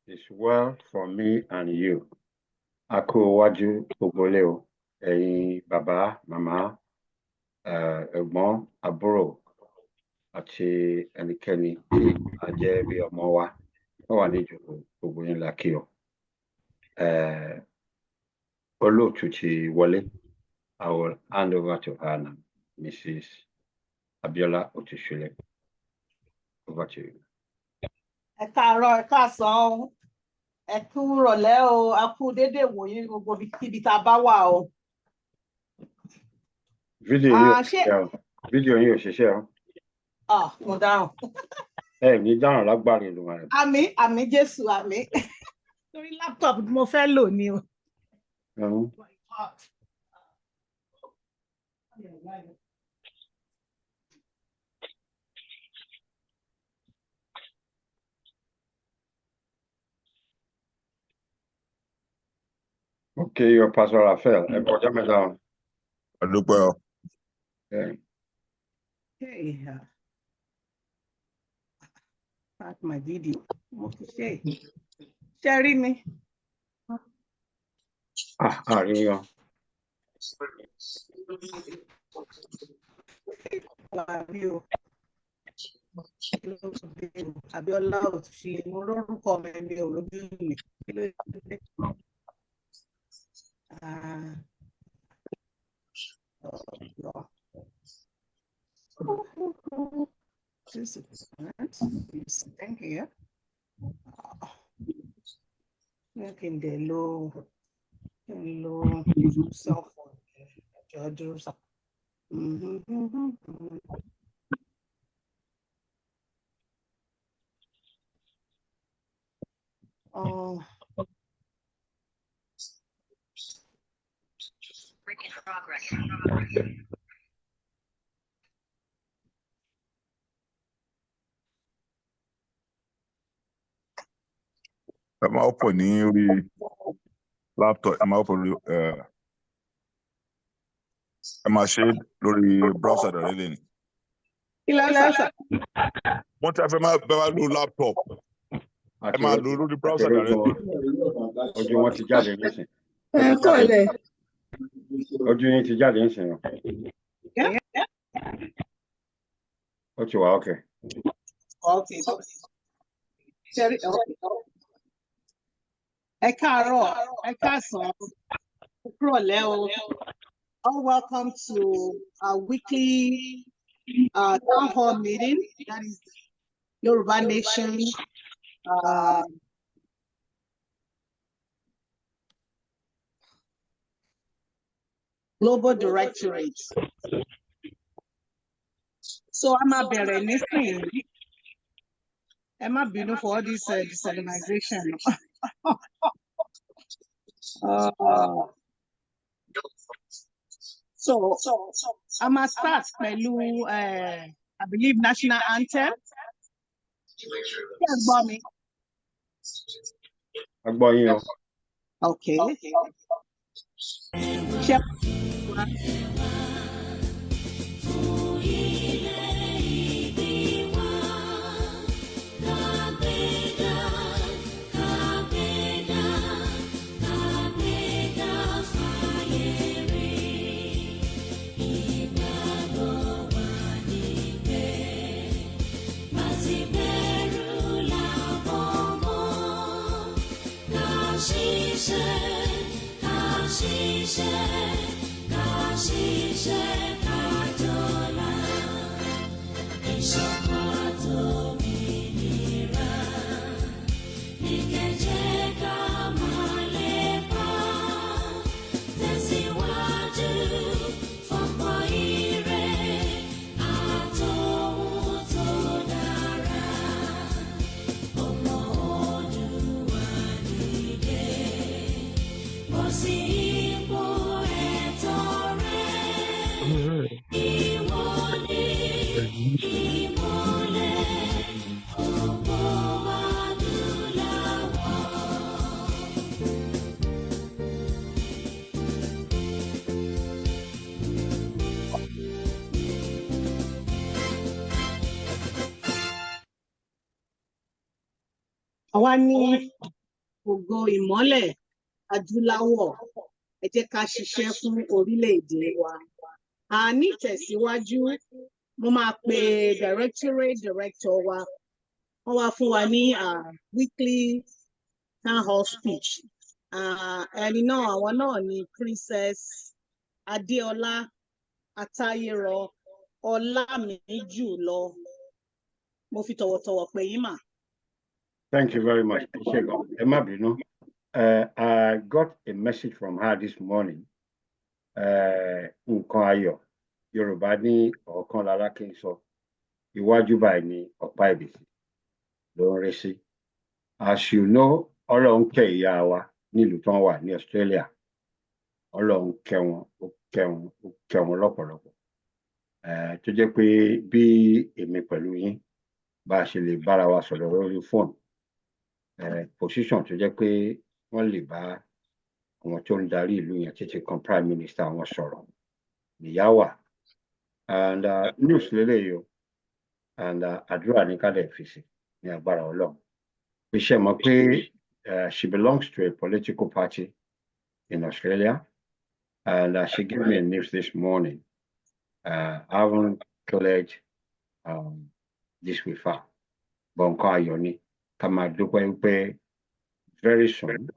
It's well for me and you. A kú iwájú gbogbo ilé o. Ẹ̀yin bàbá, màmá, ẹ̀gbọ́n, àbúrò àti ẹnikẹ́ni tí a jẹ́ bí ọmọ wa. Wọ́n wà ní ìjókòó gbogbo yín la kí o. Olóòtú ti wọlé. I will hand over to her now, Mrs. Abiola Otushule. Over to you. Ẹ káàárọ̀, ẹ káàsán, ẹ kú rọ̀lẹ́ o, a kú dédé wòye gbogbo ibi tá a bá wà o. Fídíò yìí ò ṣiṣẹ́ o. Fídíò yìí ò ṣiṣẹ́ o. Mo dáhùn. Ní dáhùn lágbára ìlú wa. Àmín Jésù, àmín. Torí laptop mo fẹ́ lò ní o. Okay, your Pastor Raphael. Ẹ kọjá mẹ́ta o. Adúpẹ́ o. Hey, start my video. Mo ti ṣe. Ṣé rí mi? Àárín yan. Abiola Otushule, mo lórúkọ mi ò lójú mi. This is thank you. Making the low cell phone. Work in progress. Ẹ máa open ní orí laptop, ẹ máa open lórí ẹ máa ṣe lórí browser rẹ lẹ́nu. Wọ́n ti fẹ́ máa bẹ wá lo laptop. Ẹ máa lo lórí browser rẹ lẹ́nu. Ojú wọn ti jáde nísìn. Kọ́lẹ̀. Ojú yín ti jáde nísìn. Ó ti wà okay. Okay. Sorry. Ẹ káàárọ̀, ẹ káàsán, ẹ kúrọ̀lẹ́ o. All welcome to our weekly town hall meeting. That is Yoruba Nation. Global Directorate. So I'm a bẹ̀rẹ̀ nísìnyí. Ẹ má bínú for all this desalinization. So I'm a start pẹ̀lú I believe national anthem. Yes, Mommy. Okay. àwa ní ògo ìmọ́lẹ̀ adúláwọ̀, ẹ jẹ́ ká ṣiṣẹ́ fún orílẹ̀-èdè wa. Ní ìtẹ̀síwájú, mo máa pe directorate director wa, wọ́n wá fún wa ní weekly town hall speech. Ẹni náà, àwọn náà ni Princess Adéọlá Atayero Ọlámìjùlọ. Mo fi tọ̀wọ̀tọ̀wọ̀ pè yín mà. Thank you very much. Emma Bino. I got a message from her this morning. Nǹkan ayọ̀ Yorùbá ní ọ̀kan lára kí n sọ. Iwájú báyìí ni ọ̀pá ìbìsí ló ń rí sí. As you know, Ọlọ́run kẹ́ ìyá wa nílùú tán wà ní Australia. Ọlọ́run kẹ́ wọn, ó kẹ́ wọn lọ́pọ̀lọpọ̀. Tó jẹ́ pé bí èmi pẹ̀lú yín bá a ṣe lè bára wa sọ̀rọ̀ lórí fóònù, position tó jẹ́ pé wọ́n lè bá àwọn tó ń darí ìlú yẹn títí kan prime minister wọn sọ̀rọ̀ níyà wà. And news lélẹ́yìí o, and àdúrà ní ká dẹ̀ fi sí ní agbára Ọlọ́run. Iṣẹ́ mọ̀ pé she belongs to a political party in Australia, and she gave me a news this morning. I haven't cleared this with her. But nǹkan ayọ̀ ni ká máa dúpẹ́ pé very soon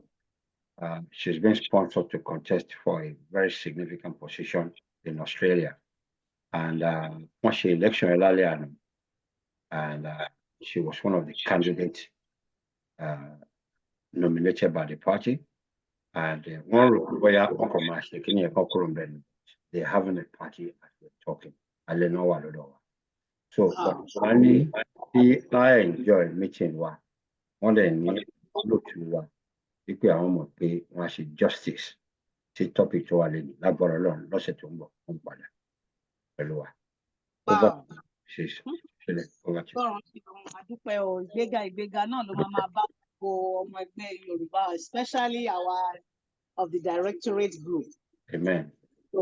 she's been sponsored to contest for a very significant position in Australia. And wọ́n ṣe election lálẹ́ àná, and she was one of the candidates nominated by the party. And one lawyer, they're having a party as we're talking. So, I enjoy meeting one. One day, look to one. If we are almost pay one justice, see topic to our lady, not for alone, not set to move. Wow. She's Adúpẹ́ o, ìgbéga náà ló máa bá gbogbo ọmọ ẹgbẹ́ Yorùbá, especially our of the directorate group. Amen. So,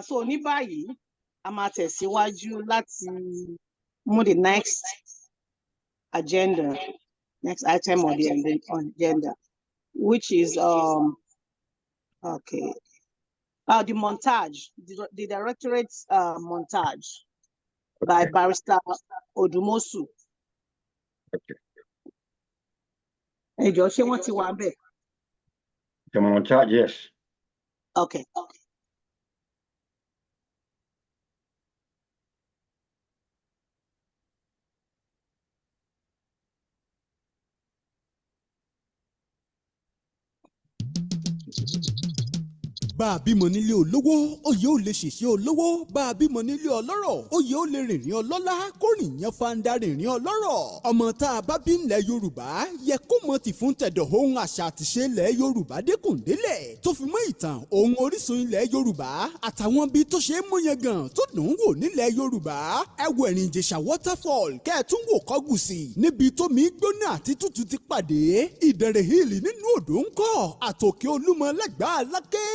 so ní báyìí, a máa tẹ̀síwájú láti mú the next item on the agenda, which is the montage, the directorate's montage by Barrister Odumosu. Okay. Ẹ jọ̀ọ́, ṣé wọ́n ti wà ńbẹ̀? The montage, yes. Okay. bá a bímọ nílé olówó oyè ó lè ṣèṣe olówó bá a bímọ nílé ọlọ́rọ̀ oyè ó lè rìnrìn ọlọ́lá kó rìn yan fanda rìnrìn ọlọ́rọ̀ ọmọ tá a bá bí ńlẹ̀ yorùbá yẹ kó mọ tì fún tẹ̀dọ̀ ohun àṣà àtìṣe ilẹ̀ yorùbá dẹ́kùndélẹ̀ tó fi mọ́ ìtàn ohun orísun ilẹ̀ yorùbá àtàwọn bíi tó ṣe é múyan gan tó dùn ún wò nílẹ̀ yorùbá ẹ wo ẹ̀rìn ìjẹ̀ṣà waterfall kẹ́ẹ̀tún wò kọ́gùsì níbi tómi gbóná àti tútù ti pàdé ìdẹ̀rẹ̀ hìlì nínú odò ń kọ́ àtòkè olúmọ lẹ́gbàá aláké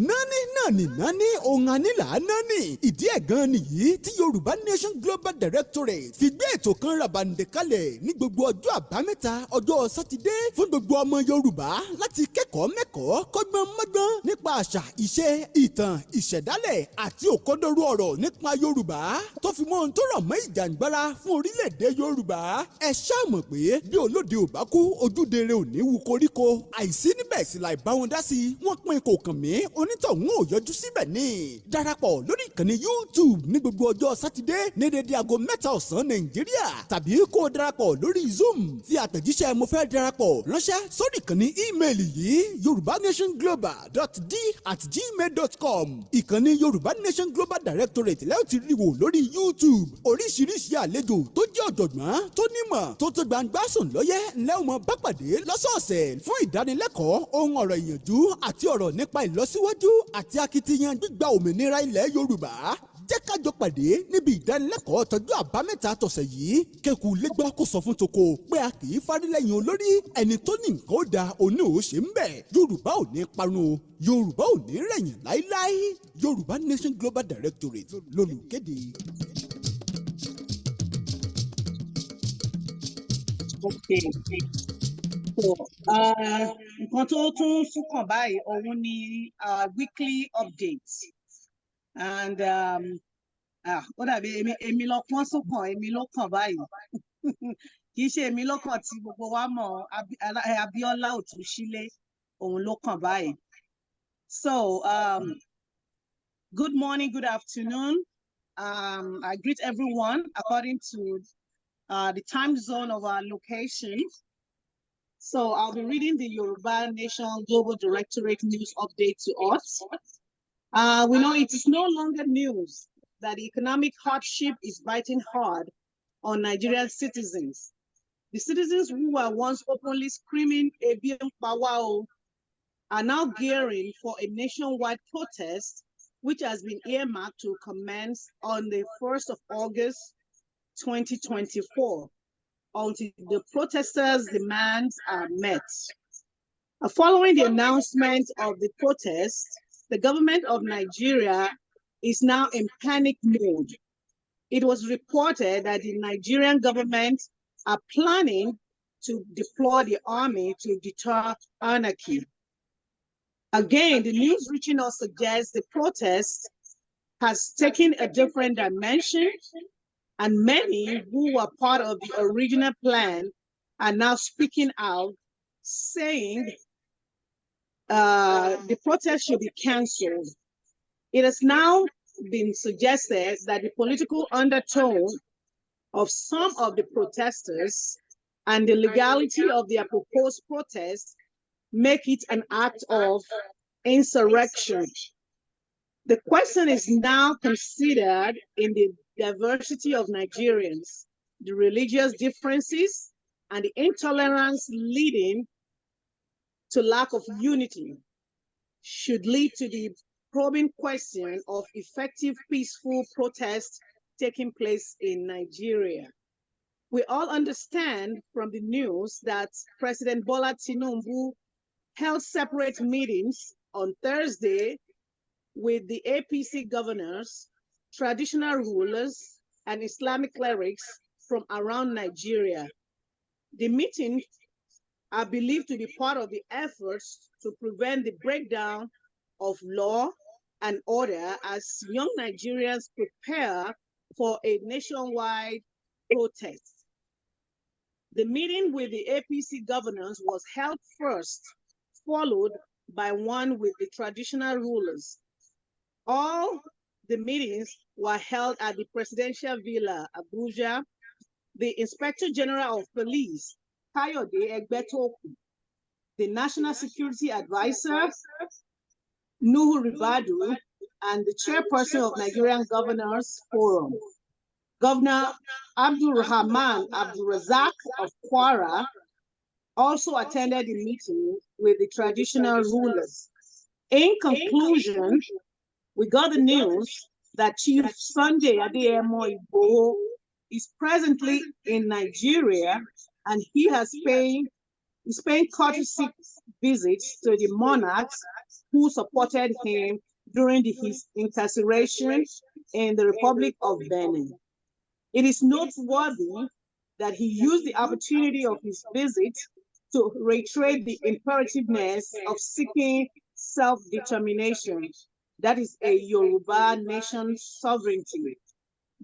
nání ohun ànílà nání ìdí ẹ̀ gan nìyí tí yorùbá nation global directorate fi gbé ètò kan ràbàǹdè kalẹ̀ ní gbogbo ọjọ́ àbámẹ́ta ọjọ́ sátidé fún gbogbo ọmọ yorùbá láti kẹ́kọ̀ọ́ mẹ́kọ̀ọ́ kọ́gbọ́n mọ́gbọ́n nípa àṣà ìṣe ìtàn ìṣẹ̀dálẹ̀ àti òkodoro ọ̀rọ̀ nípa yorùbá tó fi mọ́ ohun tó rọ̀ mọ́ ìjàngbara fún orílẹ̀-èdè yorùbá ẹ ṣáà mọ̀ pé bí olóde ò bá kú ojúdere ò ní wu koríko àìsí níbẹ̀ sì láì bá wọn dá sí wọ́n pín kò kàn mí onítọ̀hún ò yọjú síbẹ̀ ní darapọ̀ lórí ìkànnì YouTube ní gbogbo ọjọ́ sátidé ní dédé aago 3 ọ̀sán nàìjíríà tàbí kó o darapọ̀ lórí Zoom fi àtẹ̀jíṣẹ́ mo fẹ́ darapọ̀ ránṣẹ́ sórí ìkànnì ímeèlì yìí yorubaнаtionglobal.d@gmail.com ìkànnì Yorùbá Nation Global Directorate lẹ́yìn tí rí wò lórí YouTube oríṣiríṣi àlejò tó jẹ́ ọ̀jọ̀gbọ́n tó nímọ̀ tó tó gbangba sùn lọ́yẹ́ ńlẹ́ ọmọ bá pàdé lọ́sọ̀ọ̀sẹ̀ fún ìdánilẹ́kọ̀ọ́ ohun ọ̀rọ̀ ìyànjú àti ọ̀rọ̀ nípa ìlọsíwájú àti akitiyan gbígba òmìnira ilẹ̀ Yorùbá jẹ́ ká jọ pàdé níbi ìdánilẹ́kọ̀ọ́ tọjọ́ àbámẹ́ta tọ̀sẹ̀ yìí kẹ́kù lẹ́gbọ́ kó sọ fún toko pé a kì í fárílẹ́yìn olórí ẹni tó ní nǹkan ó da òní ò ṣe ń bẹ̀ Yorùbá ò ní parun o Yorùbá ò ní rẹ̀yìn láíláí Yorùbá Nation Global Directorate lolùkéde. Okay. So, nǹkan tó tún súnkàn báyìí òun ni weekly updates. And ó dàbí èmi lọ pọ́n súnkàn èmi ló kàn báyìí. Kì í ṣe èmi ló kàn tí gbogbo wa mọ̀ Abíọ́lá Òtúnṣílé òun ló kàn báyìí. So, good morning, good afternoon. I greet everyone according to the time zone of our location. So I'll be reading the Yoruba Nation Global Directorate News update to us. We know it is no longer news that the economic hardship is biting hard on Nigerian citizens. The citizens who were once openly screaming "Ebi n pa wa o" are now gearing for a nationwide protest, which has been earmarked to commence on the 1st of August, 2024, until the protesters' demands are met. Following the announcement of the protest, the government of Nigeria is now in panic mode. It was reported that the Nigerian government are planning to deploy the army to deter anarchy. Again, the news reaching us suggests the protest has taken a different dimension, and many who were part of the original plan are now speaking out, saying the protest should be canceled. It has now been suggested that the political undertone of some of the protesters and the legality of their proposed protest make it an act of insurrection. The question is now considered in the diversity of Nigerians, the religious differences, and the intolerance leading to lack of unity should lead to the probing question of effective peaceful protest taking place in Nigeria. We all understand from the news that President Bola Tinubu held separate meetings on Thursday with the APC governors, traditional rulers, and Islamic clerics from around Nigeria. The meetings are believed to be part of the efforts to prevent the breakdown of law and order as young Nigerians prepare for a nationwide protest. The meeting with the APC governors was held first, followed by one with the traditional rulers. All the meetings were held at the Presidential Villa, Abuja. The Inspector General of Police, Kayode Egbetoku, the National Security Advisor, Nuhu Ribadu, and the chairperson of Nigerian Governors Forum, Governor Abdul Rahman Abdul Razak of Kwara, also attended the meeting with the traditional rulers. In conclusion, we got the news that Chief Sunday Adeyemo Igboho is presently in Nigeria, and he's paying courtesy visits to the monarchs who supported him during his incarceration in the Republic of Benin. It is noteworthy that he used the opportunity of his visit to reiterate the imperativeness of seeking self-determination, that is a Yoruba nation sovereignty.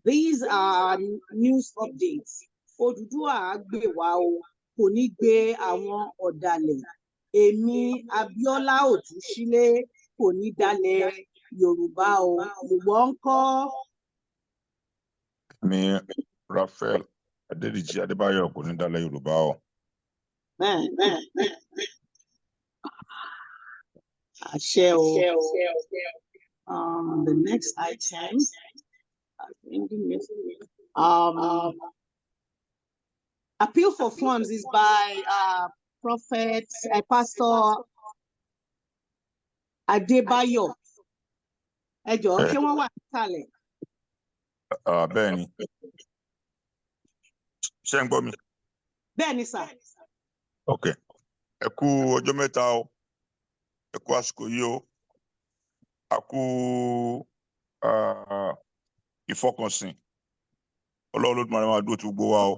These are news updates. Odùduwà gbè wá o, kò ní gbé àwọn ọ̀dàlẹ̀. Èmi Abíọ́lá Òtúnṣílé kò ní dalẹ̀ Yorùbá o. Yorùbá ńkọ́? Mi Raphael Adédìjì Adébáyọ̀ kò ní dalẹ̀ Yorùbá o. Àṣẹ o. The next item, appeal for funds is by Pastor Adébáyọ̀. Ẹ jọ̀ọ́, ṣé wọ́n wà níkàlẹ̀? Bẹ́ẹ̀ni. Ṣé ń gbọ́ mi? Bẹ́ẹ̀ni sà. Ok. Ẹ kú ọjọ́ mẹ́ta o. Ẹ kú àsìkò yìí o. A kú ìfọkànsìn. Ọlọ́run Olódùmarè máa dúró ti gbogbo wa o.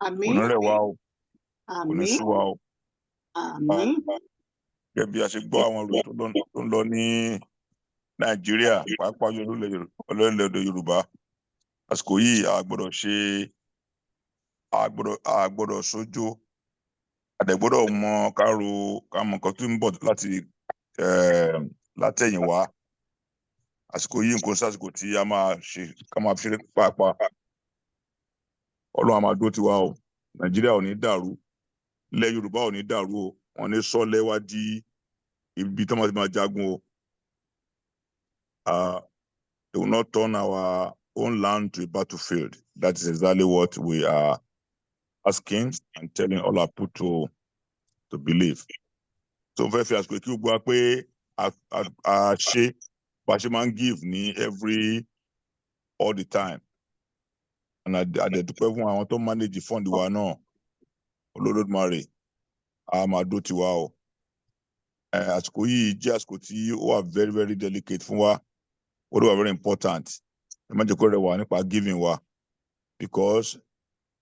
Àmín. Kò ní rẹ̀ wá o. kò ní Àmín. sú wa o. Àmín. Gẹ́gẹ́ bí a ṣe gbọ́ àwọn ìròyìn tó ń lọ ní Nàìjíríà pàápàá orílẹ̀-èdè Yorùbá, àsìkò yìí a gbọ́dọ̀ sójó, a dẹ̀ gbọ́dọ̀ mọ ká mọ nǹkan tó ń bọ̀ látẹ̀yìn wá. Àsìkò yìí nǹkan sásìkò tí ká máa fi ṣeré pàápàá. Ọlọ́run á máa dúró tiwa o. Nàìjíríà ò ní dàrú, ilẹ̀ Yorùbá ò ní dàrú o, wọn ní sọ́lẹ̀ wá di ibi tí wọ́n ti máa jagun o. They will not turn our own land to a battlefield. That is exactly what we are asking and telling all our people to believe. So fẹ́ fi àsìkò kí gbogbo wa pé a ṣe bá ṣe máa ń give ní all the time. And àdẹ̀dúpẹ́ fún àwọn tó manage fund wa náà, Olódùmarè a máa dó tiwa o. Àsìkò yìí jẹ́ àsìkò tí ó wà very very delicate fún wa, ó dẹ̀ wà very important. Ẹ má jẹ́ kó rẹwà nípa giving wa, because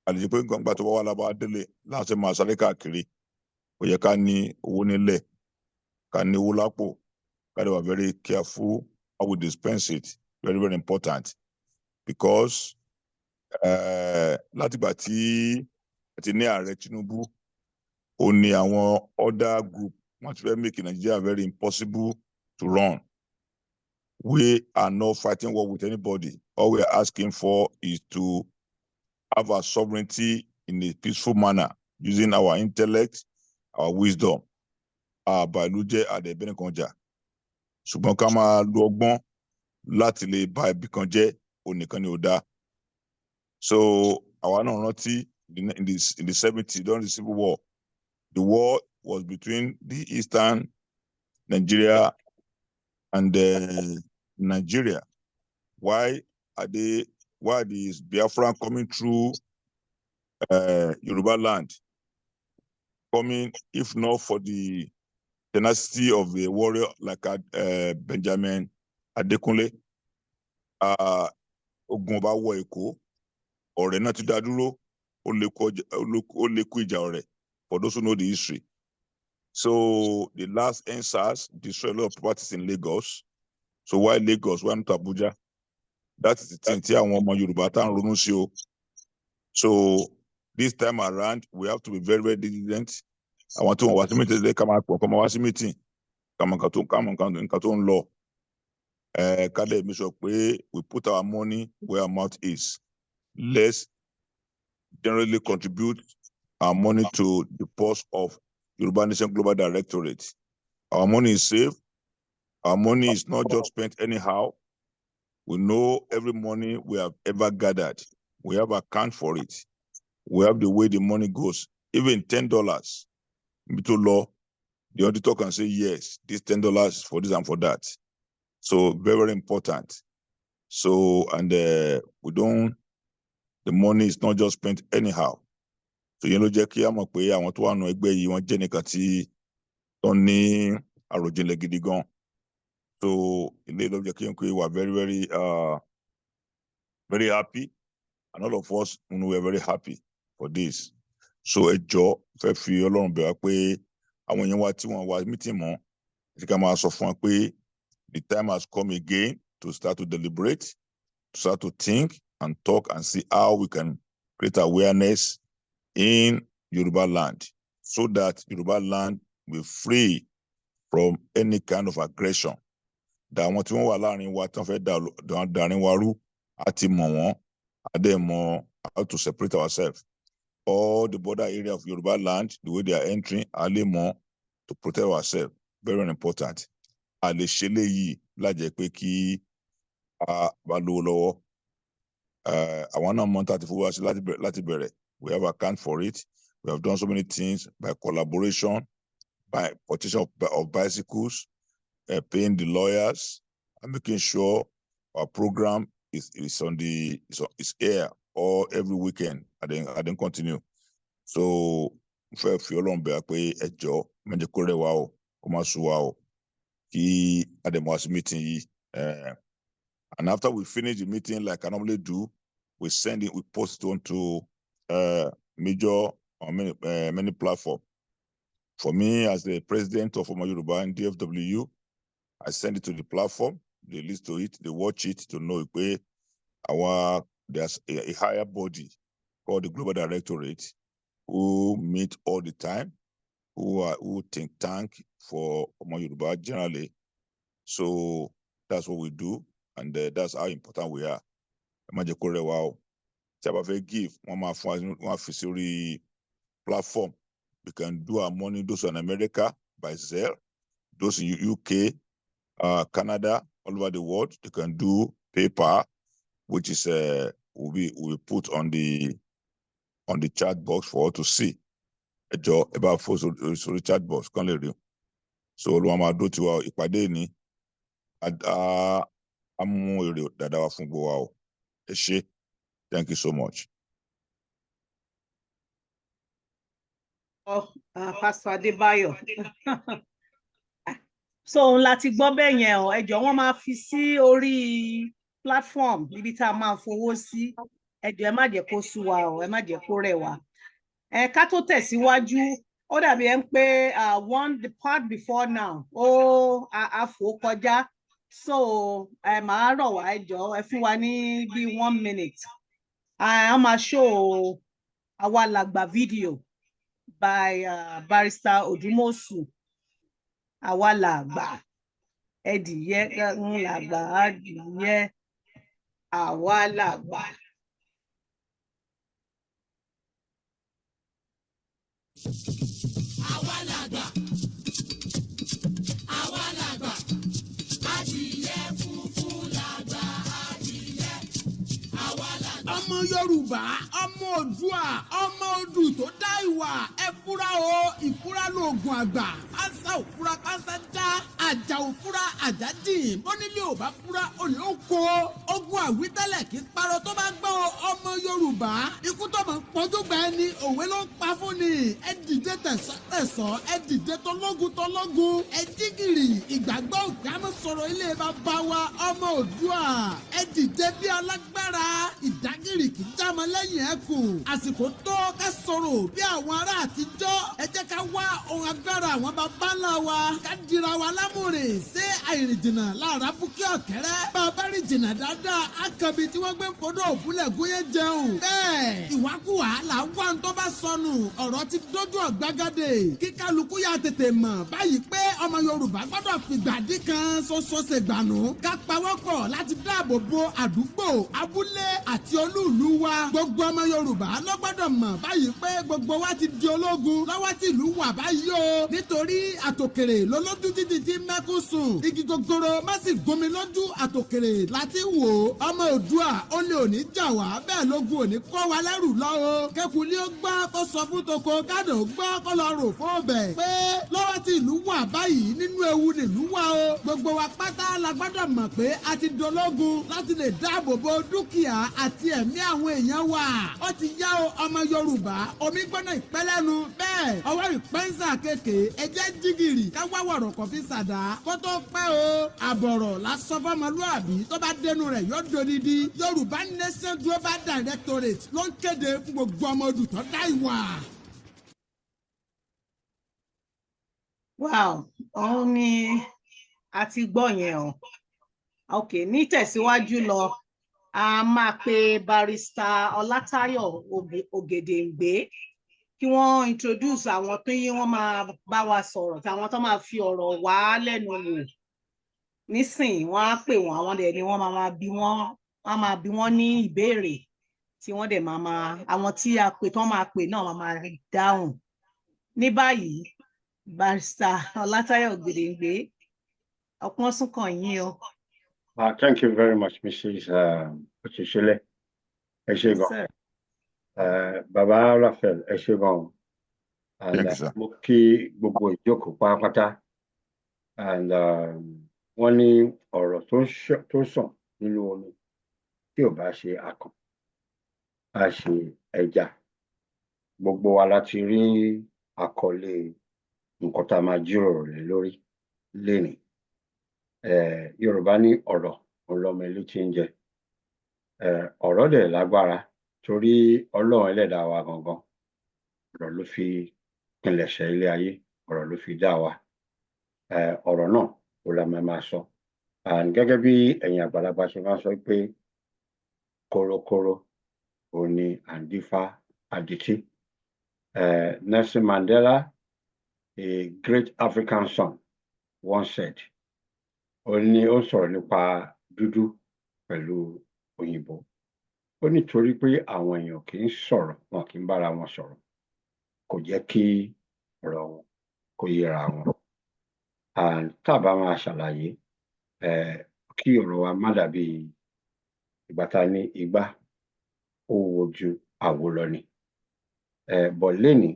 àlejò pé gbàgbà tó bá wà lábá délé láti máa sáré káàkiri. Ó yẹ ká ní owó nílẹ̀, ká ní owó lápò, ká dẹ̀ wà very careful how we dispense it. Very very important, because látìgbà tí àti ní ààrẹ Tinubu, ó ní àwọn other group wọ́n ti fẹ́ make Nigeria very impossible to run. We are not fighting war with anybody. All we are asking for is to have our sovereignty in a peaceful manner, using our intellect, our wisdom. Àbàlújẹ́ àdẹ̀bẹ́ni kan jà. Ṣùgbọ́n ká máa lo ọgbọ́n láti lè ba ibì kan jẹ́, onìkan ni ò dáa. So àwa náà rántí in the 70s during the Civil War, the war was between the Eastern Nigeria and Nigeria. Why are the Biafran coming through Yoruba land? Coming, if not for the tenacity of a warrior like Benjamin Adekunle, ogun ọba wọ Èkó, ọ̀rẹ́ náà ti dá dúró, ó lè kó ìjà ọ̀rẹ́, for those who know the history. So the last EndSARS destroyed a lot of properties in Lagos. So why Lagos? Why not Abuja? That is the thing tí àwọn ọmọ Yorùbá tá ń ronú sí o. So this time around, we have to be very very diligent. Àwọn tí wọ́n wá sí meeting ká máa pọ̀, ká máa wá sí meeting, ká mọ nǹkan tó ń lọ. Ká dẹ̀ make sure pé we put our money where our mouth is. Let's generally contribute our money to the purse of Yoruba Nation Global Directorate. Our money is safe. Our money is not just spent anyhow. We know every money we have ever gathered. We have account for it. We have the way the money goes. Even $10, to law, the auditor can say, yes, this $10 for this and for that. So very, very important. So, and the money is not just spent anyhow. So yẹn ló jẹ́ kí a mọ̀ pé àwọn tó wà nù ẹgbẹ́ yìí wọ́n jẹ́ nìkan tí tó ní àròjinlẹ̀ gidi gan. So ilé ló jẹ́ kí n pé we are very very very happy, and all of us we are very happy for this. So ẹ jọ̀ọ́ fẹ́ fi Ọlọ́run bẹ̀ wá pé àwọn èèyàn wa tí wọ́n wá meeting mọ́, ẹ ká máa sọ fún wa pé the time has come again to start to deliberate, to start to think and talk and see how we can create awareness in Yoruba land, so that Yoruba land will be free from any kind of aggression. That àwọn tí wọ́n wà láàrin wa tí wọ́n fẹ́ dàrin wa rú, a ti mọ̀ wọ́n, a dẹ̀ mọ̀ how to separate ourselves. All the border area of Yoruba land, the way they are entering, a lè mọ̀ to protect ourselves. Very, very important. A lè ṣe léyìí lájẹ́ pé kí a bá lówó lọ́wọ́. Àwọn náà mọ̀ tá a ti fowó wá sí láti bẹ̀rẹ̀. We have account for it. We have done so many things by collaboration, by purchasing of bicycles, paying the lawyers, and making sure our program is air or every weekend. I didn't continue. So fẹ́ fi Ọlọ́run bẹ̀ pé ẹ jọ̀ọ́ má jẹ́ kó rẹ̀ wá o, kó má sú wa o, kí a dẹ̀ mọ̀ wá sí meeting yìí. And after we finish the meeting, like I normally do, we post it onto Major on many platforms. For me, as the president of Yoruba and DFWU, I send it to the platform. They listen to it, they watch it to know there's a higher body called the Global Directorate who meet all the time, who think tank for Yoruba generally. So that's what we do, and that's how important we are. Wow. Give one platform. We can do our money, those in America by Zelle, those in UK, Canada, all over the world, they can do PayPal, which is will be put on the chat box for all to see. About for the chat box, can't let you. So Luama do to our ìpàdé ni amu èrè dáadáa wá fún gbogbo wa o. Ẹ ṣé. Thank you so much. Pastor Adebayo. So láti gbọ́ bẹ́ẹ̀ yẹn o, ẹ jọ̀ọ́ wọ́n máa fi sí orí platform níbi tá a máa fowó sí. Ẹ jọ̀ọ́ ẹ má jẹ́ kó sú wa o, ẹ má jẹ́ kó rẹ̀ wá. Ká tó tẹ̀síwájú, ó dàbí ẹ ń pé the part before now a fò kọjá. So màá rọ̀ wá, ẹ jọ̀ọ́ ẹ fún wa ní bí 1 minute. A máa show Àwa Làgbà video by Barrister Odumosu. Àwa làgbà, ẹdìyẹ ń làgbà adìyẹ, àwa làgbà. Àwa làgbà, àwa làgbà, adìyẹ funfun làgbà adìyẹ, àwa làgbà. Ọmọ Yorùbá, ọmọ Oòduà, ọmọ odù tó dá ìwà, ẹ fura o, ìfura lóògùn àgbà. Kánsá ò fura, kánsá já, àjà ò fura, àjà jìn. Bónílé ò bá fura, olè ó kó. Ogun àwítẹ́lẹ̀ kì í parọ́ tó bá gbọ́ ọmọ Yorùbá. Ikú tó mọ̀ ń pọ́jú gbà ẹni, òwe ló ń pa fún ni. Ẹ dìde tẹ̀sán, ẹ dìde tọlọ́gun. Ẹ jígìrì, ìgbàgbọ́ ògbámú sọ̀rọ̀ ilé bàbá wa ọmọ Oòduà. Ẹ dìde bí alágbára, ìdágìrì kì í jámọ́ lẹ́yìn ẹkùn. Àsìkò tó ká sọ̀rọ̀ bí àwọn ará àtijọ́. Ẹ jẹ́ ká wá ohun agbára àwọn bàbá ńlá wa. Ká dira wa lámùrè. Ṣé àìrìnjìnà láàrá búkí ọ̀kẹ́rẹ́? Bàbá rìn jìnnà dáadáa, akàbí tí wọ́n gbé ń fọdọ̀ òbúlẹ̀ gúnyé jẹun. Bẹ́ẹ̀ ìwákùwà là ń wá ń tó bá sọnù. Ọ̀rọ̀ ti dójú ọ̀gbagadè. Kí kálukú yà tètè mọ̀ báyìí pé ọmọ Yorùbá gbọ́dọ̀ fìgbàdí kan ṣoṣo ṣègbànú. Ká pawọ́pọ̀ láti dáàbò bo àdúgbò, abúlé àti olúùlú wa. Gbogbo ọmọ Yorùbá ló gbọ́dọ̀ mọ̀ báyìí pé gbogbo wa ti di ológun lọ́wọ́ tí ìlú wà báyìí o. Nítorí àtòkèrè lólójú títí tí mẹ́kún sùn. Igi gogoro má sì gbomi lójú àtòkèrè láti wò ó. Ọmọ Oòduà ó lè òní jà wá bẹ́ẹ̀ lógun òní kọ́ wa lẹ́rù lọ́wọ́. Kẹ́kùlé ó gbọ́ kó sọ fún toko kádò ó gbọ́ kó lọ rò fún ọbẹ̀. Pé lọ́wọ́ tí ìlú wà báyìí nínú ewu nílùú wa o. Gbogbo wa pátá la gbọ́dọ̀ mọ̀ pé a ti dológun láti lè dáàbò bo dúkìá àti ẹ̀mí àwọn èèyàn wa. Ó ti yá o ọmọ Yorùbá, omi gbọ́dọ̀ ìpẹ́lẹ́nu bẹ́ẹ̀. Ọwọ́ ìpẹ́nsà kéèké ẹjẹ́ jígìrì ká wá wọ̀rọ̀ kọ̀ fi ṣàdá. Kó tó pẹ́ o, àbọ̀rọ̀ lásán fọmọlúàbí tó bá dénú rẹ̀ yóò dodidi. Yorùbá Nation Global Directorate ló ń kéde fún gbogbo ọmọ odù tó dá ìwà. Wow, òun ni a ti gbọ́ yẹn o. Ok, ní tẹ̀síwájú lọ, a máa pe Barrister Ọlátáyọ̀ Ògèdèǹgbé kí wọ́n introduce àwọn tó yí wọ́n máa bá wa sọ̀rọ̀, táwọn tó máa fi ọ̀rọ̀ wá lẹ́nu wò. Nísìnyí wọ́n á pè wọ́n, àwọn dẹ̀ ni wọ́n máa bí wọ́n ní ìbéèrè tí wọ́n dẹ̀ àwọn tí a pè tán máa pè náà máa dáhùn. Ní báyìí, Barrister Ọlátáyọ̀ Ògèdèǹgbé, ọpọ́n sún kàn yín o. Thank you very much, Mrs. Ochishile. Ẹ ṣé gan. Bàbá Raphael, ẹ ṣé gan. And mo kí gbogbo ìjókòó pátápátá. And wọ́n ní ọ̀rọ̀ tó sàn nínú omi tí ò bá ṣe akàn, á ṣe ẹja. Gbogbo wa láti rí àkọlé nǹkan tá a máa jíròrò lé lórí lénìí. Yorùbá ní ọ̀rọ̀ ọlọ́mọ ìlú tí ń jẹ. Ọ̀rọ̀ dẹ̀ lágbára torí Ọlọ́run ẹlẹ́dàá wa gangan ọ̀rọ̀ ló fi pilẹ̀ṣẹ̀ ilé ayé, ọ̀rọ̀ ló fi dá wa. Ọ̀rọ̀ náà ó la máa sọ. Gẹ́gẹ́ bí ẹ̀yin àgbàlagbà ṣe máa sọ pé kórókóró ó ní àǹdífá adití. Nelson Mandela, a great African son, once said, ó sọ̀rọ̀ nípa dúdú pẹ̀lú òyìnbó. Ó nítorí pé àwọn èèyàn kì í sọ̀rọ̀, wọn kì í bára wọn sọ̀rọ̀, kò jẹ́ kí ọ̀rọ̀ wọn kó yẹra wọn. Tá bá máa ṣàlàyé kí ọ̀rọ̀ wa má dàbí ìgbà tá ní igbá ó wo ju àwo lọ ni. But lénìí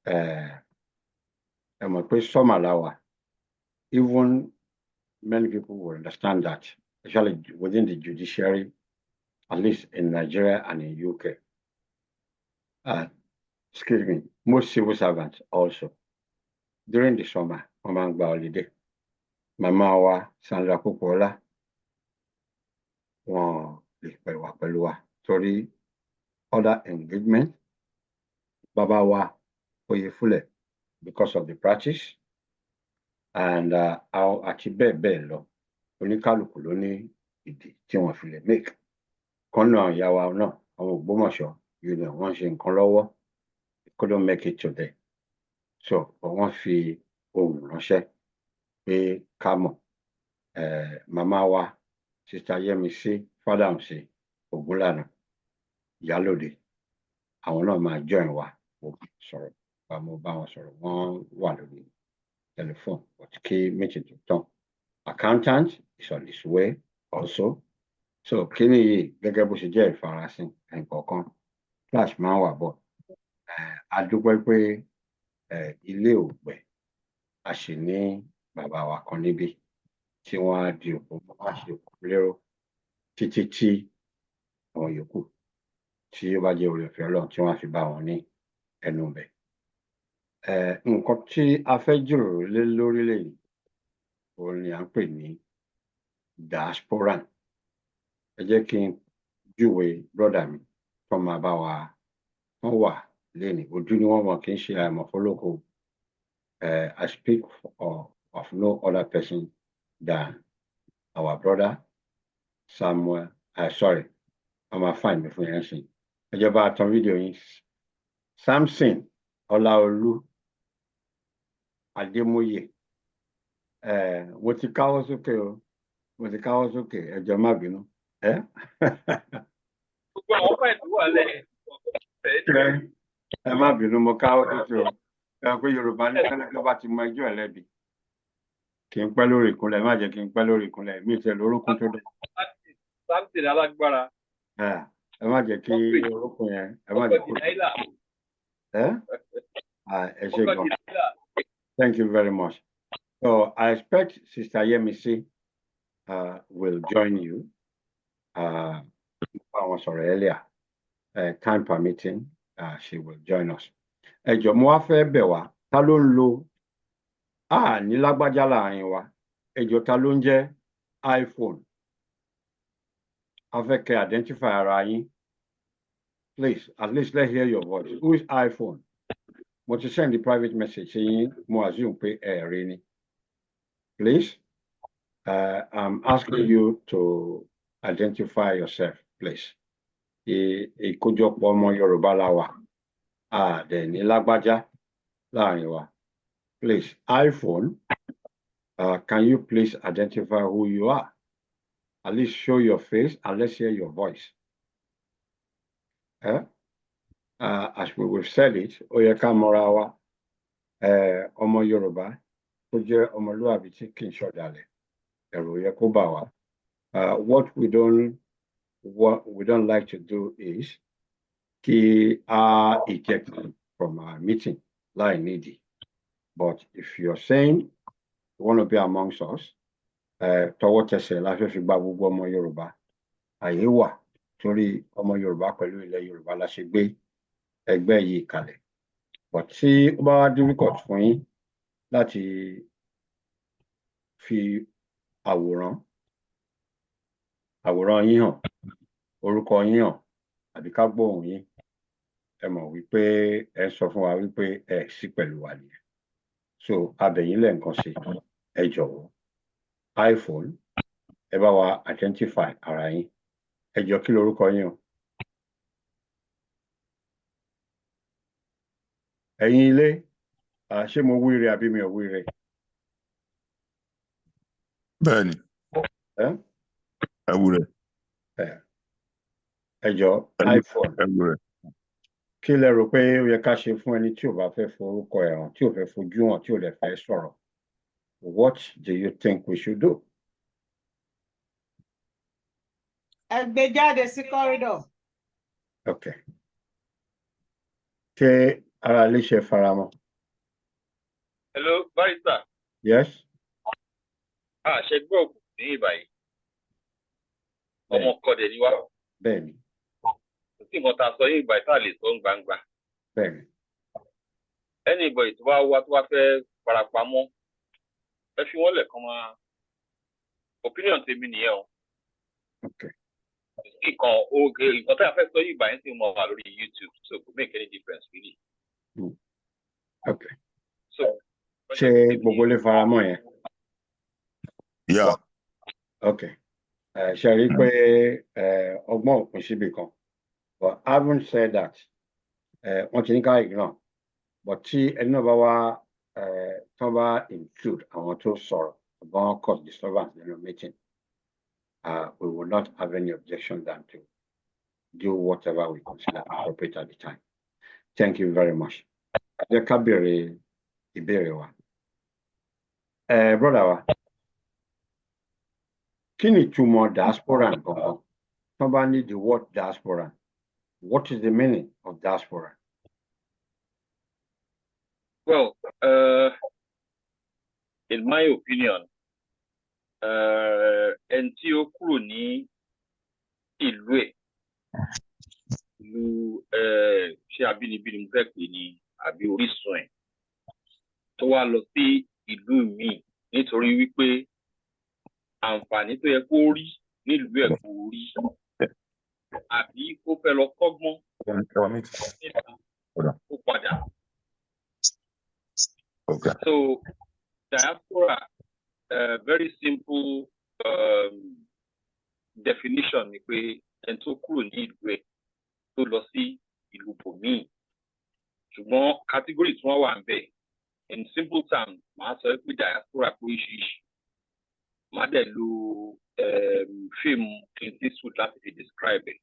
ẹ mọ̀ pé summer la wà. Even many people will understand that, especially within the judiciary, at least in Nigeria and in UK. Excuse me, most civil servants also, during the summer, wọ́n máa ń gba holiday. Màmá wa Sandra Popola, wọ́n lè pẹ̀ wá pẹ̀lú wa torí other engagement. Bàbá wa Oyefúlẹ̀, because of the practice, and àti bẹ́ẹ̀ bẹ́ẹ̀ lọ, oníkálùkù ló ní ìdí tí wọ́n fi lè make. Kọ́nà ìyá wa náà, àwọn Ògbómọ̀ṣọ́, wọ́n ṣe nǹkan lọ́wọ́, couldn't make it today. So wọ́n fi ohùn ránṣẹ́ pé ká mọ̀. Màmá wa Sister Yẹ́misí Fádàǹsì Ògúnlànà Ìyálóde, àwọn náà máa join wa sọ̀rọ̀. Mo bá wọn sọ̀rọ̀, wọ́n wà lórí telephone, but kí méjì tó tán. Accountant is on his way also. So kí ni yìí gẹ́gẹ́ bó ṣe jẹ́ ìfarasin ẹ̀ǹkọ̀ọ̀kan flash máa ń wà bọ̀. A dúpẹ́ pé ilé ò gbẹ, a sì ní bàbá wa kan níbí tí wọ́n á di òpó máa ṣe lérò títí tí àwọn yòókù tí ó bá jẹ́ oore ọ̀fẹ́ Ọlọ́run tí wọ́n á fi bá wọn ní ẹnu bẹ̀. Nǹkan tí a fẹ́ jíròrò lé lórílẹ̀-èdè òun ni à ń pè ní diasporan. Ẹ jẹ́ kí n júwe brọ́dà mi tó máa bá wa wọ́n wà lénìí. Ojú ni wọ́n mọ̀, kì í ṣe àìmọ̀fólókò. I speak of no other person than our brother Samuel. Sorry, I'm a fine me fún yẹn sìn. Ẹ jẹ́ bá a tan fídíò yín. Samson Ọláolú Adémóyè. Mo ti káwọ́ sókè o, mo ti káwọ́ sókè, ẹ jọ̀ọ́ má bínú. Gbogbo àwọn fáìlì tó wà lẹ́yìn. Ẹ má bínú, mo káwọ́ sókè o. Pé Yorùbá ní kẹ́lẹ́kẹ́ bá ti mọ ẹjọ́ ẹ̀ lẹ́bi, kì í pẹ́ lórí ìkúnlẹ̀, má jẹ́ kí n pẹ́ lórí ìkúnlẹ̀, mi tẹ̀ lórúkún tó dé. Samson alágbára. Ẹ má jẹ́ kí orúkún yẹn, ẹ má jẹ́ kó. Ẹ ṣé gan. Thank you very much. So I expect Sister Yemisi will join you. I was earlier. Time permitting, she will join us. Ẹ jọ̀ọ́ mo wá fẹ́ bẹ̀ wá, ta ló ń lo ní lágbájá láàrin wa? Ẹ jọ̀ọ́ ta ló ń jẹ́ iPhone? A fẹ́ kẹ́ identify ara yín. Please, at least let's hear your voice. Who is iPhone? Mo ti send the private message saying mo assume pé ẹ rí ni. Please, I'm asking you to identify yourself, please. Ìkójọpọ̀ ọmọ Yorùbá la wà. Dẹ̀ ní lágbájá láàrin wa. Please, iPhone, can you please identify who you are? At least show your face and let's hear your voice. As we've said it, ó yẹ ká mọra wa. Ọmọ Yorùbá tó jẹ́ ọmọlúwàbí tí kì í ṣọ̀dàlẹ̀, ẹ̀rù yẹ kó bà wá. What we don't like to do is kí a eject from our meeting láì nídìí. But if you're saying you want to be amongst us, tọwọ́ tẹsẹ̀ la fẹ́ fi gba gbogbo ọmọ Yorùbá. Àyè wà torí ọmọ Yorùbá pẹ̀lú ilẹ̀ Yorùbá la ṣe gbé ẹgbẹ́ yìí kalẹ̀. But tí ó bá wá difficult fún yín láti fi àwòrán yín hàn, orúkọ yín hàn, àbí ká gbóhùn yín, ẹ mọ̀ wípé ẹ sọ fún wa wípé ẹ sí pẹ̀lú wa nìyẹn. So abẹ̀yìn lẹ́ǹkan ṣe ẹ jọ̀wọ́ iPhone ẹ bá wa identify ara yín. Ẹ jọ kí lorúkọ yín o. Ẹ̀yin ilé ṣé mo wíire àbí mi ò wíire? Bẹ́ẹ̀ni. Ewúrẹ́. Ẹ jọ iPhone. Ewúrẹ́. Kí lẹ rò pé ó yẹ ká ṣe fún ẹni tí ò bá fẹ́ forúkọ ẹ̀ hàn, tí ò fẹ́ fojú hàn, tí ò lè fẹ́ sọ̀rọ̀? What do you think we should do? Ẹ gbé jáde sí corridor. Okay. Ṣé ara ilé ṣe faramọ́? Hello, barrister. Yes. Ṣe gbọ́ òkú ní ìbàyí. Ọmọ kọ̀dẹ̀ ni wá. Bẹ́ẹ̀ni. Kò sí nǹkan tá a sọ yín ìgbà tá a lè sọ ń gbangba. Bẹ́ẹ̀ni. Anybody tó bá wá tó bá fẹ́ farapamọ́, ẹ fi wọ́n lẹ̀ kán máa. Opinion tèmi nìyẹn o. Okay. Nǹkan tá a fẹ́ sọ yín ìgbà yẹn sì mọ̀ wá lórí YouTube, so kò make any difference really. Okay. So. Ṣé gbogbo lè faramọ́ yẹn? Yeah. Okay. Ṣe rí pé ọgbọ́n òpin síbì kan. But having said that, wọ́n ti ní ká ignore. But tí ẹni náà bá wá tó bá include àwọn tó sọ̀rọ̀ about cause disturbance in the meeting, we will not have any objection than to do whatever we consider appropriate at the time. Thank you very much. Jẹ́ ká bèrè ìbéèrè wa. Brother wa, kí ni ìtumọ̀ diaspora gangan? Tó bá ní the word diaspora, what is the meaning of diaspora? Well, in my opinion, ẹni tí ó kúrò ní ìlú ẹ̀, ìlú ṣé abínibí ni mo fẹ́ pè ní àbí orísun ẹ̀, tó wá lọ sí ìlú míì nítorí wípé àǹfààní tó yẹ kó rí nílùú ẹ̀ kò rí, àbí ó fẹ́ lọ kọ́gbọ́n ó padà. Okay. So diaspora, very simple definition ni pé ẹni tó kúrò ní ìlú ẹ̀ tó lọ sí ìlú bòmíì, ṣùgbọ́n category tí wọ́n wà ń bẹ̀, in simple terms màá sọ pé diaspora pé oríṣiríṣi. Màá dẹ̀ lo fíìmù Clint Eastwood láti fi describe it.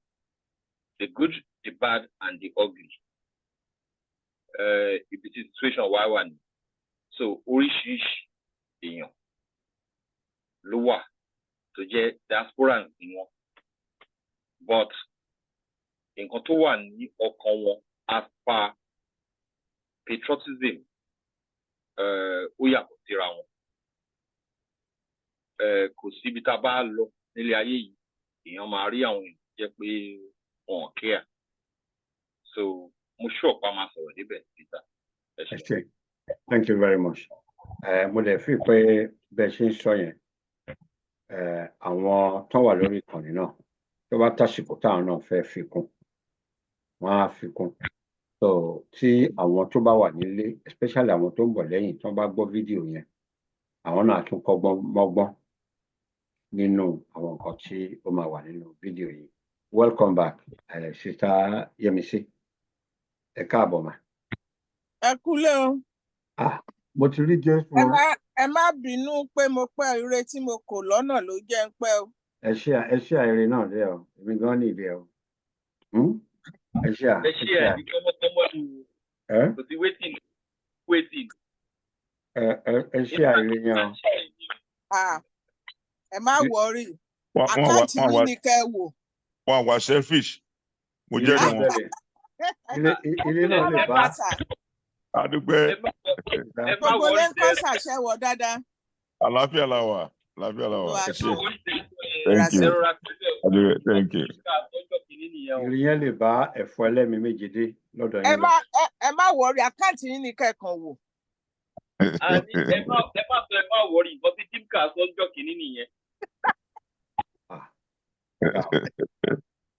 The good, the bad and the ugly. Ibi tí situation wá wà ní. So oríṣiríṣi èèyàn ló wà tó jẹ́ diasporans ni wọ́n, but nǹkan tó wà ní ọkàn wọn as per patriotism ó yàtọ̀ síra wọn. Kò síbi tá a bá lọ nílé ayé yìí èèyàn máa rí àwọn èèyàn jẹ́ pé wọn ò care. So mo sure pa máa sọ̀rọ̀ níbẹ̀ Peter. Thank you very much. Mo lè fi pé bẹ́ẹ̀ ṣe ń sọ yẹn àwọn tó wà lórí ìkànnì náà tó bá tàsìkò táwọn náà fẹ́ fi kún wọ́n á fi kún. So tí àwọn tó bá wà nílé, especially àwọn tó ń bọ̀ lẹ́yìn tó bá gbọ́ fídíò yẹn, àwọn náà tún kọ́gbọ́n mọ́gbọ́n nínú àwọn nǹkan tí ó máa wà nínú fídíò yìí. Welcome back, Sister Yemisi. Ẹ káàbọ̀ mà. Ẹ kúlé o. Mo ti rí Jésù. Ẹ má bínú pé mo pẹ́, ire tí mo kò lọ́nà ló jẹ́ ń pẹ́ o. Ẹ ṣe àìrè náà dé o, èmi gan ní ìdí ẹ o. Ẹ ṣe àìrè tọmọtọmọ ni kò sí waiting. Ẹ ṣe àìrè yẹn o. Ẹ má wọrí, àkáǹtì mi ni kẹ́ ẹ wò. Wọ́n wá selfish, mo jẹ́rìí wọn. Ilé náà lè bá. Adúgbò. Gbogbo lè ń kọ́ ṣàṣẹwọ̀ dáadáa. Àlàáfíà la wà. Thank you. Ìrìn yẹn lè bá ẹ̀fọ́ ẹlẹ́mi méje dé lọ́dọ̀ yín. Ẹ má wọrí, àkáǹtì yín ni kẹ́ẹ̀kan wò. Ẹ má wọrí, nǹkan tí Dimka sọ́jọ́ kìíní nìyẹn.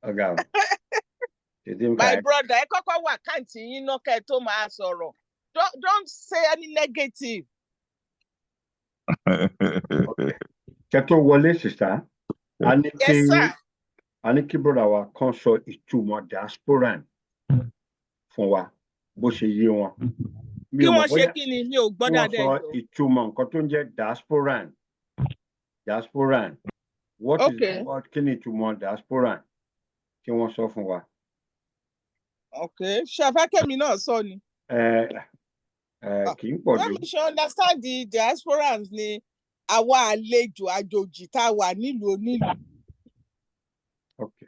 Ọ̀gá o. My brother, ẹ kọ́kọ́ wà káǹtì yín náà kẹ́ ẹ tó máa sọ̀rọ̀. Don't say any negative. Kẹ́ tó wọlé sister, Yes, sir. a ní kí brother wa kan sọ ìtumọ̀ diasporan fún wa bó ṣe yé wọn. Kí wọ́n ṣe kí ni mi ò gbọ́ dáadáa. Wọ́n sọ ìtumọ̀ nǹkan tó ń jẹ́ diasporan. Diasporan. What is what kí ni ìtumọ̀ diasporan? Kí wọ́n sọ fún wa. Okay, ṣàfẹ́kẹ́mi náà sọ ni. Kì í pọ̀ jù. Let me understand the diasporans ni àwa àlejò àjòjì tá a wà nílùú onílùú. Okay.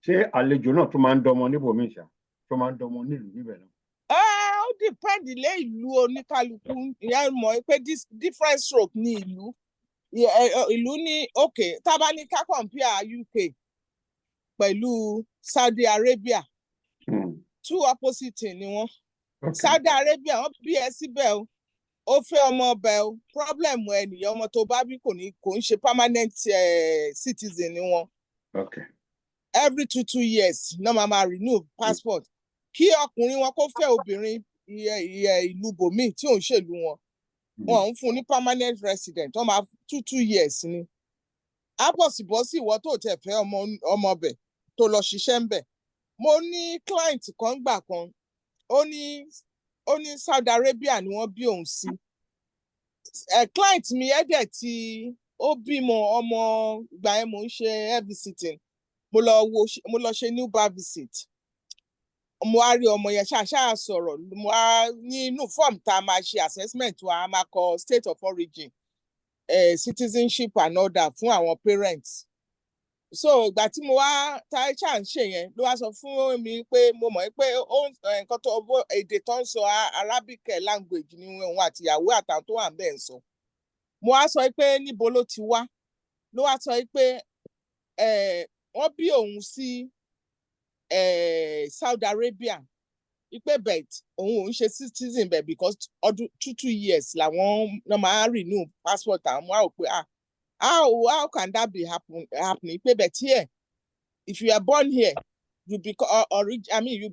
Ṣé àlejò náà tún máa ń dọmọ níbòmíì ṣá? Tó máa ń dọmọ nílùú níbẹ̀ náà? Ó depend lé ìlú oníkálukú. Ìyá mọ̀ pé different stroke ní ìlú. Ìlú ní okay, tá a bá ní ká compare UK pẹ̀lú Saudi Arabia. Two opposite ni wọ́n. Saudi Arabia wọ́n bí ẹ síbẹ̀ o. Ó fẹ́ ọmọ ọbẹ̀ o. Problem ènìyàn ọmọ tó bá bí kò ń ṣe permanent citizen ni wọ́n. Okay. Every 2 years náà máa renew passport. Kí ọkùnrin wọn kó fẹ́ obìnrin ìlú bòmíì tí ò ń ṣèlú wọn. Wọ́n ń fún ní permanent resident. Wọ́n máa 2 years ni. Á bọ̀ sí ìwọ tó tẹ̀ fẹ́ ọmọ ọbẹ̀ tó lọ ṣiṣẹ́ ń bẹ̀. Mo ní client kan gbà kan. Ó ní Saudi Arabia ni wọ́n bí òun sí. Client mi ẹ̀dẹ̀ tí ó bímọ ọmọ ìgbà yẹn mò ń ṣe air visiting. Mo lọ ṣe new bar visit. Mo wá rí ọmọ yẹn ṣáà sọ̀rọ̀. Mo wá ní inú form tá a máa ṣe assessment wa a máa kọ state of origin, citizenship and all that fún àwọn parents. So ìgbà tí mo wá tá ṣáà ń ṣe yẹn ló wá sọ fún mi pé mo mọ̀ pé nǹkan tó èdè tó ń sọ Arabic language ni òun àti ìyàwó àtàwọn tó wà ń bẹ̀ ń sọ. Mo wá sọ pé níbo ló ti wá. Ló wá sọ pé wọ́n bí òun sí Saudi Arabia. Ipe bet òun ò ń ṣe citizen bẹ̀ because ọdún 2 years làwọn náà máa renew passport àwọn ọmọ àwọn pé how can that be happening? Ipe bet here, if you are born here, you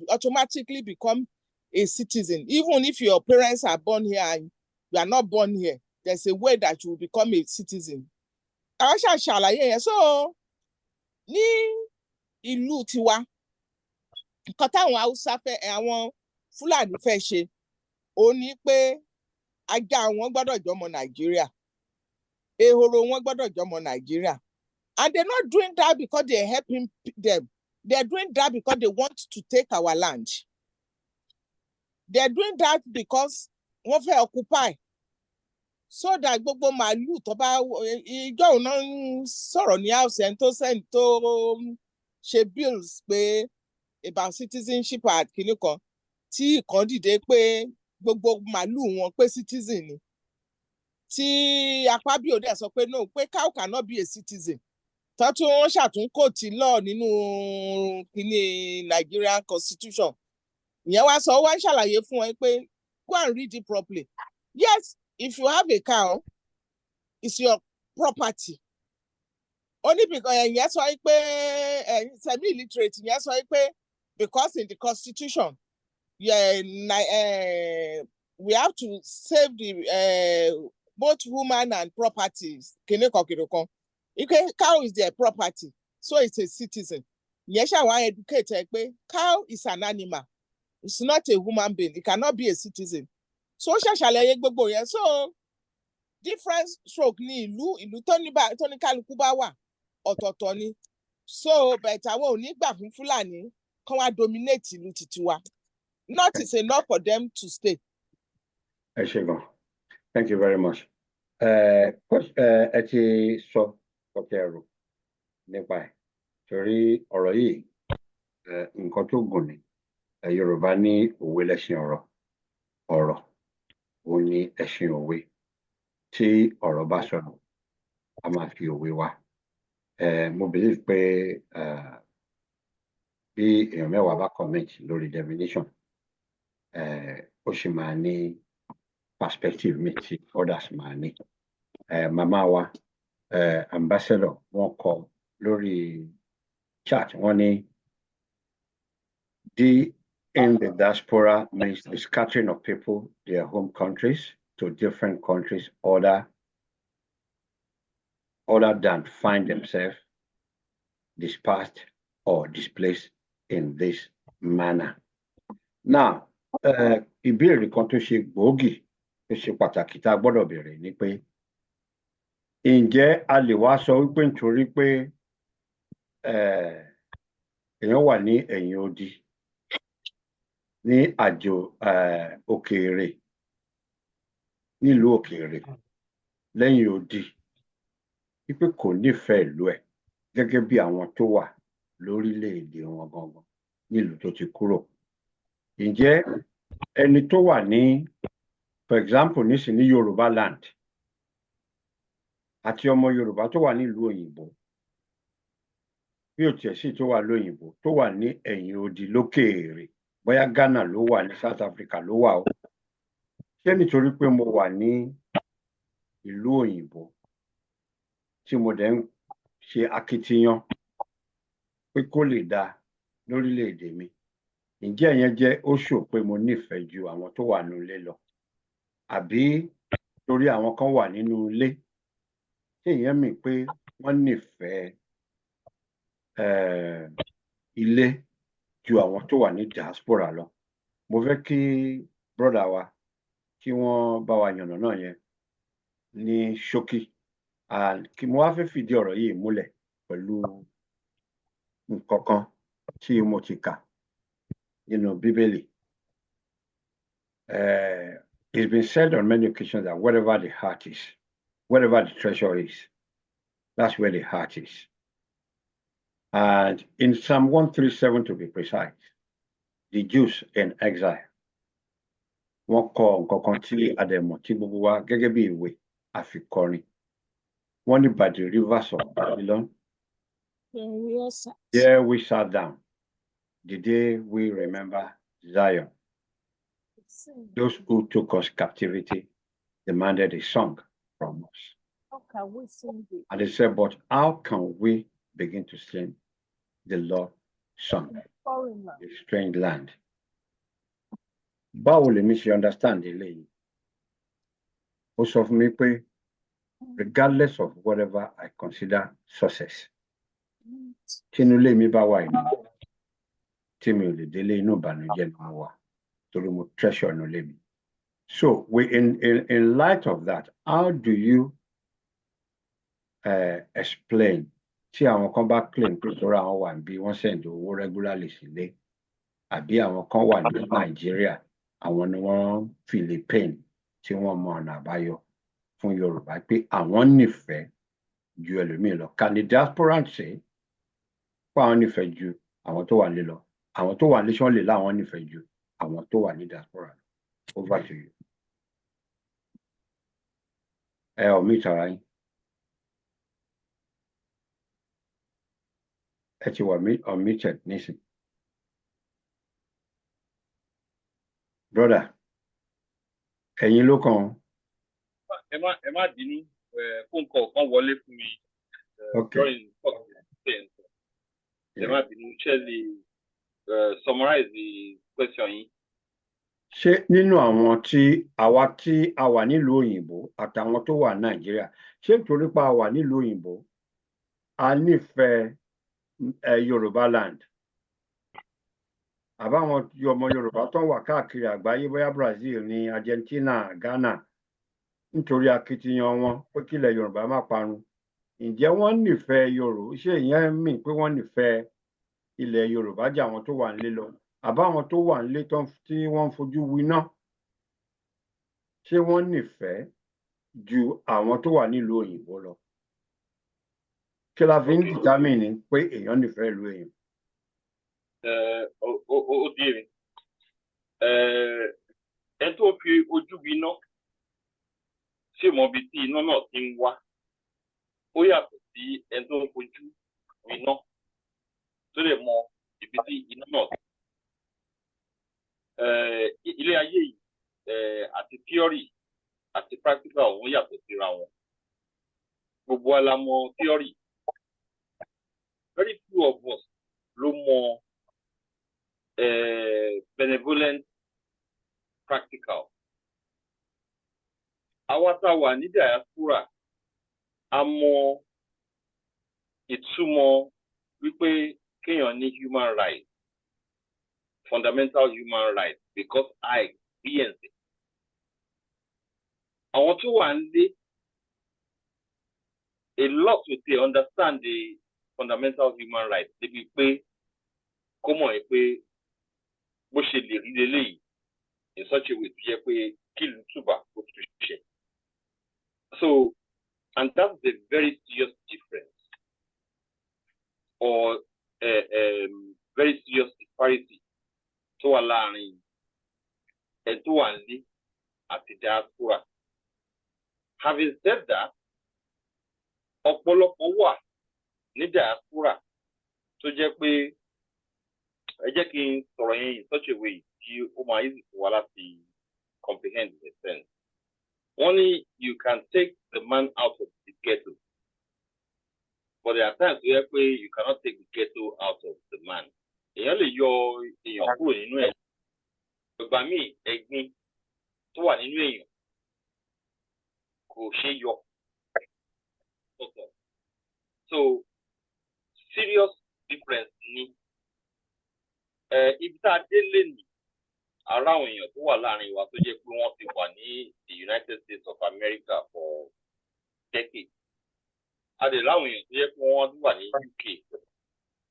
automatically become a citizen. Even if your parents are born here and you are not born here, there's a way that you will become a citizen. Àwọn ṣàlàyé yẹn. So ní ìlú tiwa, nǹkan táwọn Haúsá fẹ́ àwọn Fúlàní fẹ́ ṣe ó ní pé ajá wọn gbọ́dọ̀ jọmọ Nàìjíríà, ehoro wọn gbọ́dọ̀ jọmọ Nàìjíríà, and they're not doing that because they're helping them. They're doing that because they want to take our land. They're doing that because wọ́n fẹ́ occupy, so that gbogbo màálù tó bá ìjọ òun náà ń sọ̀rọ̀ ní house ẹni tó send tó ṣe bills pé about citizenship at kìíní kan tí ìkan dìde pé gbogbo màálù wọn pé citizen ni, tí Akpabio dẹ̀ sọ pé no, pé cow cannot be a citizen. Tọ́tún wọ́n ṣàtúnkò tí law nínú kìíní Nigerian constitution. Ìyẹn wá sọ wá ń ṣàlàyé fún ẹ pé go and read it properly. Yes, if you have a cow, it's your property. Only because ìyẹn sọ pé semi-illiterate ìyẹn sọ pé because in the constitution, we have to save the both woman and properties. Cow is their property, so it's a citizen. Yes, I want to educate pé cow is an animal. It's not a human being. It cannot be a citizen. So ṣàṣàlàyé gbogbo yẹn. So different stroke ní ìlú tó ní kálukú bá wà ọ̀tọ̀ọ̀tọ̀ ni. So but àwọn ò ní gbà fún Fúlàní kan wá dominate ìlú títí wa. Not is enough for them to stay. Thank you very much. Ẹ ti sọ ọ̀tẹ̀ ẹ̀rù nípa ẹ̀ torí ọ̀rọ̀ yìí nǹkan tó gùn ni. Yorùbá ní òwe lẹ́ṣin ọ̀rọ̀ òun ní ẹṣin òwe. Tí ọ̀rọ̀ bá sọnù a máa fi òwe wá. Mo believe pé bí èèyàn mẹ́wàá bá comment lórí definition ó sì máa ní perspective mi tí others máa ní. Màmá wa ambassador wọ́n kọ lórí chat wọ́n ní in the diaspora means the scattering of people, their home countries, to different countries other than find themselves dispersed or displaced in this manner. Now, ìbéèrè kan tó ṣe gbòógì tó ṣe pàtàkì tá a gbọ́dọ̀ béèrè ni pé ǹjẹ́ a lè wá sọ wípé nítorí pé èèyàn wà ní ẹ̀yìn odi ní àjò òkèèrè nílùú òkèèrè lẹ́yìn odi wípé kò nífẹ̀ẹ́ ìlú ẹ̀ gẹ́gẹ́ bí àwọn tó wà lórílẹ̀-èdè wọn gangan nílùú tó ti kúrò. Ǹjẹ́ ẹni tó wà ní, for example, nísìnyí ní Yoruba land àti ọmọ Yorùbá tó wà nílùú òyìnbó bí ò tiẹ̀ sí tó wà lóyìnbó tó wà ní ẹ̀yìn odi lókèèrè bóyá Ghana ló wà ní South Africa ló wà ó, ṣé nítorí pé mo wà ní ìlú òyìnbó tí mo dẹ̀ ń ṣe akitiyan pé kó lè dáa lórílẹ̀-èdè mi, ǹjẹ́ ìyẹn jẹ́ ó ṣò pé mo nífẹ̀ẹ́ ju àwọn tó wà nínú ilé lọ, àbí torí àwọn kan wà nínú ilé tí ìyẹn mì pé wọ́n nífẹ̀ẹ́ ilé ju àwọn tó wà ní diaspora lọ? Mo fẹ́ kí brọ́dà wa kí wọ́n bá wa yànnàná yẹn ní ṣókí, kí mo wá fẹ́ fìdí ọ̀rọ̀ yìí múlẹ̀ pẹ̀lú nǹkan kan tí mo ti kà nínú Bíbélì. It's been said on many occasions that wherever the heart is, wherever the treasure is, that's where the heart is. And in Psalm 137 to be precise, the Jews in exile, wọ́n kọ nǹkan kan tí àdẹ̀mọ̀ tí gbogbo wa gẹ́gẹ́ bí ìwé àfikọrin. Wọ́n ní by the rivers of Babylon, there we sat down, the day we remember Zion. Those who took us captivity demanded a song from us. How can we sing it? And they said, but how can we begin to sing the Lord's song, the strange land? Báwo lèmi ṣe understand eléyìí? Ó sọ fún mi pé regardless of whatever I consider success, tí inú ilé mi bá wà inú, tí mi ò lè délé inú ìbànújẹ́ ni mo wà, torí mo treasure inú ilé mi. So in light of that, how do you explain tí àwọn kan bá claim pé torí àwọn wà níbí wọ́n send owó regularly sílé, àbí àwọn kan wà ní Nàìjíríà àwọn ni wọ́n Philippine tí wọ́n mọ ọ̀nà àbáyọ fún Yorùbá pé àwọn nífẹ̀ẹ́ ju ẹlòmíì lọ? Can the diasporans say pé àwọn nífẹ̀ẹ́ ju àwọn tó wà nílé lọ? Àwọn tó wà nílé ṣé wọ́n lè láwọn nífẹ̀ẹ́ ju àwọn tó wà ní diaspora? Over to you. Omit ara yín. Ẹ ti wà unmuted nísìn. Brother, ẹ̀yin ló kàn. Ẹ má bínú, phone call kan wọlé fún mi. Okay. Ẹ má bínú, ṣé lè summarize the question yìí? Ṣé nínú àwọn tí àwa tí a wà nílùú òyìnbó àtàwọn tó wà Nàìjíríà, ṣé nítorí pé a wà nílùú òyìnbó a nífẹ̀ẹ́ Yorùbá land? Àbáwọn ọmọ Yorùbá tó wà káàkiri àgbáyé bóyá Brazil ní Argentina, Ghana, nítorí akitiyan wọn pé kílẹ̀ Yorùbá má parun, ǹjẹ́ wọ́n nífẹ̀ẹ́ Yorùbá? Ṣé ìyẹn mì pé wọ́n nífẹ̀ẹ́ ilẹ̀ Yorùbá jà àwọn tó wà nílé lọ? Àbáwọn tó wà nílé tí wọ́n fojú winá, ṣé wọ́n nífẹ̀ẹ́ ju àwọn tó wà nílùú òyìnbó lọ? Kí la fi ń determine pé èèyàn nífẹ̀ẹ́ ìlú èèyàn? Ó di èmi. Ẹ tó fi ojú winá, ṣé mọ ibi tí iná náà ti ń wá? Ó yàtọ̀ sí ẹni tó ń fojú winá tó lè mọ ibi tí iná náà ti. Ilé ayé yìí àti theory àti practical wọn yàtọ̀ síra wọn. Gbogbo wa la mọ theory. Very few of us ló mọ benevolent, practical. Àwa tá wà ní diaspora, a mọ ìtumọ̀ wípé kéèyàn ní human rights, fundamental human rights, because I experience it. Àwọn tó wà nílé, a lot to say, understand the fundamental human rights. Débi pé kó mọ̀ pé bó ṣe lè rí leléyìí in such a way tó jẹ́ pé kí ìlú túbà kó tún ṣe. So, and that's a very serious difference, or very serious disparity tó wà láàrin ẹ̀ tó wà nílé àti diaspora. Having said that, ọ̀pọ̀lọpọ̀ wà ní diaspora tó jẹ́ pé ẹ jẹ́ kí n sọ̀rọ̀ yẹn in such a way tí ó máa easy fún wa láti comprehend the sense. Only you can take the man out of the ghetto, but there are times where you cannot take the ghetto out of the man. Èèyàn lè yọ èèyàn kúrò nínú ẹ̀. Ìgbà míì ẹ̀gbin tó wà nínú èèyàn kò ṣeé yọ. So serious difference ni. Ibi tá a dé lénìí, ara àwọn èèyàn tó wà láàrin wa tó jẹ́ pé wọ́n ti wà ní the United States of America for decades. A dẹ̀ láwọn èèyàn tó jẹ́ pé wọ́n wà ní UK,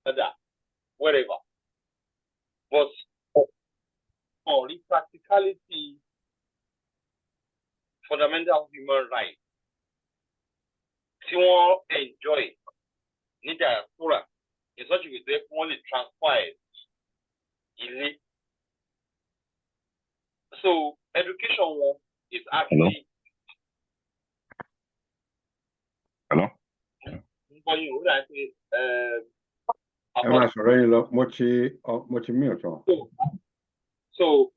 Canada, wherever. But on the practicality, fundamental human rights, tí wọ́n enjoy ní diaspora, in such a way that wọ́n lè transfer ilé. So education is actually. Hello. Ẹ máa sọ̀rọ̀ yín lọ, mo ti mí ọ̀tọ̀. So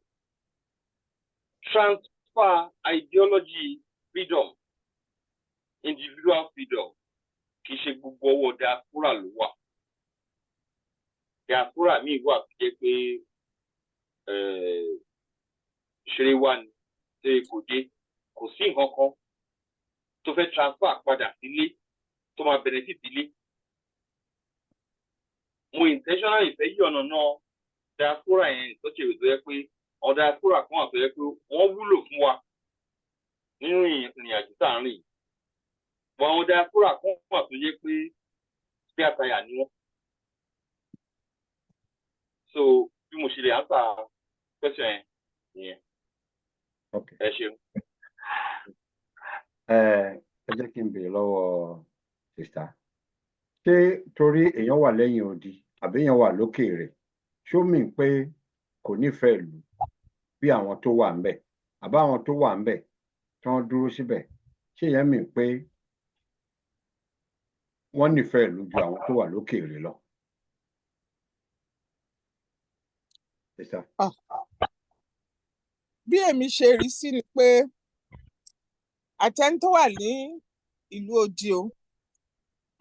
transfer ideology, freedom, individual freedom, kì í ṣe gbogbo ọwọ́ diaspora ló wà. Diaspora mi wà tó jẹ́ pé ṣeré wà ní ṣe kò dé, kò sí nǹkan kan tó fẹ́ transfer padà sílé tó máa benefit ilé. Mo intentionally fẹ́ yí ọ̀nà náà diaspora yẹn tó ṣe ètò yẹ pé àwọn diaspora kan wà tó yẹ pé wọ́n wúlò fún wa nínú ìrìn àjò tá à ń rìn. But àwọn diaspora kan wà tó yẹ pé bí àtàyà ni wọ́n. So bí mo ṣe lè answer question yẹn nìyẹn. Okay. Ẹ ṣeun. Ẹ jẹ́ kí n béèrè lọ́wọ́ sista. Ṣé torí èèyàn wà lẹ́yìn odi àbí èèyàn wà lókèèrè, ṣó mì pé kò nífẹ̀ẹ́ ìlú bí àwọn tó wà ńbẹ̀, àbá àwọn tó wà ńbẹ̀ tí wọ́n dúró síbẹ̀, ṣé ìyẹn mì pé wọ́n nífẹ̀ẹ́ ìlú ju àwọn tó wà lókèèrè lọ? Sista. Bí èmi ṣe rí sí ni pé àtẹni tó wà ní ìlú odi o,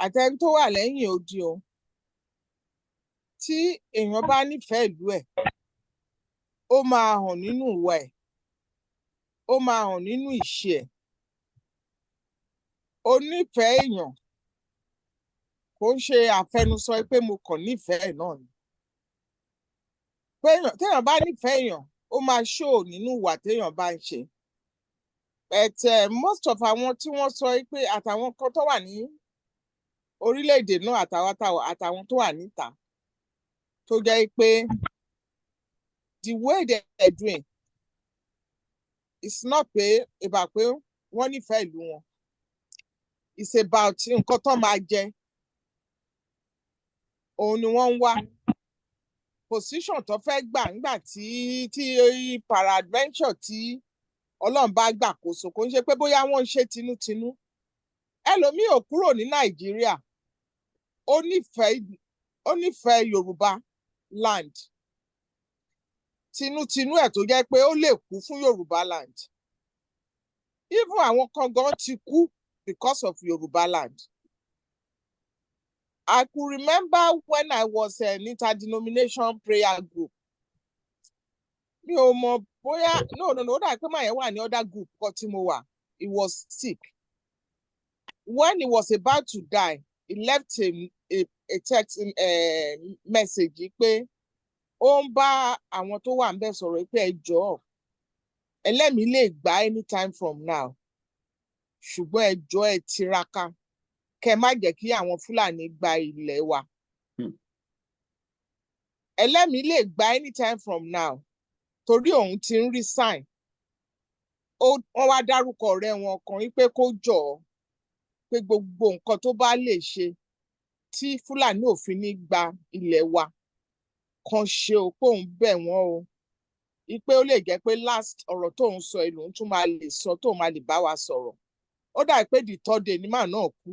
àtẹni tó wà lẹ́yìn odi o, tí èèyàn bá nífẹ̀ẹ́ ìlú ẹ̀, ó máa hàn nínú ìwà ẹ̀, ó máa hàn nínú ìṣe ẹ̀. Ó nífẹ̀ẹ́ èèyàn kò ń ṣe àfẹnusọ pé mo kàn nífẹ̀ẹ́ náà ni. Téèyàn bá nífẹ̀ẹ́ èèyàn, ó máa show nínú ìwà téèyàn bá ń ṣe. But most of àwọn tí wọ́n sọ pé àtàwọn kan tó wà ní orílẹ̀-èdè náà àtàwọn tó wà níta tó jẹ́ pé the way they are doing it's not pé about pé wọ́n nífẹ̀ẹ́ ìlú wọn. It's about nǹkan tó máa jẹ. Òun ni wọ́n ń wá. Position tó fẹ́ gbà nígbà tí peradventure tí Ọlọ́run bá gbàkóso, kò ń ṣe pé bóyá wọ́n ń ṣe tinútinú. Ẹlòmíì ò kúrò ní Nàìjíríà, ó nífẹ̀ẹ́ Yorùbá land tinútinú ẹ̀ tó jẹ́ pé ó lè kú fún Yorùbá land. Even àwọn kan gan ti kú because of Yorùbá land. I could remember when I was an interdenomination prayer group. mi ò mọ̀ bóyá no ó dà pé máa yẹn wà ní other group kan tí mo wà. He was sick. When he was about to die, he left him a text message pé ó ń bá àwọn tó wà ńbẹ̀ sọ̀rọ̀ pé ẹ jọ̀ọ́ ẹlẹ́mìí lè gbà anytime from now ṣùgbọ́n ẹ jọ̀ọ́ ẹ tiraka kẹ́ má jẹ́ kí àwọn Fúlàní gba ilẹ̀ wa. Ẹlẹ́mìí lè gbà anytime from now torí òun ti ń resign. Wọ́n wá dárúkọ ọ̀rẹ́ wọn kan wípé kó jọ̀ọ́ pé gbogbo nǹkan tó bá lè ṣe tí Fúlàní ò fi ní gba ilẹ̀ wa kan ṣe o pé òun bẹ̀ wọ́n o wípé ó lè jẹ́ pé last ọ̀rọ̀ tóun sọ ìlú tún máa lè sọ tóun máa lè bá wa sọ̀rọ̀. Ó dà pé the third day ni màá náà kú.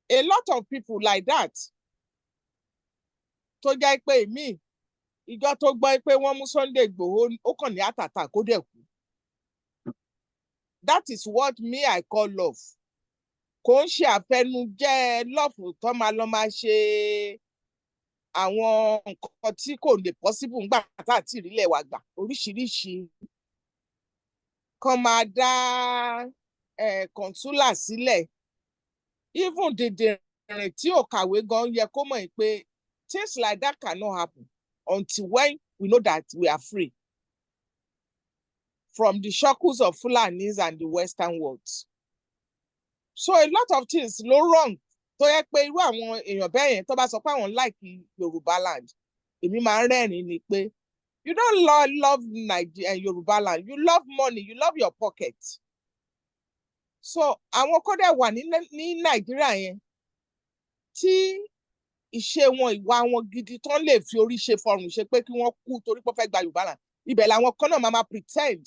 A lot of people like that tó jẹ́ pé èmi ìjọ tó gbọ́ pé wọ́n mú Sunday Igboho ó kàn ní àtàtà kó dẹ̀ kú. That is what me I call love. Kò ń ṣe àfẹnujẹ́ love tó máa lọ máa ṣe àwọn nǹkan tí kò lè possible ńgbà tá àti ìrìlẹ̀ wa gbà oríṣiríṣi. Kàn máa dá kọ̀ǹtúlà sílẹ̀. Even dìndìnrìn tí ò kàwé gan yẹ kó mọ̀ pé things like that cannot happen until when we know that we are free from the shackles of Fulanis and the Western world. So a lot of things ló wrong tó yẹ pé irú àwọn èèyàn bẹ́ẹ̀ yẹn tó bá sọ pé àwọn like Yoruba land èmi máa ń rẹ́rìn-ín ni pé you don't love Nigeria and Yoruba land, you love money, you love your pocket. So àwọn kó dẹ̀ wà ní Nàìjíríà yẹn tí ìṣe wọn ìwà wọn gidi tán lè fi orí ṣe fọrùn ṣe pé kí wọ́n kú torí pé wọ́n fẹ́ gba Yorùbá land ibẹ̀ làwọn kan náà máa pretend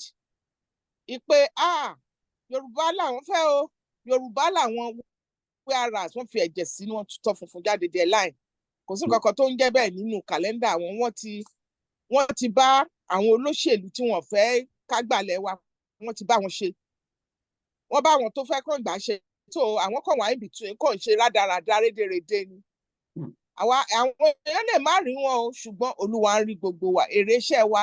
pé Yorùbá làwọn fẹ́ o Yorùbá làwọn whereas wọ́n fi ẹ̀jẹ̀ sínú wọn tutọ́ funfun jáde dé line kò sí nǹkan kan tó ń jẹ́ bẹ́ẹ̀ nínú kàlẹ́ndà wọ́n ti bá àwọn olóṣèlú tí wọ́n fẹ́ kágbàlẹ̀ wa wọ́n ti bá wọn ṣe wọ́n bá wọn tó fẹ́ kàn gbà ṣe so àwọn kan wà in between kàn ṣe rádaràda rédèrèdè ni àwọn èèyàn lè má rí wọn o ṣùgbọ́n Olúwa ń rí gbogbo wa èrè iṣẹ́ wa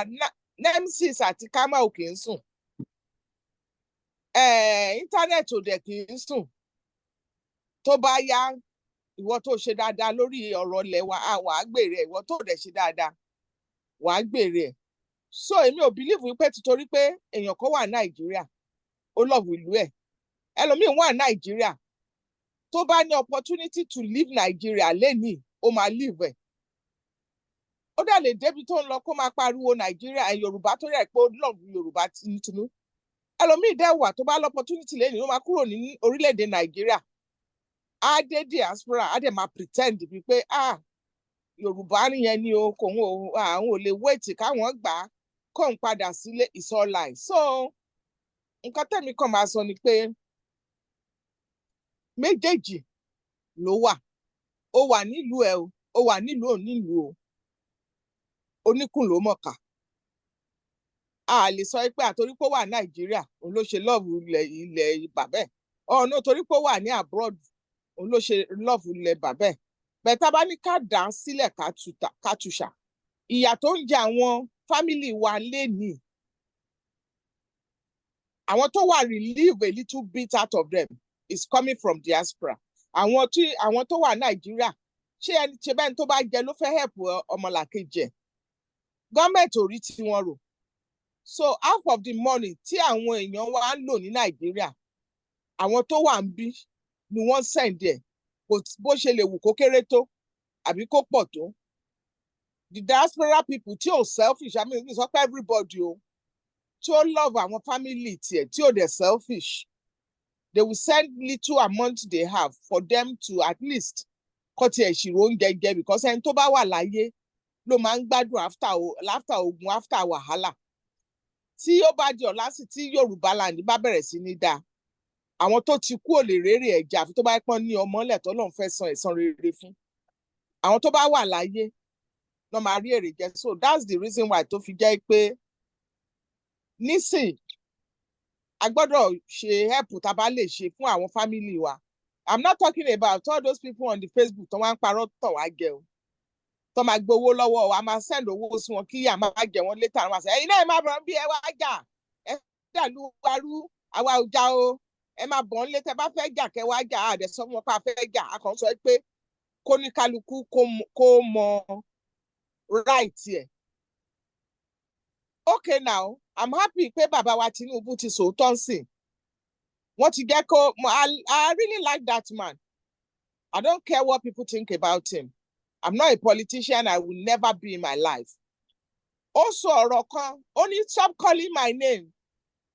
Nemesis àti Kama ò kì í sùn íńtánẹ́ẹ̀tì ò dẹ̀ kì í sùn tó bá yá ìwọ tó ṣe dáadáa lórí ọ̀rọ̀ ilẹ̀ wa wà á gbèrè ìwọ tó dẹ̀ ṣe dáadáa wà á gbèrè ẹ̀ so èmi ò bìlíìfù pé títorí pé èèyàn kan wà Nàìjíríà ó lọ́ọ̀bù ìlú ẹ̀ ẹlòmíín wà Nàìjíríà tó bá ní opportunity to leave Nigeria lẹ́nìí ó máa leave ẹ̀ ó dẹ̀ lè débi tó ń lọ kó máa pariwo Nàìjíríà Yorùbá tó rẹ̀ pé ó lọ́ọ̀bù Yorùbá tinútinú ẹlòmíín dẹ̀ wà tó bá lọ opportunity lẹ́nìí ó máa kúrò ní orílẹ̀-èdè Nàìjíríà á dé diaspora á dẹ̀ máa pretend bíi pé Yorùbá nìyẹn ni o kò àwọn ò lè wait káwọn gbà á kó ń padà sílé it's all lies so nǹkan tẹ̀mí kan máa sọ ni pé méjèèjì ló wà ó wà nílùú ẹ o ó wà nílùú ò nílùú o oníkùn ló mọ̀ọ́kà a lè sọ pé àtorí pé ó wà Nàìjíríà òun ló ṣe lọ́ọ̀bù ilẹ̀ bàbẹ́ ọ̀nà torí pé ó wà ní abroad òun ló ṣe lọ́ọ̀bù ilẹ̀ bàbẹ́ bẹ̀tà bá ní ká dà á sílẹ̀ ká túṣà ìyà tó ń jẹ àwọn fámìlì wa lénìí àwọn tó wà relieve a little bit out of them is coming from diaspora àwọn tó wà Nàìjíríà ṣé bẹ́ẹ̀ ni tó bá jẹ ló fẹ́ help ọmọlàkejì ẹ̀ gọ́ọ̀mẹ̀ntì ò rí tí wọ́n rò so half of the money tí àwọn èèyàn wa ń lò ní Nàìjíríà àwọn tó wà ń bí ni wọ́n send ẹ̀ bó ṣe lè wù kó kéré tó àbí kó pọ̀ tó the diaspora people tí ò selfish I mean sọ pé everybody o tí ó love àwọn family tiẹ̀ tí ò dẹ̀ selfish they will send little amount they have for them to at least kọ́ tiẹ̀ ṣírò oúnjẹ jẹ because ẹni tó bá wà láyé ló máa ń gbádùn after ogun after wàhálà tí ó bá di ọ̀la sí tí Yorùbá land bá bẹ̀rẹ̀ sí ní dáa àwọn tó ti kú ò lè rérè ẹ̀jẹ̀ àfi tó bá pọ́n ní ọmọlẹ̀ tó lóun fẹ́ san ẹ̀san rere fún àwọn tó bá wà láyé ló máa rí èrè jẹ so that's the reason why tó fi jẹ́ pé nísìn a gbọ́dọ̀ ṣe help tá a bá lè ṣe fún àwọn family wa I'm not talking about all those people on the Facebook tó wá ń parọ́ tọ̀ wá jẹ o tó máa gbowó lọ́wọ́ wa máa send owó sí wọn kí ìyá máa jẹ wọn létà wọn àṣẹ ẹ̀yin náà ẹ má bọ̀ bí ẹ wá jà ẹ dàlú warú àwa ò jà o ẹ má bọ̀ ń lé tẹ bá fẹ́ jà kẹ wá jà àdẹ sọ fún wọn pé a fẹ́ jà a kàn sọ pé kóníkálukú kó mọ right ẹ̀. Okay now I'm happy pé bàbá wa Tinubu ti sòótọ́ nsìn wọ́n ti jẹ́ kó I really like that man. I don't care what people think about him. I'm not a politician. I will never be in my life. Also, ọ̀rọ̀ kan, only stop calling my name.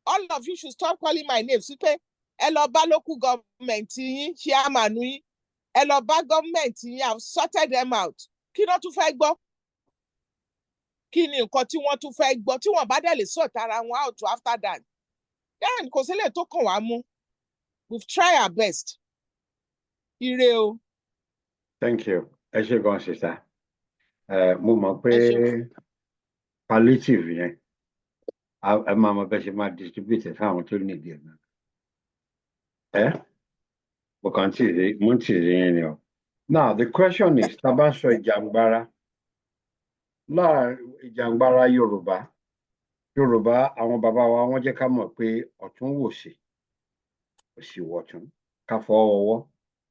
All of you should stop calling my name. Sí pé ẹ lọ bá local government yín, chairman yín, ẹ lọ bá government yín, I've sorted them out. Kí ló tún fẹ́ gbọ́? Kí ni nǹkan tí wọ́n tún fẹ́ gbọ́? Tí wọ́n bá dẹ̀ lè sort ara wọn out after that. Then kò sí lè tó kàn wá mú. We've tried our best. Ire o. Thank you. Ẹ ṣé gan sister. Mo mọ̀ pé palliative yẹn ẹ máa mọ bẹ́ẹ̀ ṣe máa distribute fáwọn tó ní ìdí ẹ̀ náà. Mo kàn tí ì yẹn ni o. Now the question is, tá a bá sọ ìjàngbara ìjàngbara Yorùbá àwọn bàbá wa wọ́n jẹ́ ká mọ̀ pé ọ̀tún wòsì òsì wọ̀tún ká fọwọ́ ọwọ́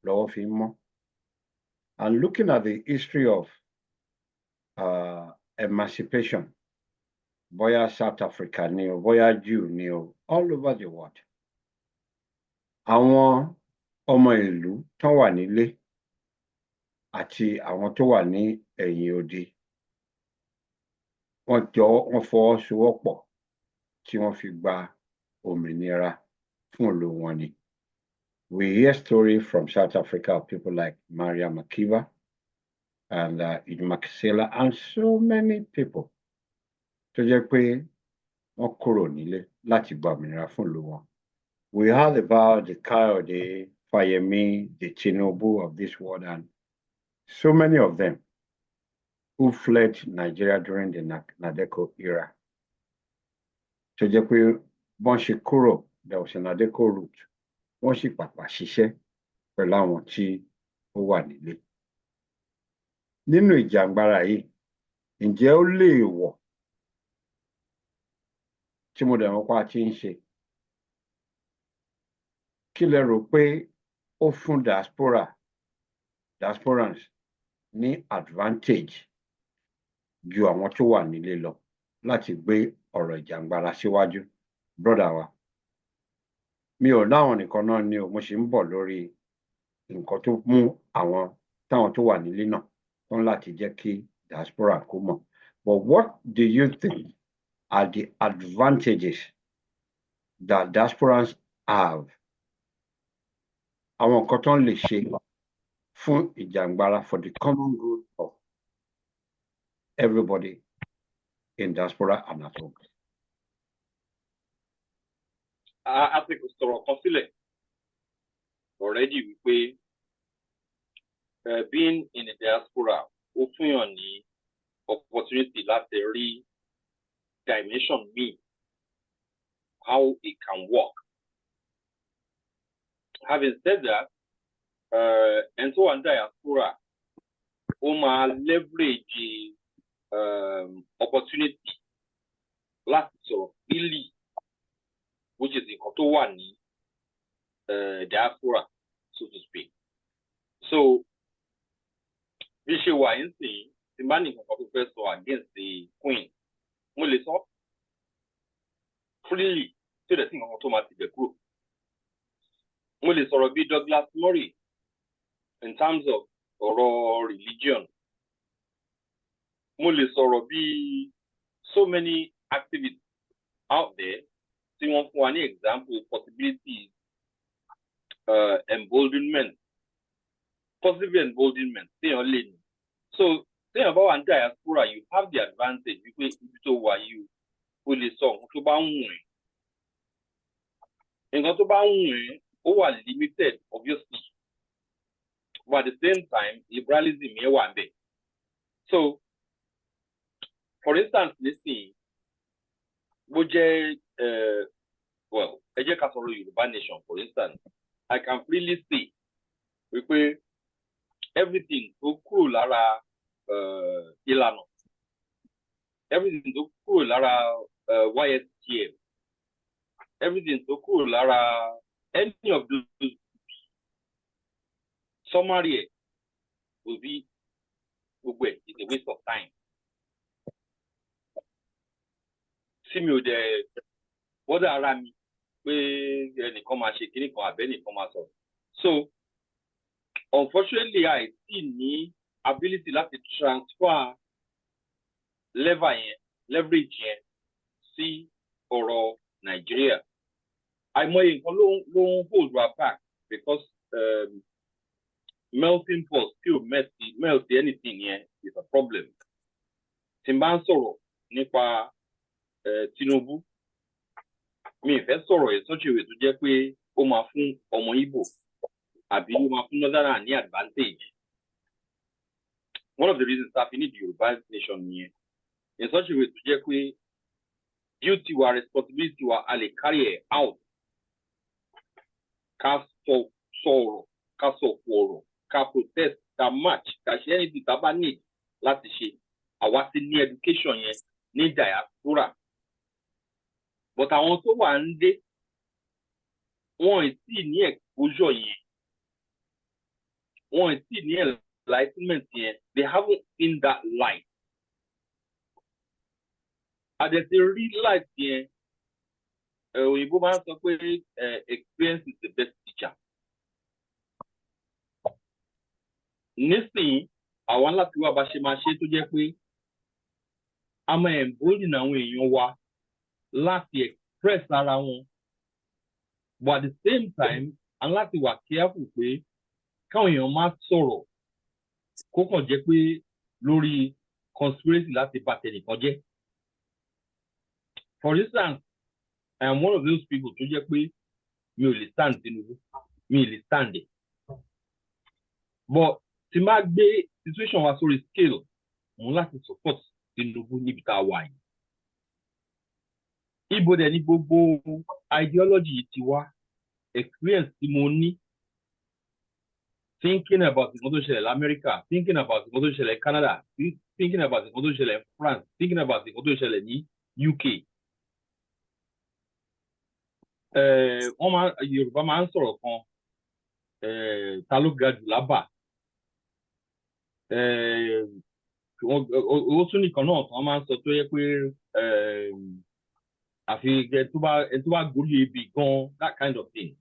lọ́wọ́ fi ń mọ́. And looking at the history of emancipation, bóyá South Africa ni o, bóyá Jew ni o, all over the world. Àwọn ọmọ ìlú tán wà nílé àti àwọn tó wà ní ẹ̀yìn odi, wọ́n fọwọ́sowọ́pọ̀ tí wọ́n fi gba òmìnira fún ìlú wọn ni. We hear stories from South Africa of people like Maria Makiba and Makisela and so many people tó jẹ́ pé wọ́n kúrò nílé láti gba òmìnira fún ìlú wọn. We heard about the Kayode, Fayemi, the Tinubu of this world, and so many of them who fled Nigeria during the Nadeko era. Tó jẹ́ pé bọ́n ṣe kúrò, there was a Nadeko route. Wọ́n sì pàpà ṣiṣẹ́ pẹ̀lú àwọn tí ó wà nílé. Nínú ìjàngbara yìí, ǹjẹ́ ó lè wọ̀ tí mo dẹ̀ mọ̀ pé a ti ń ṣe? Kí lẹ rò pé ó fún diasporans ní advantage ju àwọn tó wà nílé lọ láti gbé ọ̀rọ̀ ìjàngbara síwájú? Brother wa, mi ò láwọn nìkan náà ni o, mo sì ń bọ̀ lórí nǹkan tó mú táwọn tó wà nílé náà tán láti jẹ́ kí diaspora kó mọ̀. But what do you think are the advantages that diasporans have? Àwọn nǹkan tán lè ṣe fún ìjàngbara for the common good of everybody in diaspora and at home. A ti sọ̀rọ̀ kan sílẹ̀ already wípé being in the diaspora ó fún yàn ní opportunity láti rí dimension míì how it can work. Having said that, ẹni tó wà ní diaspora ó máa leverage opportunity láti sọ̀rọ̀ freely, which is nǹkan tó wà ní diaspora, so to speak. So bí ṣe wà ń sìn, tí bá ní nǹkan tó fẹ́ sọ against the queen, mo lè sọ freely tó dẹ̀ sí nǹkan tó máa ti bẹ̀ kúrò. Mo lè sọ̀rọ̀ bí Douglas Murray in terms of ọ̀rọ̀ religion. Mo lè sọ̀rọ̀ bí so many activities out there tí wọ́n fún wa ní example possibilities, emboldenment, positive emboldenment téèyàn lè ní. So téèyàn bá wà ní diaspora, you have the advantage wípé ibi tó wà yìí o lè sọ nǹkan tó bá ń wù ẹ́. Nǹkan tó bá ń wù ẹ́ ó wà limited obviously, but at the same time liberalism yẹn wà ńbẹ̀. So for instance nísìnyí bó jẹ́ well ẹ jẹ́ ká sọ̀rọ̀ Yorùbá nation for instance, I can freely say wípé everything tó kúrò lára ìlànà, everything tó kúrò lára YSTM, everything tó kúrò lára any of those summary will be gbogbo ẹ̀ is a waste of time. Sí mi ò dẹ̀ bọ́dà ara mi pé ẹnìkan máa ṣe kíní kan àbẹ́nìkan máa sọ̀rọ̀. So unfortunately I still ní ability láti transfer leverage yẹn sí ọ̀rọ̀ Nàìjíríà. Àìmọye nǹkan ló ń hold wa back because melting pot still melt anything yẹn is a problem. Tí n bá ń sọ̀rọ̀ nípa Tinubu, mi ì fẹ́ sọ̀rọ̀ ẹ̀ such a way tó jẹ́ pé ó máa fún ọmọ Igbo àbí ó máa fún Northern ní advantage. One of the reasons that we need the Yoruba nation nìyẹn in such a way tó jẹ́ pé duty wa responsibility wa a lè carry it out. Ká sọ̀rọ̀, ká sọ̀kò ọ̀rọ̀, ká protest, ká march, ká ṣe anything tá a bá need láti ṣe. Àwa ti ní education yẹn ní diaspora. But àwọn tó wà ń dé, wọn ì tí ní exposure yẹn. Wọn ì tí ní enlightenment yẹn. They haven't seen that light. Àdẹ̀tí rí light yẹn. Òyìnbó máa ń sọ pé experience is the best teacher. Nísìnyí, àwọn láti wá bá ṣe máa ṣe tó jẹ́ pé a máa embolden àwọn èèyàn wa láti express ara wọn. But at the same time, a láti wà careful pé káwọn èèyàn má sọ̀rọ̀ kó kàn jẹ́ pé lórí conspiracy láti bà tẹnìkan jẹ́. For instance, I am one of those people tó jẹ́ pé mi ò lè stand Tinubu, mi ò lè stand it. But tí n bá gbé situation wa sórí scale, mo láti support Tinubu níbi tá a wà yìí. Ibo dẹ̀ ní gbogbo ideology ti wá, experience tí mo ní, thinking about nǹkan tó ṣẹlẹ̀ l'Amẹ́ríkà, thinking about nǹkan tó ṣẹlẹ̀ Canada, thinking about nǹkan tó ṣẹlẹ̀ France, thinking about nǹkan tó ṣẹlẹ̀ ní UK. Yorùbá máa ń sọ̀rọ̀ kan, ta ló ga jù lábà. Owó tún nìkan náà tán máa ń sọ tó yẹ pé àfi ẹ tó bá gorí ebè gan, that kind of thing.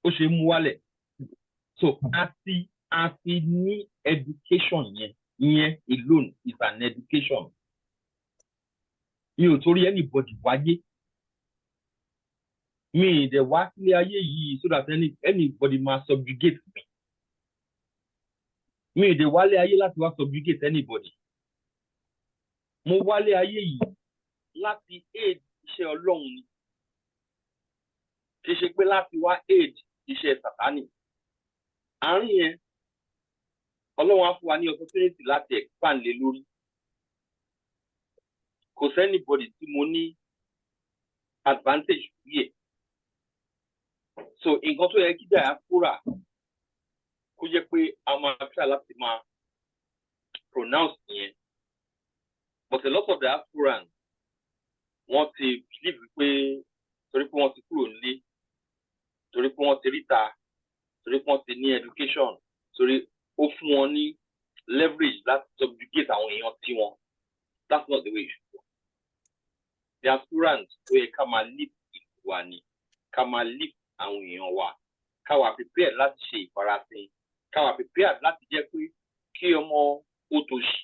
Ó ṣe é mú wálẹ̀. So a ti ní education yẹn alone is an education. Mi ò torí anybody wáyé. Mi dẹ̀ wá sílé ayé yìí so that anybody máa subjugate me. Mi dẹ̀ wálé ayé láti wá subjugate anybody. Mo wálé ayé yìí láti aid iṣẹ́ Ọlọ́run ni. Kì í ṣe pé láti wá aid iṣẹ́ Sàtánì. Àárín yẹn, Ọlọ́run á fún wa ní opportunity láti expand lé lórí. Kò sẹ́nibody tí mo ní advantage yẹ. So nǹkan tó yẹ kí diaspora kó jẹ́ pé a máa try láti máa pronounce yẹn. But a lot of diasporans wọ́n ti believe pé torí pé wọ́n ti kúrò nílé, torí pé wọ́n ti ríta, torí pé wọ́n ti ní education, torí ó fún wọn ní leverage láti subjugate àwọn èèyàn tí wọn. That's not the way it should go. Diasporans tó yẹ ká máa live ìwà ni, ká máa live àwọn èèyàn wa, ká wà prepared láti ṣe ìfarasìn, ká wà prepared láti jẹ́ pé kí ọmọ òtòṣì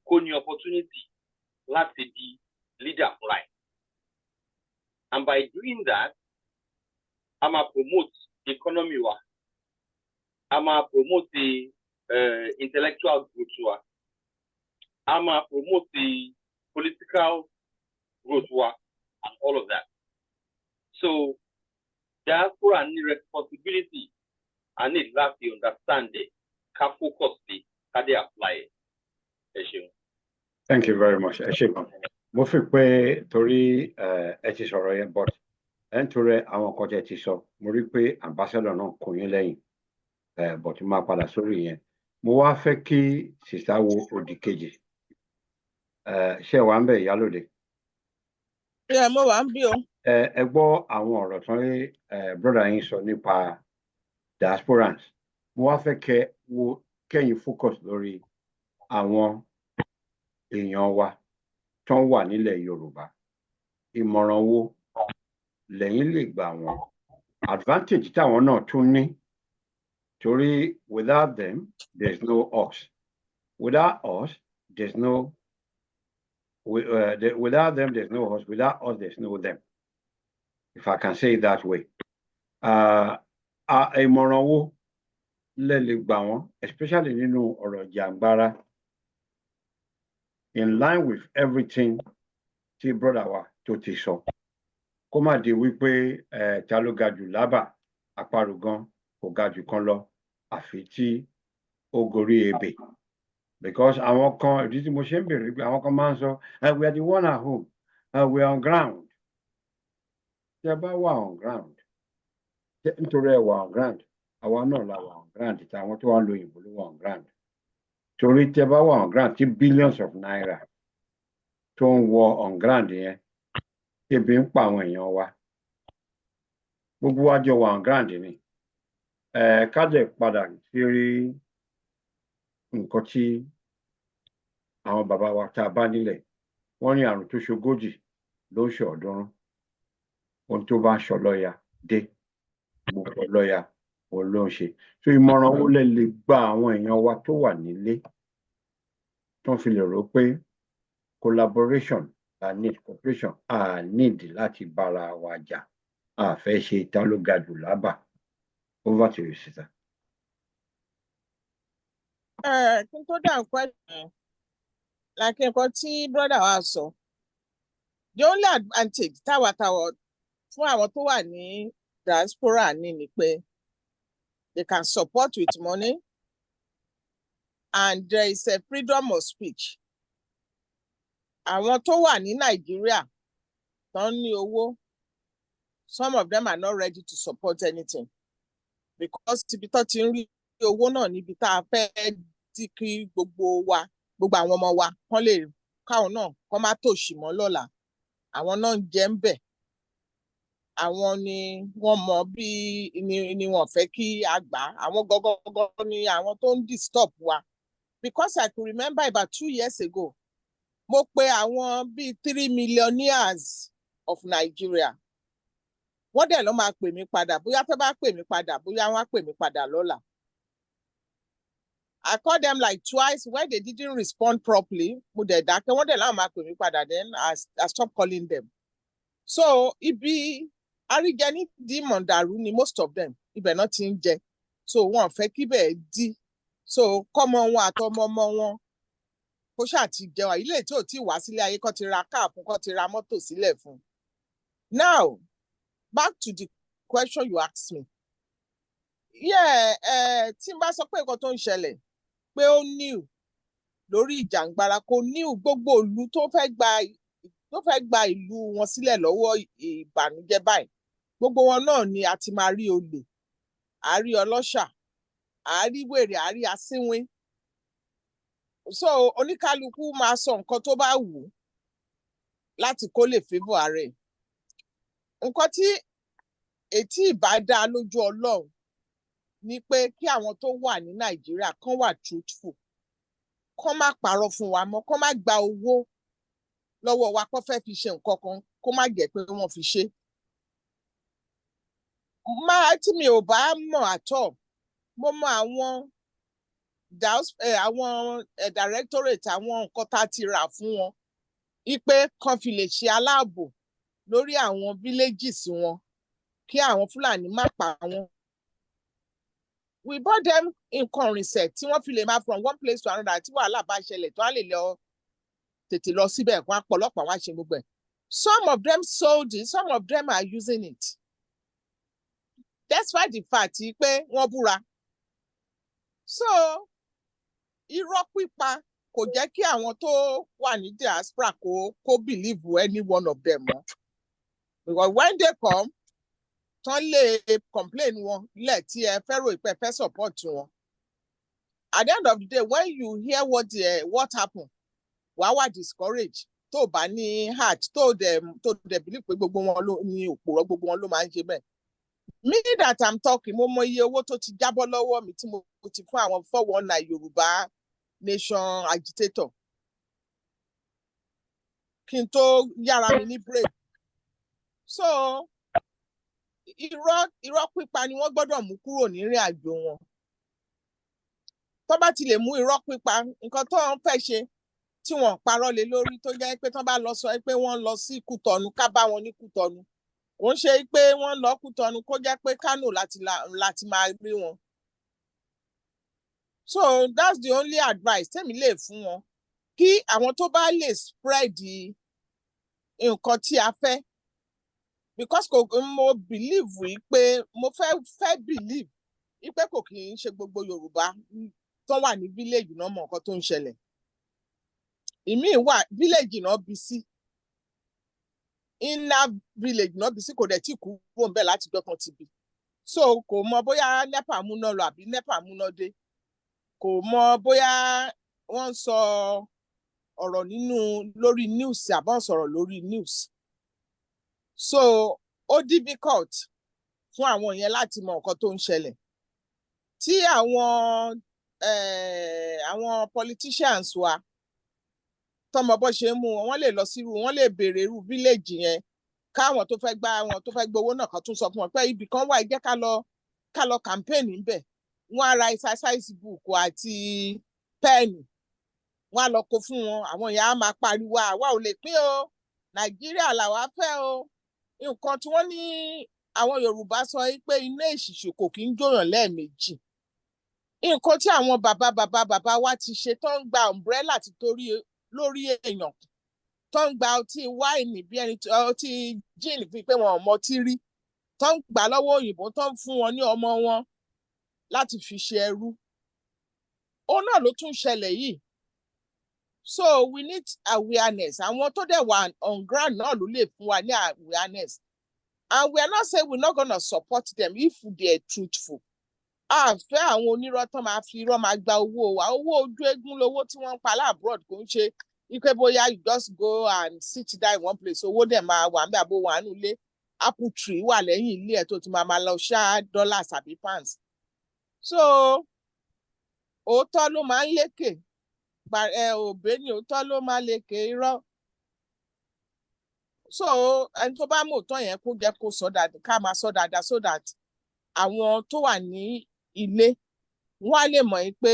kó ní opportunity láti di leader fúnra ẹ̀. And by doing that, a máa promote the economy wa, a máa promote the intellectual growth wa, a máa promote the political growth wa, and all of that. So diaspora ní responsibility and need láti understand it, ká focus sí, ká dé apply it. Ẹ ṣeun. Thank you very much. Ẹ ṣé gan. Mo fi pé torí ẹ ti sọ̀rọ̀ yẹn but ẹ ń torí àwọn nǹkan tẹ́ ti sọ mo rí pé ambassador náà kò yín lẹ́yìn but máa padà sórí yẹn. mo wá fẹ́ kí sìsá wo òdì kejì. Ṣé wà ń bẹ̀ Ìyálóde? Yeah, mo wà ń bí o. Ẹ gbọ́ àwọn ọ̀rọ̀ tán lé brọ́dà yín sọ nípa diasporans. Mo wá fẹ́ kẹ́yìn focus lórí àwọn èèyàn wa tán wà nílẹ̀ Yorùbá. Ìmọ̀ràn wo lẹ́yìn lè gbà wọ́n? Advantage táwọn náà tún ní, torí without them there's no us. Without us there's no without them there's no us. Without us there's no them, if I can say it that way. Ìmọ̀ràn wo lẹ lè gbà wọ́n, especially nínú ọ̀rọ̀ jàǹgbára, in line with everything tí brother wa tó ti sọ, kó má di wípé ta ló ga jù lábà, àparò gan kò ga jù kan lọ àfi tí ó gorí ebè. Because àwọn kan, ìdí tí mo ṣe ń bèrè pé àwọn kan máa ń sọ we are the one at home, we are on ground. Tẹ́ bá wà on ground, nítorí ẹ wà on ground, àwa náà la wà on ground, táwọn tó wà lóyìnbó ló wà on ground. Torí tẹ́ bá wà on ground tí billions of naira tó ń wọ on ground yẹn, ebi ń pa àwọn èèyàn wa, gbogbo wa jọ wà on ground ni. Ká dẹ̀ padà sí rí nǹkan tí àwọn bàbá wa tá a bá nílẹ̀, wọ́n ní àrùn tó ṣogójì ló ń ṣe ọ̀ọ́dúnrún. Ohun tó bá ṣọlọ́ya dé, gbogbo ọlọ́ya òun ló ń ṣe. So ìmọ̀ràn wo lẹ lè gba àwọn èèyàn wa tó wà nílé tó fi lè rò pé collaboration need cooperation, need láti bára wa jà, fẹ́ ṣe ìta ló ga jù lábà. Over to you, sister. Kí n tó dáhùn question, like nǹkan tí brother wa sọ, the only advantage táwa fún àwọn tó wà ní diaspora ni pé they can support with money and there is a freedom of speech. Àwọn tó wà ní Nàìjíríà tán ní owó, some of them are not ready to support anything because ibi tó ti ń rí owó náà níbi tá a fẹ́ tí kí gbogbo àwọn ọmọ wa kán lè káwọn náà kán má tòṣì mọ́ lọ́la. Àwọn náà ń jẹ ń bẹ̀. Àwọn ni wọ́n mọ bí ni wọ́n fẹ́ kí a gbà. Àwọn gọ́gọ́gọ́ ni àwọn tó ń disturb wa. Because I could remember about 2 years ago, mo pe àwọn bíi 3 millionaires of Nigeria. Wọ́n dẹ̀ ló máa pè mí padà, bóyá tó bá pè mí padà, bóyá wọ́n á pè mí padà lọ́la. I called them like twice. When they didn't respond properly, mo dẹ̀ dákẹ́, wọ́n dẹ̀ láwọn máa pè mí padà, then I stopped calling them. So ibi àríjẹní di mọ̀ndàrú ni most of them, ibẹ̀ náà ti ń jẹ. So wọ́n fẹ́ kí bẹ́ẹ̀ di. So kọ́mọ wọn àtọmọ ọmọ wọn kó ṣáà ti jẹun. Ilé tí ò tí wá sílé ayé kó ti ra káà fún, kó ti ra mọ́tò sílẹ̀ fún. Now, back to the question you asked me. Yeah, tí n bá sọ pé nǹkan tó ń ṣẹlẹ̀ pé ó new lórí ìjàngbara, kò new. Gbogbo ìlú tó fẹ́ gba ìlú wọn sílẹ̀ lọ́wọ́ ìbànújẹ́ báyìí, gbogbo wọn náà ni a ti máa rí olè, a rí ọlọ́ṣà, a rí wèrè, a rí asínwín. So oníkálukú máa sọ nǹkan tó bá wù ú láti kó lè favour ààrẹ. Nǹkan tí ètí ìbá dá lójú Ọlọ́run ni pé kí àwọn tó wà ní Nàìjíríà kán wà truthful, kán má parọ́ fún wa mọ́, kán má gba owó lọ́wọ́ wa kó fẹ́ fi ṣe nǹkan kan kó má jẹ́ pé wọ́n fi ṣe. Tí mi ò bá mọ̀ àtọ̀, mo mọ àwọn directorate, àwọn nǹkan tá a ti rà fún wọn wípé kán fi lè ṣe aláàbò lórí àwọn villages wọn kí àwọn Fúlàní má pa wọn. We bought them nǹkan ìrìnsẹ̀ tí wọ́n fi lè máa from one place to another, tí wàhálà bá ṣẹlẹ̀ tí wọ́n á lè lọ tètè lọ síbẹ̀, wọ́n á pọ̀lọ́pàá, wọ́n á ṣe gbogbo ẹ̀. Some of them sold it, some of them are using it. Despite the fact pé wọ́n búra. So irọ́ pípa kò jẹ́ kí àwọn tó wà ní diaspora kó believe any one of them mọ́. Because when they come, tán lè complain wọn lẹ̀ tí ẹ fẹ́ rò ìpẹ́ fẹ́ support wọn. at the end of the day, when you hear what happened, wàá wà discouraged. Tó bá ní heart, tó dẹ̀ believe pé gbogbo wọn ló ní òpùrọ́, gbogbo wọn ló máa ń ṣe bẹ́ẹ̀. Me that I'm talking, mo mọ iye owó tó ti jábọ́ lọ́wọ́ mi tí mo ti fún àwọn 419 Yorùbá Nation agitator. Kí n tó yára mi ní break. So, irọ́ pípa ni wọ́n gbọ́dọ̀ mú kúrò nírìn àjò wọn. Tó bá ti lè mú irọ́ pípa, nǹkan tó ń fẹ́ ṣe tí wọ́n parọ́ lé lórí tó jẹ́ pé tó bá lọ sọ pé wọ́n lọ sí Kútọ̀nù, ká bá wọn ní Kútọ̀nù. Kò ń ṣe pé wọ́n lọ Kútọ̀nù kó jẹ́ pé Kánò láti máa rí wọn. So that's the only advice tèmi lè fún wọn. Kí àwọn tó bá lè spread nǹkan tí a fẹ́. Because mo believe wípé mo fẹ́ believe wípé kò kì í ṣe gbogbo Yorùbá tó wà ní village náà mọ nǹkan tó ń ṣẹlẹ̀. Ìmí wà village náà bí sí. Inner village náà bí sí kò dẹ̀ tí kúrò ń bẹ̀ láti dọ́kan ti bí. So kò mọ bóyá NEPA múná lọ àbí NEPA múná dé. Kò mọ bóyá wọ́n ń sọ ọ̀rọ̀ lórí news àbọ̀ sọ̀rọ̀ lórí news. So ó difficult fún àwọn yẹn láti mọ nǹkan tó ń ṣẹlẹ̀. Tí àwọn politicians wa tọmọ bó ṣe mú wọn lè lọ sírú, wọn lè béèrè irú village yẹn, káwọn tó fẹ́ gbowó náà kan tún sọ fún wọn pé ibì kan wà, jẹ́ ká lọ campaign níbẹ̀. Wọ́n á ra exercise book àti pẹ́ẹ̀nì, wọ́n á lọ kó fún wọn. Àwọn èèyàn á máa pariwo, àwa ò lè pín o, Nàìjíríà làwa fẹ́ o. Nǹkan tí wọ́n ní àwọn Yorùbá sọ pé iná èṣìṣì kò kí ń jóyàn lẹ́ẹ̀mejì. Nǹkan tí àwọn bàbá wa ti ṣe tó ń gba umbrella ti torí lórí èèyàn, tó ń gba ọtí wáìnì bí ẹni ọtí gin fi pé wọn ò mọ ọtí rí, tó ń gbà lọ́wọ́ òyìnbó, tó ń fún wọn ní ọmọ wọn láti fi ṣe ẹrú. Òun náà ló tún ṣẹlẹ̀ yìí. So we need awareness. Àwọn tó dẹ̀ wà on ground náà ló lè fún wa ní awareness. And we are not saying we're not going to support them if they are truthful. Àfẹ́ àwọn onírọ́ tán máa fi irọ́ máa gba owó wa. Owó ojú eégún lówó tí wọ́n ń pa láàbúrọ̀d kò ń ṣe wípé bóyá you just go and sit down in one place. Owó dẹ̀ máa wà ń bẹ̀ àbó wà nínú ilé. Apple tree wà lẹ́yìn ilé ẹ̀ tó ti máa lọ ṣá dollars àbí pounds. So òótọ́ ló máa ń lékè. Òbé ni òótọ́ ló máa lékè irọ́. So ẹni tó bá mú òótọ́ yẹn kó jẹ́ kó sọ dáadáa, ká máa sọ dáadáa so that àwọn tó wà ní ilé wọ́n á lè mọ̀ pé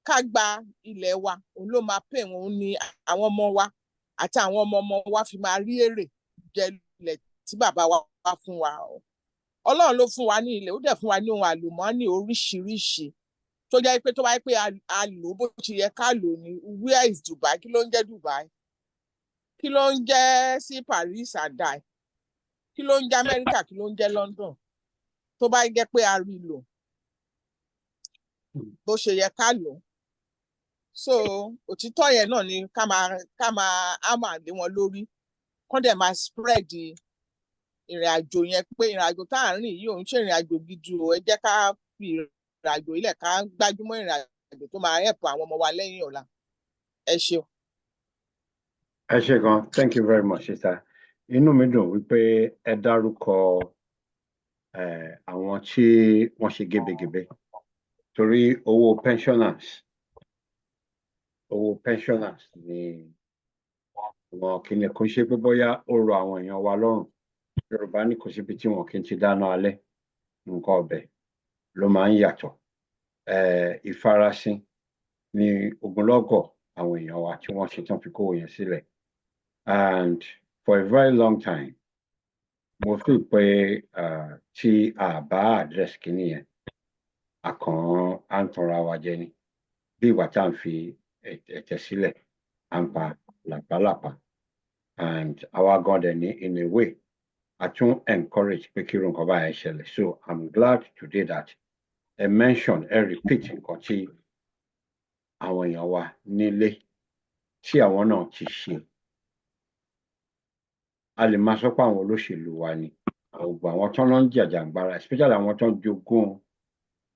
ká gba ilẹ̀ wa, òun ló máa pè wọ́n ní àwọn ọmọ wa àti àwọn ọmọ wa fi máa rí èrè jẹ ilẹ̀ tí bàbá wa wá fún wa. Ọlọ́run ló fún wa ní ilẹ̀, ó dẹ̀ fún wa ní ohun àlùmọ́ọ́nì oríṣiríṣi tó jẹ́ pé tó bá yẹ pé a lò bó ṣe yẹ ká lò ní. Where is Dubai? Kí ló ń jẹ́ Dubai? Kí ló ń jẹ́ sí Paris and die? Kí ló ń jẹ́ Amẹ́ríkà? Kí ló ń jẹ́ London? Tó bá jẹ́ pé a rí lò bó ṣe yẹ ká lò. So òtítọ́ yẹn náà ni ká máa lé wọn lórí, kán dẹ̀ máa spread ìrìn àjò yẹn pé ìrìn àjò tá à ń rìn yìí òun ṣe ìrìn àjò gidi o. Ẹ jẹ́ ká fi ìrìn àjò ilẹ̀ ká gbájúmọ́ ìrìn àjò tó máa help àwọn ọmọ wa lẹ́yìn ọ̀la. Ẹ ṣeun. Ẹ ṣé gan, thank you very much sister. Inú mi dùn wípé ẹ dárúkọ àwọn tí wọ́n ṣe gébégébé torí owó pensioners ni wọn kì í kó ṣe pé bóyá ó rọ àwọn èèyàn wa lọ́rùn. Yorùbá ní kò síbi tí wọn kì í ti dáná alẹ́, nǹkan ọbẹ̀ ló máa ń yàtọ̀. Ìfarasin ni ogunlọ́gọ̀ àwọn èèyàn wa tí wọ́n ṣe tán fi kówó yẹn sílẹ̀. And for a very long time mo fi pé tí a bá address kìíní yẹn à ń tanra wa jẹ ni, bí ìgbà tá à ń fi ẹ̀tẹ̀ sílẹ̀ à ń pa làpálàpá. And our God in a way I tún encourage pé kí irú nǹkan báyẹn ṣẹlẹ̀. So I'm glad today that ẹ mention repeat nǹkan tí àwọn èèyàn wa nílé tí àwọn náà ti ṣe. A lè máa sọ pé àwọn olóṣèlú wa ni àwọn tó ń jàjàǹgbara, especially àwọn tó ń jogún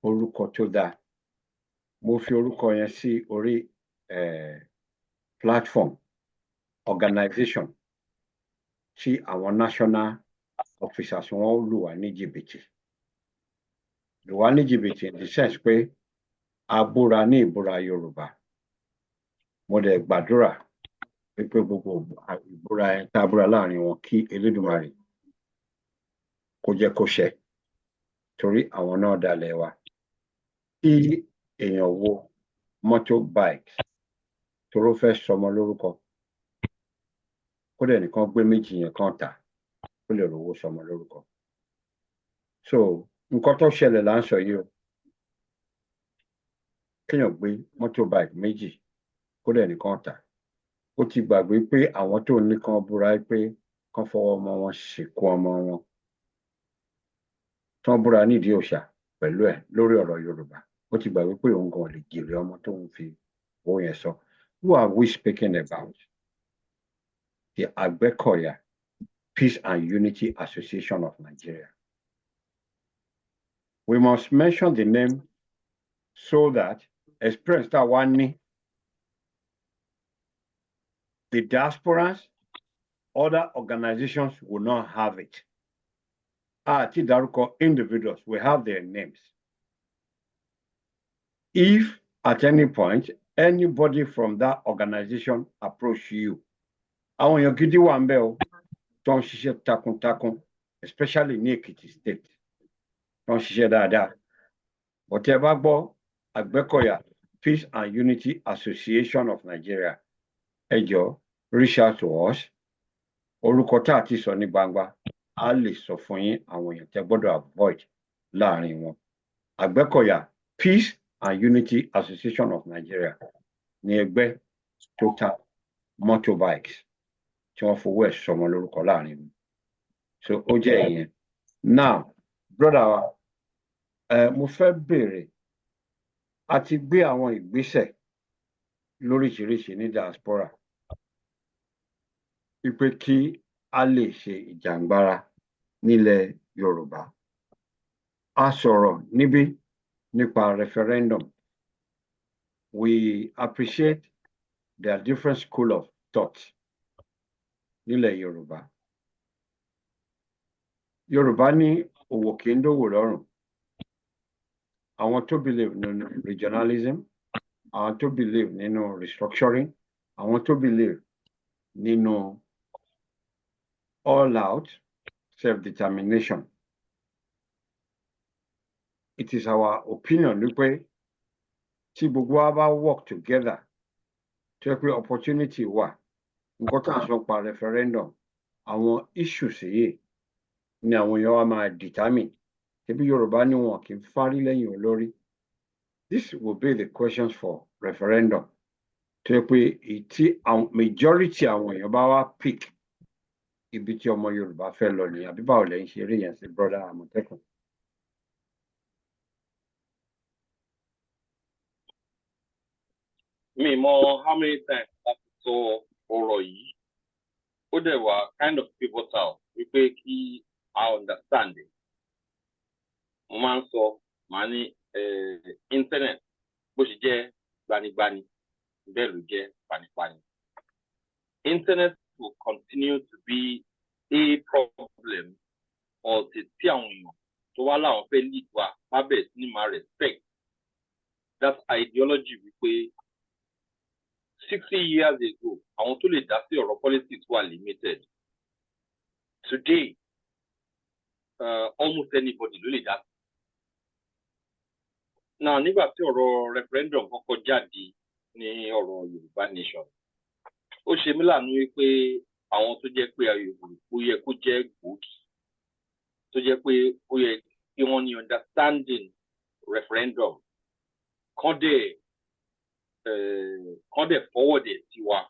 orúkọ tó dáa. mo fi orúkọ yẹn sí orí platform organization tí àwọn national officers wọn lù wá ní jìbìtì in the sense pé a búra ní ìbúra Yorùbá mo dẹ̀ gbàdúrà pé gbogbo ìbúra yẹn tá a búra láàrin wọn kí Elédùmarè kó jẹ́ kó ṣẹ torí àwọn náà dalẹ̀ wa tí èèyàn wo motorbike toró fẹ́ sọmọ lórúkọ kó dẹ̀ nìkan gbé méjì yẹn kan tà kó lè rówó sọmọ lórúkọ so nǹkan tó ṣẹlẹ̀ là ń sọ yìí o kéèyàn gbé motorbike méjì kó dẹ̀ nìkan tà ó ti gbàgbé pé àwọn tó nìkan búra pé kán fọwọ́ ọmọ wọn ṣìnkú ọmọ wọn tán búra nídìí òòṣà pẹ̀lú ẹ̀ lórí ọ̀rọ̀ Yorùbá ó ti gbàgbé pé òun gan lè jèrè ọmọ tó ń fi owó yẹn sọ. Who are we speaking about? The Agbekoya Peace and Unity Association of Nigeria. We must mention the name so that experience that one ní the diasporans, other organizations will not have it. Àti dárúkọ individuals, we have their names. If at any point anybody from that organization approach you, àwọn èèyàn gidi wà ńbẹ̀ o tó ń ṣiṣẹ́ takuntakun, especially ní Èkìtì state, tó ń ṣiṣẹ́ dáadáa. But ẹ bá gbọ́ Agbekoya Peace and Unity Association of Nigeria, ẹ jọ̀ọ́ reach out to us. Orúkọ tá a ti sọ ní gbangba, a lè sọ fún yín àwọn èèyàn tẹ́ gbọ́dọ̀ avoid láàrin wọn. Agbekoya Peace and Unity Association of Nigeria ní ẹgbẹ́ tó ta motorbikes tí wọ́n fowó ẹ̀ sọmọ lórúkọ láàrin wọn. So ó jẹ́ ìyẹn. Now, brother wa, mo fẹ́ béèrè, a ti gbé àwọn ìgbésẹ̀ lóríṣiríṣi ní diaspora wípé kí a lè ṣe ìjàǹgbara nílẹ̀ Yorùbá. A sọ̀rọ̀ níbí nípa referendum. We appreciate their different school of thought nílẹ̀ Yorùbá. Yorùbá ní òwò kì í dówò lọ́rùn. Àwọn tó believe nínú regionalism, àwọn tó believe nínú restructuring, àwọn tó believe nínú all out self-determination. It is our opinion wípé tí gbogbo wa bá work together tó yẹ pé opportunity wà, nǹkan tá à ń sọ pa referendum, àwọn issues yìí ni àwọn èèyàn wa máa determine. Ṣebí Yorùbá ní wọn kì í fárí lẹ́yìn olórí. This will be the questions for referendum. Tó yẹ pé tí majority àwọn èèyàn bá wá pick ibi tí ọmọ Yorùbá fẹ́ lọ ní àbí báwo lẹ́yìn ṣe rí yẹn sí brother Àmọ̀tẹ́kùn. Mi mọ how many times láti sọ ọ̀rọ̀ yìí. Ó dẹ̀ wà kind of pivotal wípé kí I understand it. Mo máa ń sọ, màá ní internet bó ṣe jẹ́ gbanigbani bẹ́ẹ̀ ló jẹ́ panipani. Internet will continue to be a problem until tí àwọn èèyàn tó wá láwọn fẹ́ lead wa má bẹ̀rẹ̀ sí ní máa respect that ideology wípé 60 years ago àwọn tó lè dá sí ọ̀rọ̀ politics wà limited. Today, almost anybody ló lè dá sí. Now, nígbà tí ọ̀rọ̀ referendum kọ́kọ́ jáde ní ọ̀rọ̀ Yorùbá nation, ó ṣe mí láàánú wípé àwọn tó jẹ́ pé ó yẹ kó jẹ́ gbòógì, tó jẹ́ pé ó yẹ kí wọ́n ní understanding referendum, kán dẹ̀ forward ẹ̀ sí wa,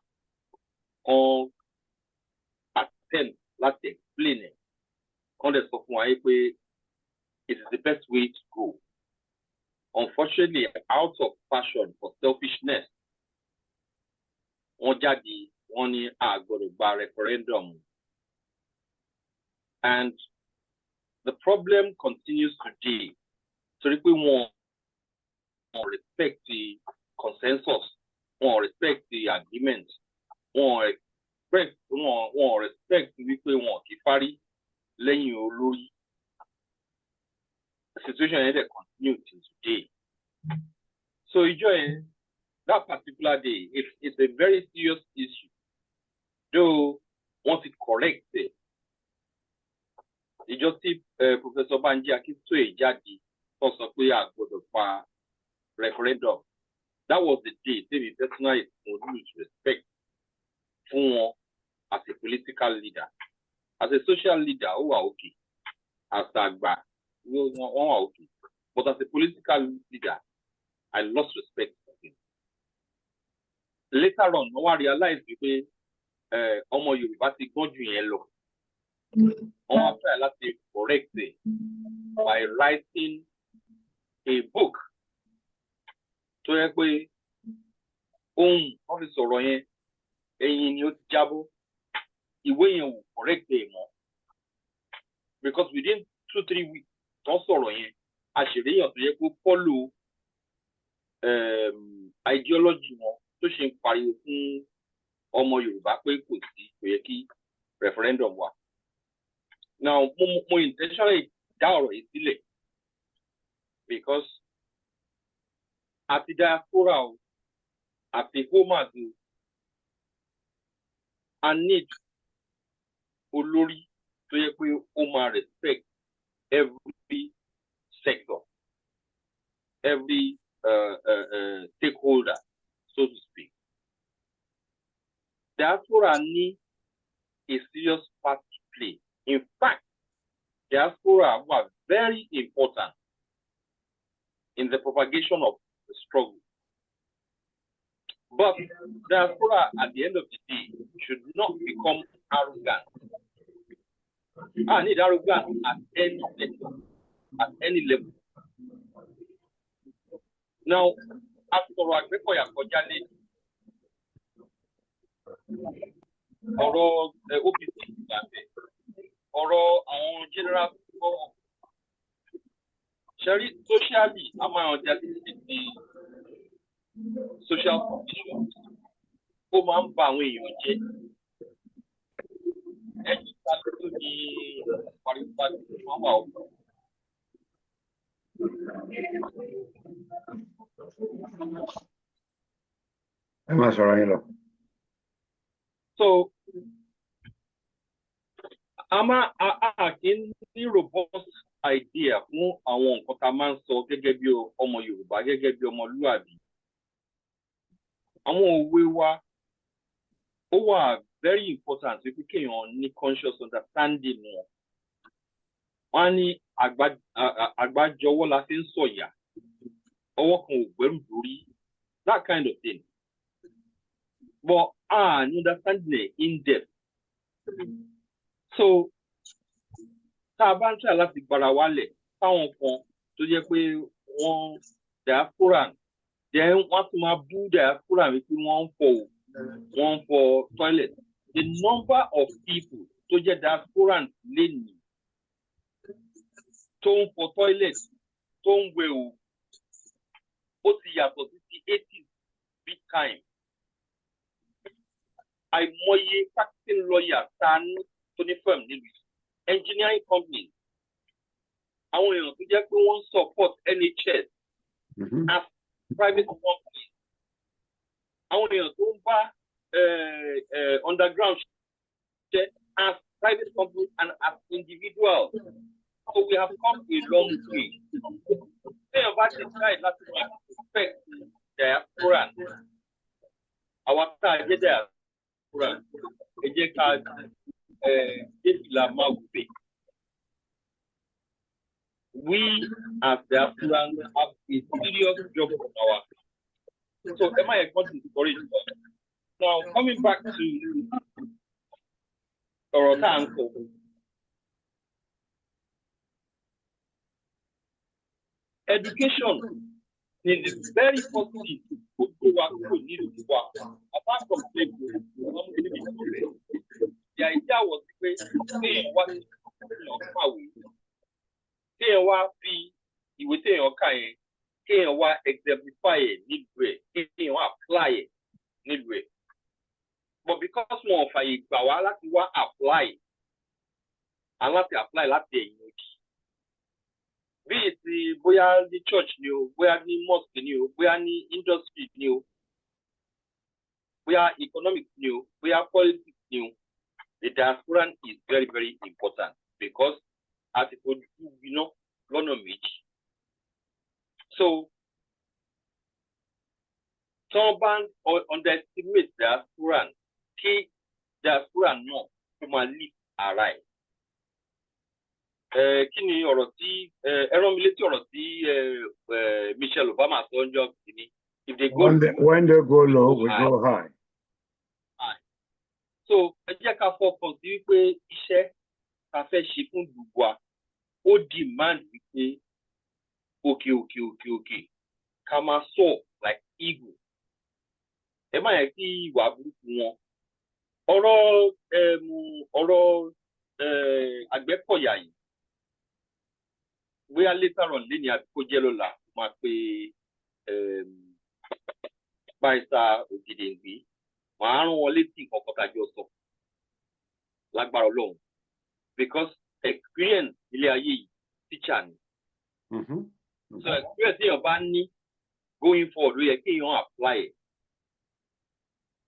kán attempt láti explain ẹ̀, kán dẹ̀ sọ fún wa pé it is the best way to go. Unfortunately, out of passion for selfishness, wọ́n jáde, wọ́n ní a gbọ́dọ̀ gba referendum. And the problem continues today. Torí pé wọ́n respect the consensus, wọ́n respect the agreement, wọ́n respect wípé wọ́n kì í parí lẹ́yìn olórí. The situation yẹn dẹ̀ continue till today. So that particular day, it's a very serious issue. Though once it correct it, ìjọ tí Professor Banji Akintoye jáde tó sọ pé a gbọ́dọ̀ pa referendum, that was the day they personally lose respect fún wọn as a political leader. As a social leader, ó wà okay. As àgbà, wọ́n wà okay. But as a political leader, I lost respect for him. Later on, no one realized pé ọmọ Yorùbá ti gbọ́n jù yẹn lọ. Wọ́n try láti correct it by writing a book. Tó yẹ pé ohun wọ́n fi sọ̀rọ̀ yẹn, ẹ̀yìn ni ó ti jábọ́. Ìwé yẹn wò correct it mọ́. Because within 2-3 weeks, wọ́n sọ̀rọ̀ yẹn, àṣìríyàn tó yẹ kó follow ideology wọn tó ṣe ń pariwo fún ọmọ Yorùbá pé kò yẹ kí referendum wà. Now, mo intentionally dá ọ̀rọ̀ yìí sílẹ̀ because àti diaspora o àti homers o, I need olórí tó yẹ pé ó máa respect every sector, every stakeholder, so to speak. Diaspora need a serious part to play. In fact, diaspora were very important in the propagation of the struggle. But diaspora, at the end of the day, should not become arrogant. I need arrogance at any level. At any level. Now, after Agbekoya Kojale, ọ̀rọ̀ OPC gbàgbé, ọ̀rọ̀ àwọn general ṣẹ́rí socially a máa ń jáde sí social conditions ó máa ń ba àwọn èèyàn jẹ́. Ẹ̀yìn ìpàdé tó ní paríparí máa wà ọ̀pọ̀. Ẹ máa sọ̀rọ̀ yín lọ. So, a kì í ní robust idea fún àwọn nǹkan tá a máa ń sọ gẹ́gẹ́ bí ọmọ Yorùbá, gẹ́gẹ́ bí ọmọlúwàbí. Àwọn òwe wa ó wà very important pé kéèyàn ní conscious understanding wọn. Wọ́n á ní àgbájọwọ́ la fi ń sọ̀yà, ọwọ́ kan ò gbẹ́rù dórí, that kind of thing. But understanding it in depth. So, tá a bá ń try láti gbára wálẹ̀ táwọn kan tó jẹ́ pé wọ́n diaspora, then wọ́n tún máa bú diaspora wípé wọ́n ń fọ toilet. The number of people tó jẹ́ diaspora lẹ́nìí tó ń fọ toilet, tó ń wẹ̀ o, ó ti yàtọ̀ sí ti 80s big time. Àìmọye practicing lawyer tá ní tó ní firm nílùú engineering companies, àwọn èèyàn tó jẹ́ pé wọ́n support NHS as private companies, àwọn èèyàn tó ń bá underground ṣe as private companies and as individuals. So we have come a long way. Téèyàn bá ti try láti máa respect diaspora, àwọn tá a jẹ́ diaspora, ẹ jẹ́ ká we as diasporans have a serious job on our hands. So am I going to encourage you? Now coming back to Orotanko, education is very positive to work. Apart from slavery, the idea was téèyàn wá fi ìwé téèyàn kà yẹn kéèyàn wá exemplify ẹ̀ nílùú ẹ̀ kéèyàn wá apply ẹ̀ nílùú ẹ̀ but because wọn ò fàyè gbà wá láti wá apply aláti apply láti ẹ̀yìn òdì bí ti bóyá ní church ni o bóyá ní mosque ni o bóyá ní industry ni o bóyá economics ni o bóyá politics ni o the diasporan is very very important because as a fojú gbiná lọ́nà méjì so tí wọ́n bá underestimate diasporan kí diasporan náà kó máa live ara ẹ̀. Kí ni ọ̀rọ̀ tí ẹ rán mi létí ọ̀rọ̀ tí Michelle Obama sọ ń jọ kìíní. If they go when they go low, we go high. So ẹ jẹ́ ká fọkàn sí wípé iṣẹ́ ta fẹ́ ṣe fún gbogbo wa ó demand wípé òkè ká máa soar like eagle. Ẹ má yẹ kí ìwà burúkú wọn. Ọ̀rọ̀ Àgbẹ̀kọ̀yà yìí. Bóyá later on lẹ́ni àbíkó jẹ́ lọ́la máa pe Báyìísá Ògèdèngbé màá rán wọn létí nǹkan kan tàjọ sọ lágbára Ọlọ́run because experience ilé ayé yìí teacher ni. So experience èèyàn bá ní going forward ló yẹ kí èèyàn apply ẹ̀.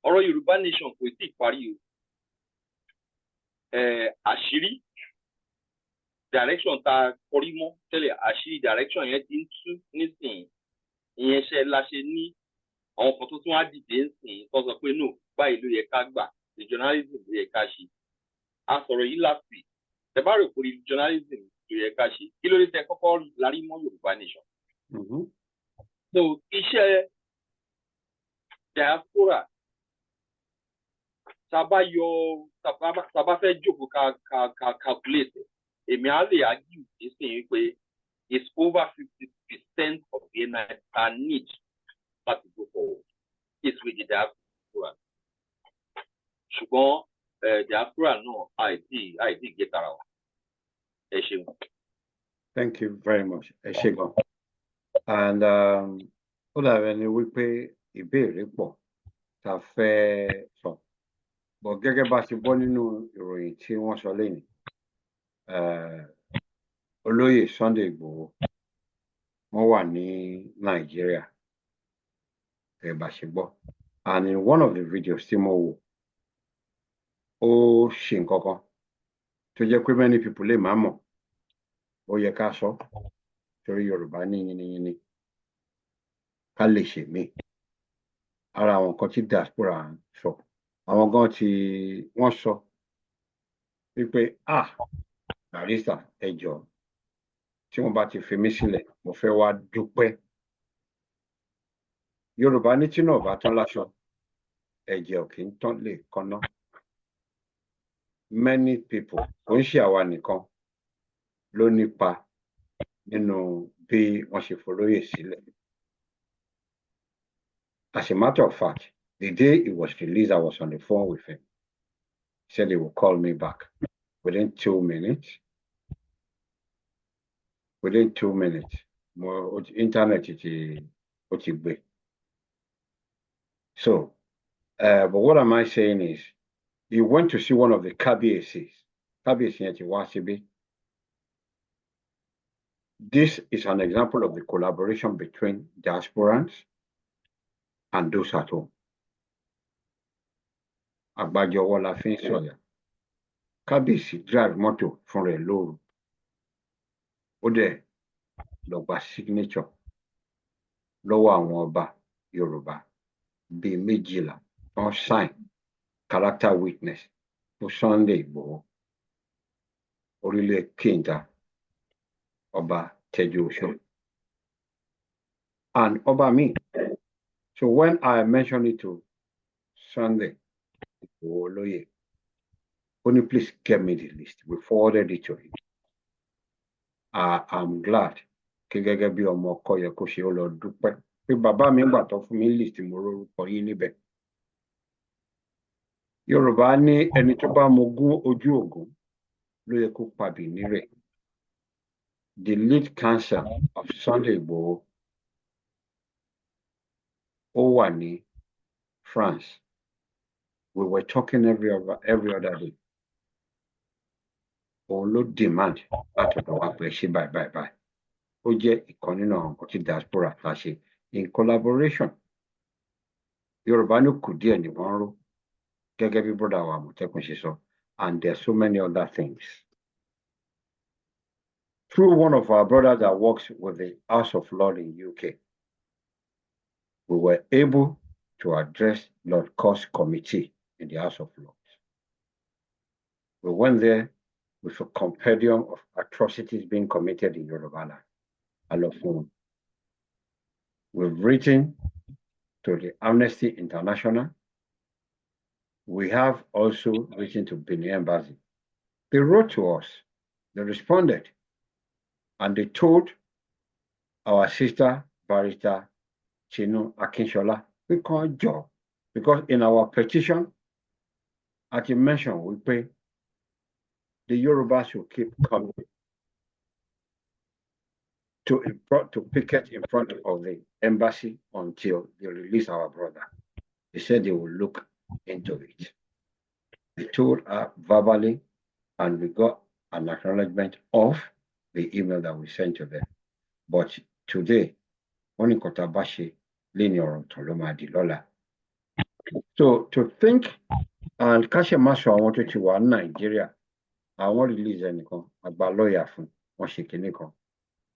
Ọ̀rọ̀ Yorùbá nation kò tí ì parí o. Àṣírí direction ta kọrí mọ́ tẹ́lẹ̀ àṣírí direction yẹn ti ń tú nísìnyí ìyẹn ṣe la ṣe ní àwọn kan tó tún wá dìde nísìnyí tó sọ pé no báyìí ló yẹ ká gbà regionalism ló yẹ ká ṣe a sọ̀rọ̀ yìí láti ẹ bá rò pé regionalism ló yẹ ká ṣe kí ló dé tẹ kọ́kọ́ larí mọ́ Yorùbá nation. So iṣẹ́ diaspora tàbá fẹ́ jókòó ká calculate èmi á lè argue nísìnyí pé it's over 50% of the need láti go forward it's with the diaspora ṣùgbọ́n diaspora náà àìdí get ara wa ẹ ṣeun. Thank you very much ẹ ṣé gan and ó dàbí ẹni wípé ìbéèrè pọ̀ tá a fẹ́ sọ bọ̀ gẹ́gẹ́ bá ti gbọ́ nínú ìròyìn tí wọ́n sọ lẹ́yìn olóyè Sunday Igboho wọ́n wà ní Nàìjíríà gẹ́gẹ́ bá ṣe gbọ́ and in one of the videos tí mo wò ó ṣe nǹkan kan tó jẹ́ pé many people lè má mọ̀ ó yẹ ká sọ torí Yorùbá ní yínníyínní ká lè ṣe mí ara àwọn nǹkan tí diaspora sọ àwọn gan tí wọ́n sọ wípé Barrister ẹ jọ̀ọ́ tí wọ́n bá ti fi mí sílẹ̀ mo fẹ́ wá dúpẹ́ Yorùbá ní tí náà bá tán láṣọ ẹ̀jẹ̀ ò kì í tán lè kanná many people kò ń ṣe àwa nìkan ló nípa nínú bí wọ́n ṣe folóyè sílẹ̀. As a matter of fact, the day it was released, I was on the phone with him. He said he would call me back within 2 minutes. Within 2 minutes, more internet it. So, but what am I saying is, he went to see one of the KBACs. This is an example of the collaboration between diasporans and those at home. Agbajowo la fi ń sọ̀yà. Kábíyèsí drive mọ́tò fún rẹ̀ lóru. Ó dẹ̀ lọ gba signature lọ́wọ́ àwọn ọba Yorùbá bíi 12 wọ́n sign character witness fún Sunday Igboho. Orílẹ̀ Kínta ọba Teju Oṣó. And ọba mi. So when I mentioned it to Sunday Igboho Olóyè, only please get me the list. We forwarded it to him. I'm glad kí gẹ́gẹ́ bí ọmọ ọkọ yẹ kó ṣe ó lọ dúpẹ́ pé bàbá mi ń gbà tó fún mi list mo rórúkọ yín níbẹ̀. Yorùbá ní ẹni tó bá mogún ojú ògún ló yẹ kó pabì nírẹ̀. The lead counsel of Sunday Igboho wà ní France. We were talking every other day. Òun ló demand látọ̀dọ̀ wa pé ṣe báyìí. Ó jẹ́ ìkan nínú àwọn nǹkan tí diaspora ta ṣe in collaboration. Yorùbá ní kù díẹ̀ ní wọ́n ró gẹ́gẹ́ bí brother wa Àmọ̀tẹ́kùn ṣe sọ, and there are so many other things. Through one of our brothers that works with the House of Lords in UK, we were able to address Lord Cost Committee in the House of Lords. We went there with a compendium of atrocities being committed in Yoruba land. We've written to the Amnesty International. We have also written to Benin Embassy. They wrote to us, they responded, and they told our sister, Barrister Chinu Akinshola, we can't job. Because in our petition, as you mentioned, we pay the Yoruba should keep coming to picket in front of the embassy until they release our brother. They said they will look into it. They told her verbally, and we got an acknowledgement of the email that we sent to them. But today, only Kotabashi linear Tolomadi Lola. So to think, and Kasha Maso, I wanted to one Nigeria. I won't release anything. Agba lawyer fun, won se kini kan.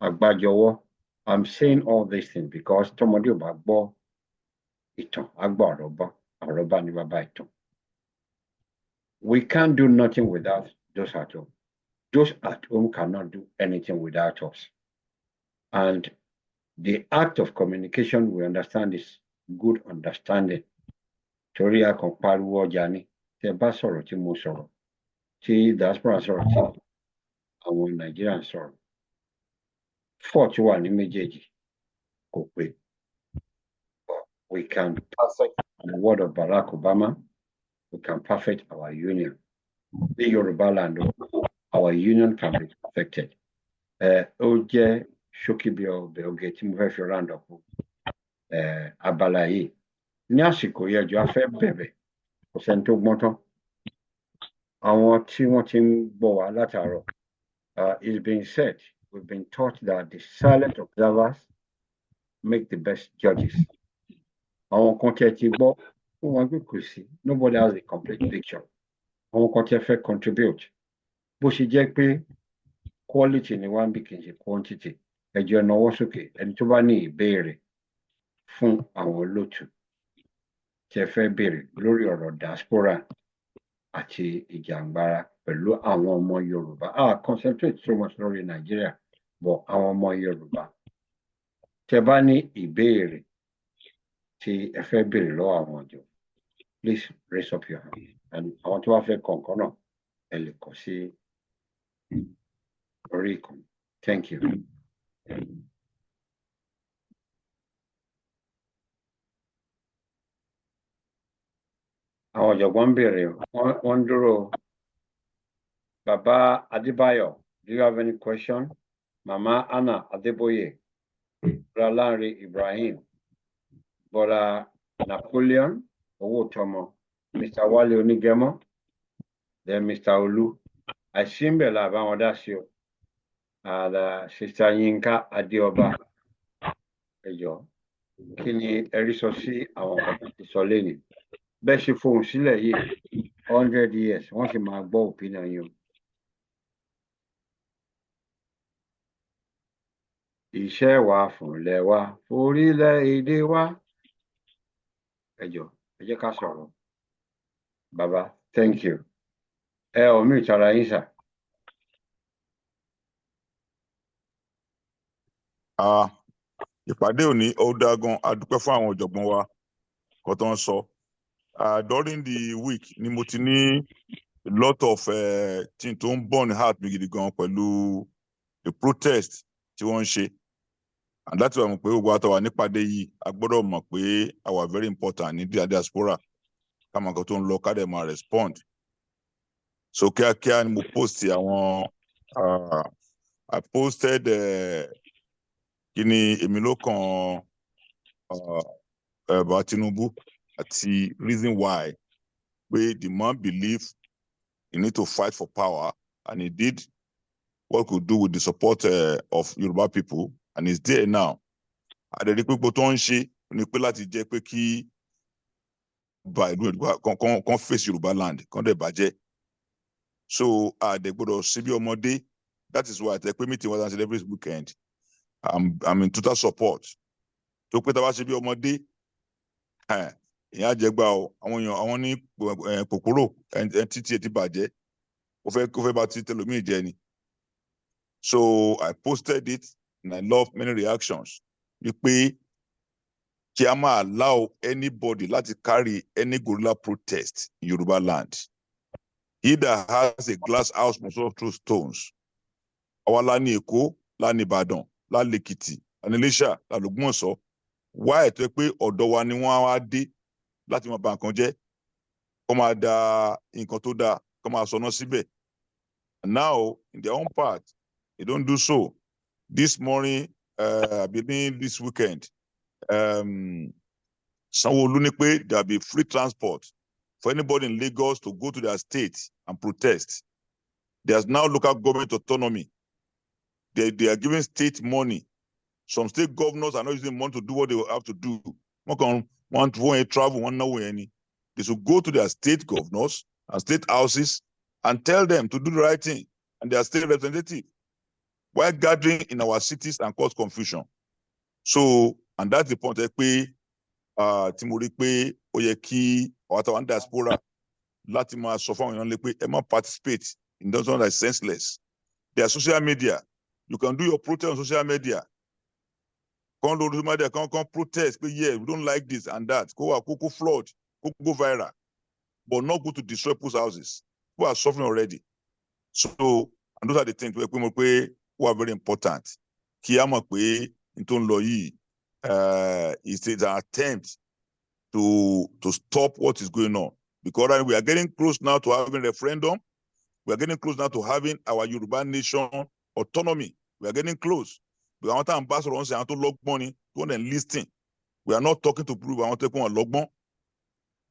Agba jowo. I'm saying all these things because tomodi o ba gbo itan, agba aroba ni baba itan. We can't do nothing without those at home. Those at home cannot do anything without us. And the act of communication, we understand, is good understanding. Torí a kan pariwo ọjà ni, tẹ́ bá sọ̀rọ̀ tí mo sọ̀rọ̀, tí diaspora sọ̀rọ̀ tí àwọn Nigerians sọ̀rọ̀. Fault wà ní méjèèjì, kò pé. We can perfect the word of Barack Obama. We can perfect our union. The Yoruba land, our union can be perfected. Ó jẹ́ ṣókí bí ọbẹ̀ oge tí mo fẹ́ fi round up abala yìí. Ní àsìkò yẹn jọ a fẹ́ bẹ̀bẹ̀, kò sẹ́ni tó gbọ́n tán. Àwọn tí wọ́n ti ń gbọ́ wá látàárọ̀, it's been said, we've been taught that the silent observers make the best judges. Àwọn kan tẹ́ ti gbọ́, wọ́n gbé kò sí. Nobody has a complete picture. Àwọn kan tẹ́ fẹ́ contribute. Bó ṣe jẹ́ pé quality ni wá ń bí kì í ṣe quantity. Ẹ jẹ́ nawọ́ sókè ẹni tó bá ní ìbéèrè fún àwọn olóòtú tẹ́ fẹ́ béèrè lórí ọ̀rọ̀ diaspora àti ìjàngbara pẹ̀lú àwọn ọmọ Yorùbá. Concentrate so much lórí Nigeria, but àwọn ọmọ Yorùbá. Tẹ́ bá ní ìbéèrè tí ẹ fẹ́ béèrè lọ́wọ́ àwọn ọ̀jọ̀, please raise up your hand. And àwọn tó bá fẹ́ kọ̀ọ̀kan náà, ẹ lè kọ sí orí ìkànnì. Thank you. Àwọn ọ̀jọ̀gbọ́n ń béèrè, wọ́n ń dúró. Baba Adebayo, do you have any question? Mama Anna Adeboye, Brother Lanre Ibrahim, Brother Napoleon Owotomo, Mr. Wale Onigemo, then Mr. Olu. I see Bella Bamodasio, and Sister Yinka Adioba. Ejo, kini eriso sí àwọn kan sọ lẹ́ni. Bẹ́ẹ̀ ṣe fohùn sílẹ̀ yìí 100 years, wọ́n sì máa gbọ́ opinion yín. Iṣẹ́ wa fúnlẹ̀ wa, orílẹ̀-èdè wa. Ẹ jẹ́ ká sọ̀rọ̀. Baba, thank you. Ẹ ò mí ìtara yín sà. Ìpàdé òní ó dá gan, a dúpẹ́ fún àwọn ọ̀jọ̀gbọ́n wa kó tó ń sọ. During the week ni mo ti ní a lot of things tó ń burn heart mi gidi gan pẹ̀lú the protest tí wọ́n ń ṣe. And láti wà mọ̀ pé gbogbo àtàwà nípàdé yìí a gbọ́dọ̀ mọ̀ pé àwa very important ní diaspora ká mọ̀ nǹkan tó ń lọ ká dẹ̀ máa respond. So kíákíá ni mo post àwọn I posted kí ni èmi ló kàn Baba Tinubu àti reason why the man believe he need to fight for power, and he did what could do with the support of Yoruba people, and he's there now. Àdẹ̀rí pé gbogbo tó ń ṣe ni pé láti jẹ́ pé kí kan face Yoruba land, kan dẹ̀ bàjẹ́. So àdẹ̀ gbọ́dọ̀ sí bí ọmọdé. That is why àtẹ̀ pé meeting was every weekend. I'm in total support. Tó pé tá a bá ṣe bí ọmọdé, ìyẹn àjẹgbà o, àwọn ní kòkòrò títí ẹ ti bàjẹ́. Ó fẹ́ bá ti tẹlòmíì jẹ ni. So I posted it and I love many reactions. Wípé kí a máa allow anybody láti carry any guerrilla protest in Yoruba land. He that has a glass house must also throw stones. Àwa la ní Èkó, la ní Ìbàdàn, la ní Èkìtì, la ní Iléṣà, la ní Ògbómọ̀ṣọ́. Why tó pé ọ̀dọ̀ wa ni wọ́n wá dé láti máa ba nǹkan jẹ́, kó máa da nǹkan tó dáa, kó máa sọná síbẹ̀. And now, in their own part, they don't do so. This morning, beginning this weekend, Sanwo-Olu ní pé there'll be free transport for anybody in Lagos to go to their state and protest. There's now local government autonomy. They are giving state money. Some state governors are not using money to do what they have to do. Want to travel, want nowhere any. They should go to their state governors and state houses and tell them to do the right thing, and their state representative, while gathering in our cities and cause confusion. So, and that's the point pé tí mo rí pé ó yẹ kí àwọn àtàwọn diaspora láti máa sọ fún àwọn èèyàn lé pé ẹ má participate in those ones that is senseless. There are social media. You can do your protest on social media. Come to social media, come protest, but yeah, we don't like this and that. Go flood, go viral, but not go to destroy people's houses. People are suffering already. So, and those are the things who are very important. Kí a mọ̀ pé n tó ń lọ yìí is an attempt to stop what is going on. Because we are getting close now to having a referendum. We are getting close now to having our Yoruba nation autonomy. We are getting close. We want to ambassador on saying to log money, to enlisting. We are not talking to people. I want to take one log money.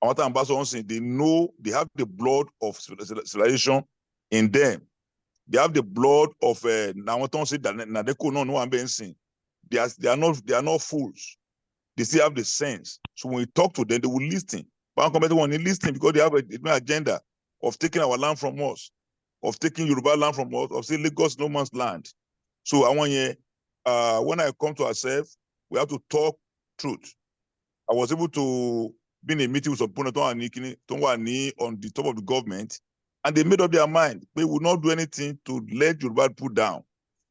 I want to ambassador on saying they know they have the blood of civilization in them. They have the blood of now. I want to say that Nadeko no one being seen. They are not fools. They still have the sense. So when we talk to them, they will listen. But I'm coming to listening because they have an agenda of taking our land from us, of taking Yoruba land from us, of saying Lagos no man's land. So I want you. When I come to ourselves, we have to talk truth. I was able to be in a meeting with some people on the top of the government, and they made up their mind. They will not do anything to let Yoruba people down.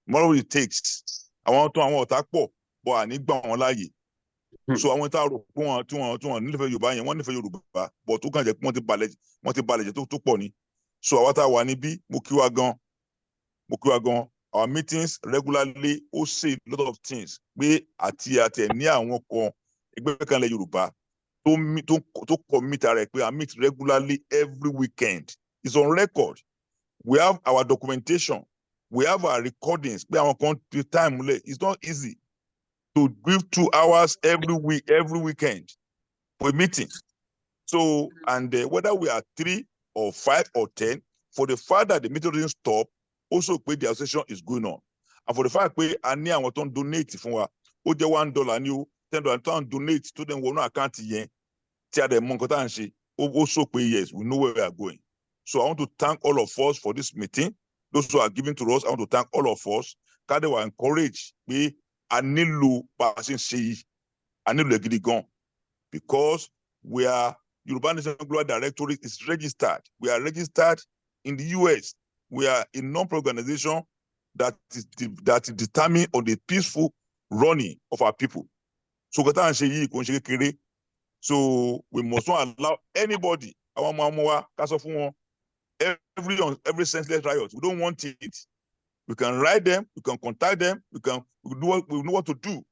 No what it takes. I want to attack poor, but I need one lie. So I want to Yoruba, and one for Yoruba, but two kinds of multi-ballot to pony. So I want to wanibi, Mukiwagon. Our meetings regularly ó say a lot of things. Pé àti ní àwọn kan ẹgbẹ́ kan lẹ Yorùbá tó commit ara ẹ̀ pé I meet regularly every weekend. It's on record. We have our documentation. We have our recordings. Pé àwọn kan ti time múlẹ̀. It's not easy to give 2 hours every weekend for a meeting. So, and whether we are 3 or 5 or 10, for the fact that the meeting doesn't stop, also pé the association is going on. And for the fact pé a ní àwọn tó ń donate fún wa, ó jẹ́ $1 ní o, $10 tó ń donate tó dẹ̀ wọnú àkáǹtì yẹn, tí a dẹ̀ mọ nǹkan tá à ń ṣe, ó sọ pé yes, we know where we are going. So I want to thank all of us for this meeting. Those who are giving to us, I want to thank all of us. Ká dẹ̀ wà encourage pé a nílò bá a ṣe ń ṣe yìí, a nílò ẹ̀ gidi gan. Because we are, Yoruba Nation Global Directory is registered. We are registered in the US. We are a non-profit organization that is determined on the peaceful running of our people. So we must not allow anybody, every senseless riot. We don't want it. We can write them, we can contact them, we know what to do.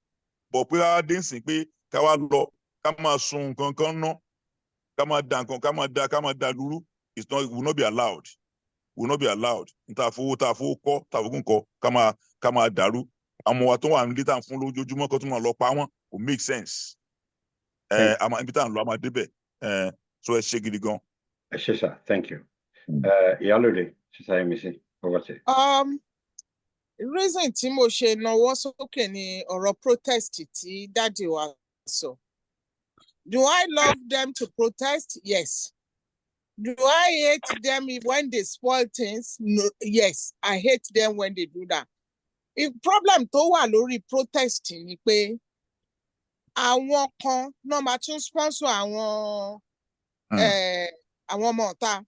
But we are dancing, we will not be allowed. Will not be allowed. Will make sense. àmọ́ ibi tá à ń lọ a máa débẹ̀ so ẹ ṣe gidi gan. ẹ ṣé sir, thank you. Ìyálóde Ṣíṣàyẹmísí, over to you. Reason tí mo ṣe nawọ́ sókè ni ọ̀rọ̀ protest tí dáàdì wa sọ. Do I love them to protest? Yes. Do I hate them when they spoil things? No. Yes, I hate them when they do that. The problem tó wà lórí protest ni pé àwọn kan náà máa tún sponsor àwọn ọmọ ọ̀tá.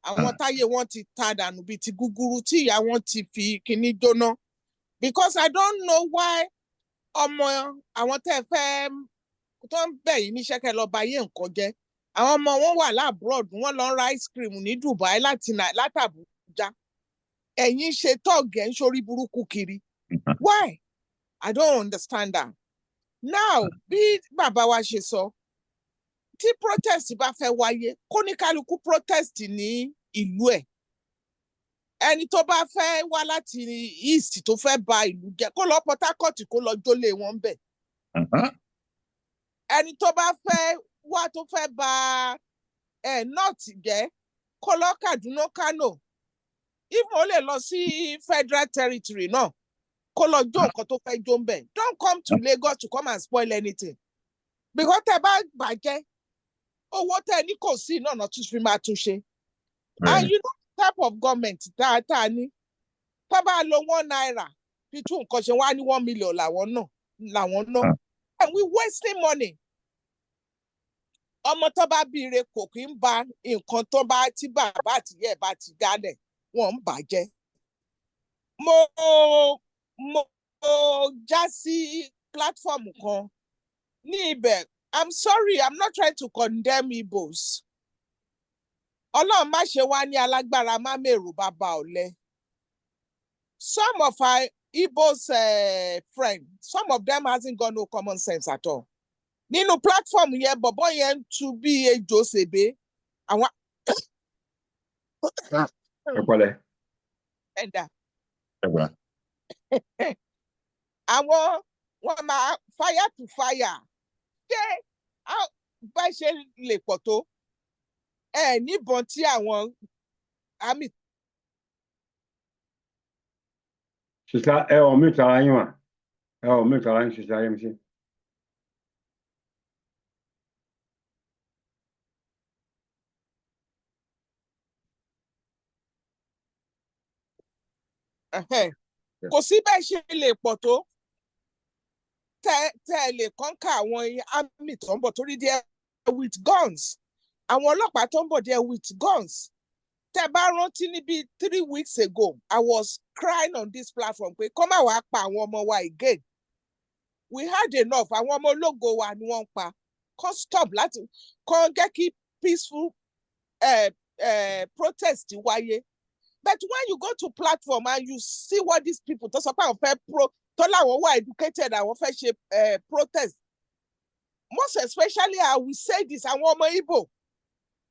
Àwọn táyé wọn ti ta dànù bíi ti gúgúrú tí ìyá wọn ti fi kíní jóná. Because I don't know why ọmọ àwọn tẹ́ fẹ́ tó ń bẹ̀ yín níṣẹ́ kẹ́ lọ bá yé nǹkan jẹ́. Àwọn ọmọ wọn wà lábroad, wọ́n lọ ra ice cream ní Dubai látàbújá. Ẹ̀yin ṣe tọ́ọ̀gẹ̀ ń ṣorí burúkú kiri. Why? I don't understand that. Now, bí bàbá wa ṣe sọ, tí protest bá fẹ́ wáyé, kó ní kálukú protest ní ìlú ẹ̀. Ẹni tó bá fẹ́ wá láti east tó fẹ́ ba ìlú jẹ́, kó lọ Port Harcourt kó lọ jólé wọn bẹ̀. Ẹni tó bá fẹ́ wá tó fẹ́ ba north jẹ́, kó lọ Kaduna, Kano. If ó lè lọ sí federal territory náà, kó lọ jó nǹkan tó fẹ́ jó ń bẹ̀. Don't come to Lagos to come and spoil anything. Because tẹ́ bá bàjẹ́, owó tẹ́ ní kò sí náà tún fi máa tún ṣe. And you know the type of government tá a ní. Tá bá lo 1 naira fi tún nǹkan ṣe, wá ní 1 million làwọn náà. And we wasting money. Ọmọ tó bá bíire kò kí ń ba nǹkan tó bá tí bàbá àtìyẹ́ bá ti dálẹ̀, wọ́n ń bàjẹ́. Mo já sí platform kan ní ibẹ̀. I'm sorry, I'm not trying to condemn Igbos. Ọlọ́run má ṣe wá ní alágbára má mèrò bàbá ọ̀lẹ. Some of our Igbos friends, some of them hasn't got no common sense at all. Nínú platform yẹn, bọ̀bọ́ yẹn tú bí ejò ṣèbé. Àwọn ẹ̀dá. Àwọn wọn máa fire to fire. Ṣé bá ṣe lè pọ̀ tó? Níbọn tí àwọn àmì. Ṣíṣá ẹ ò mí tara yín wà. Ẹ ò mí tara yín Ṣíṣàyẹmísí. Kò sí bẹ́ẹ̀ ṣe lè pọ̀ tó. Tẹ́ lè kọ́ńkà àwọn àmì tó ń bọ̀ torí they are with guns. Àwọn ọlọ́pàá tó ń bọ̀ they are with guns. Tẹ́ bá rántí níbi 3 weeks ago, I was crying on this platform pé kọ́ máa wá pa àwọn ọmọ wa again. We had enough. Àwọn ọmọ ológo wa ni wọ́n ń pa. Kọ́ stop láti kọ́ jẹ́ kí peaceful protest wáyé. But when you go to platform and you see what these people tó sọ pé àwọn fẹ́ tó láwọn wà educated, àwọn fẹ́ ṣe protest. Most especially, I will say this, àwọn ọmọ Igbo,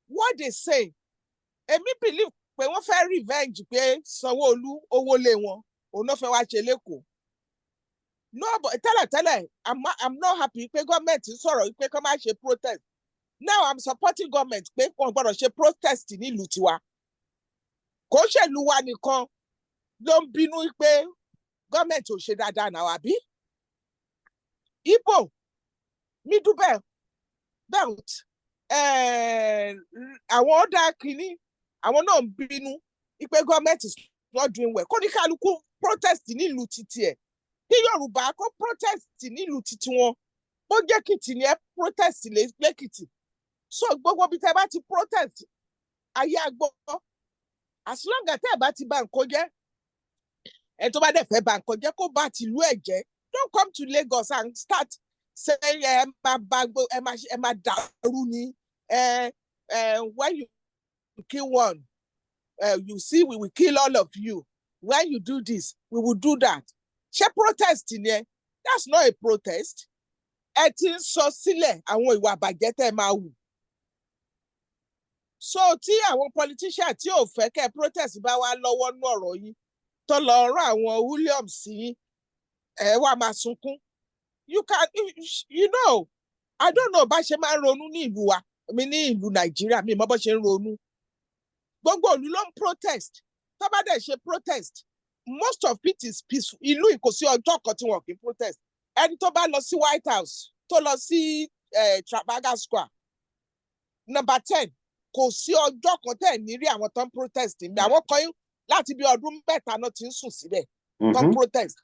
what they say, èmi believe pé wọ́n fẹ́ revenge pé Sanwó-Olú owó lé wọn, òun náà fẹ́ wá ṣe lẹ́kọ̀ọ́. No, but tẹ́lẹ̀, I'm not happy pé government sọ̀rọ̀ pé kó má ṣe protest. Now I'm supporting government pé wọ́n gbọ́dọ̀ ṣe protest nílùú tiwa. Kò ṣèlú wa nìkan ló ń bínú pé government ò ṣe dáadáa náà àbí? Igbo, Middle Belt, àwọn ọ̀dà kìíní, àwọn náà ń bínú pé government is not doing well. Kó ní kálukú protest nílùú títí ẹ̀. Kí Yorùbá kó protest nílùú títí wọn. Ó jẹ́ Èkìtì ni ẹ protest lẹ́kìtì. So gbogbo bí tẹ́ bá ti protest, ayé àgbọ̀. As long as tẹ́ bá ti bà nǹkan jẹ́, ẹ tó bá dẹ̀ fẹ́ bà nǹkan jẹ́ kó bá tìlú ẹ̀ jẹ́. Don't come to Lagos and start saying ẹ máa dàrú ni. When you kill one, you see we will kill all of you. When you do this, we will do that. Ṣé protest ni ẹ? That's not a protest. Ẹ ti ń sọ sílẹ̀ àwọn ìwà àbàjẹ́ tẹ́ máa wù. So tí àwọn politician tí ò fẹ́ kẹ́ protest bá wá lọ́wọ́ nú ọ̀rọ̀ yìí, tó lọ rán àwọn Williams sí wá máa sunkún. You know, I don't know bá ṣe máa ń ronú ní ìlú wa, mi ní ìlú Nàìjíríà, mi mọ̀ bó ṣe ń ronú. Gbogbo ìlú ló ń protest. Tó bá dẹ̀ ṣe protest, most of it is peaceful. Ìlú kò sí ọjọ́ kan tí wọn kì í protest. Ẹni tó bá lọ sí White House, tó lọ sí Trafalgar Square, number 10, kò sí ọjọ́ kan tẹ̀ ní rí àwọn tó ń protest. Àwọn kan láti bí ọdún mẹ́ta náà ti ń sùn síbẹ̀ tó ń protest.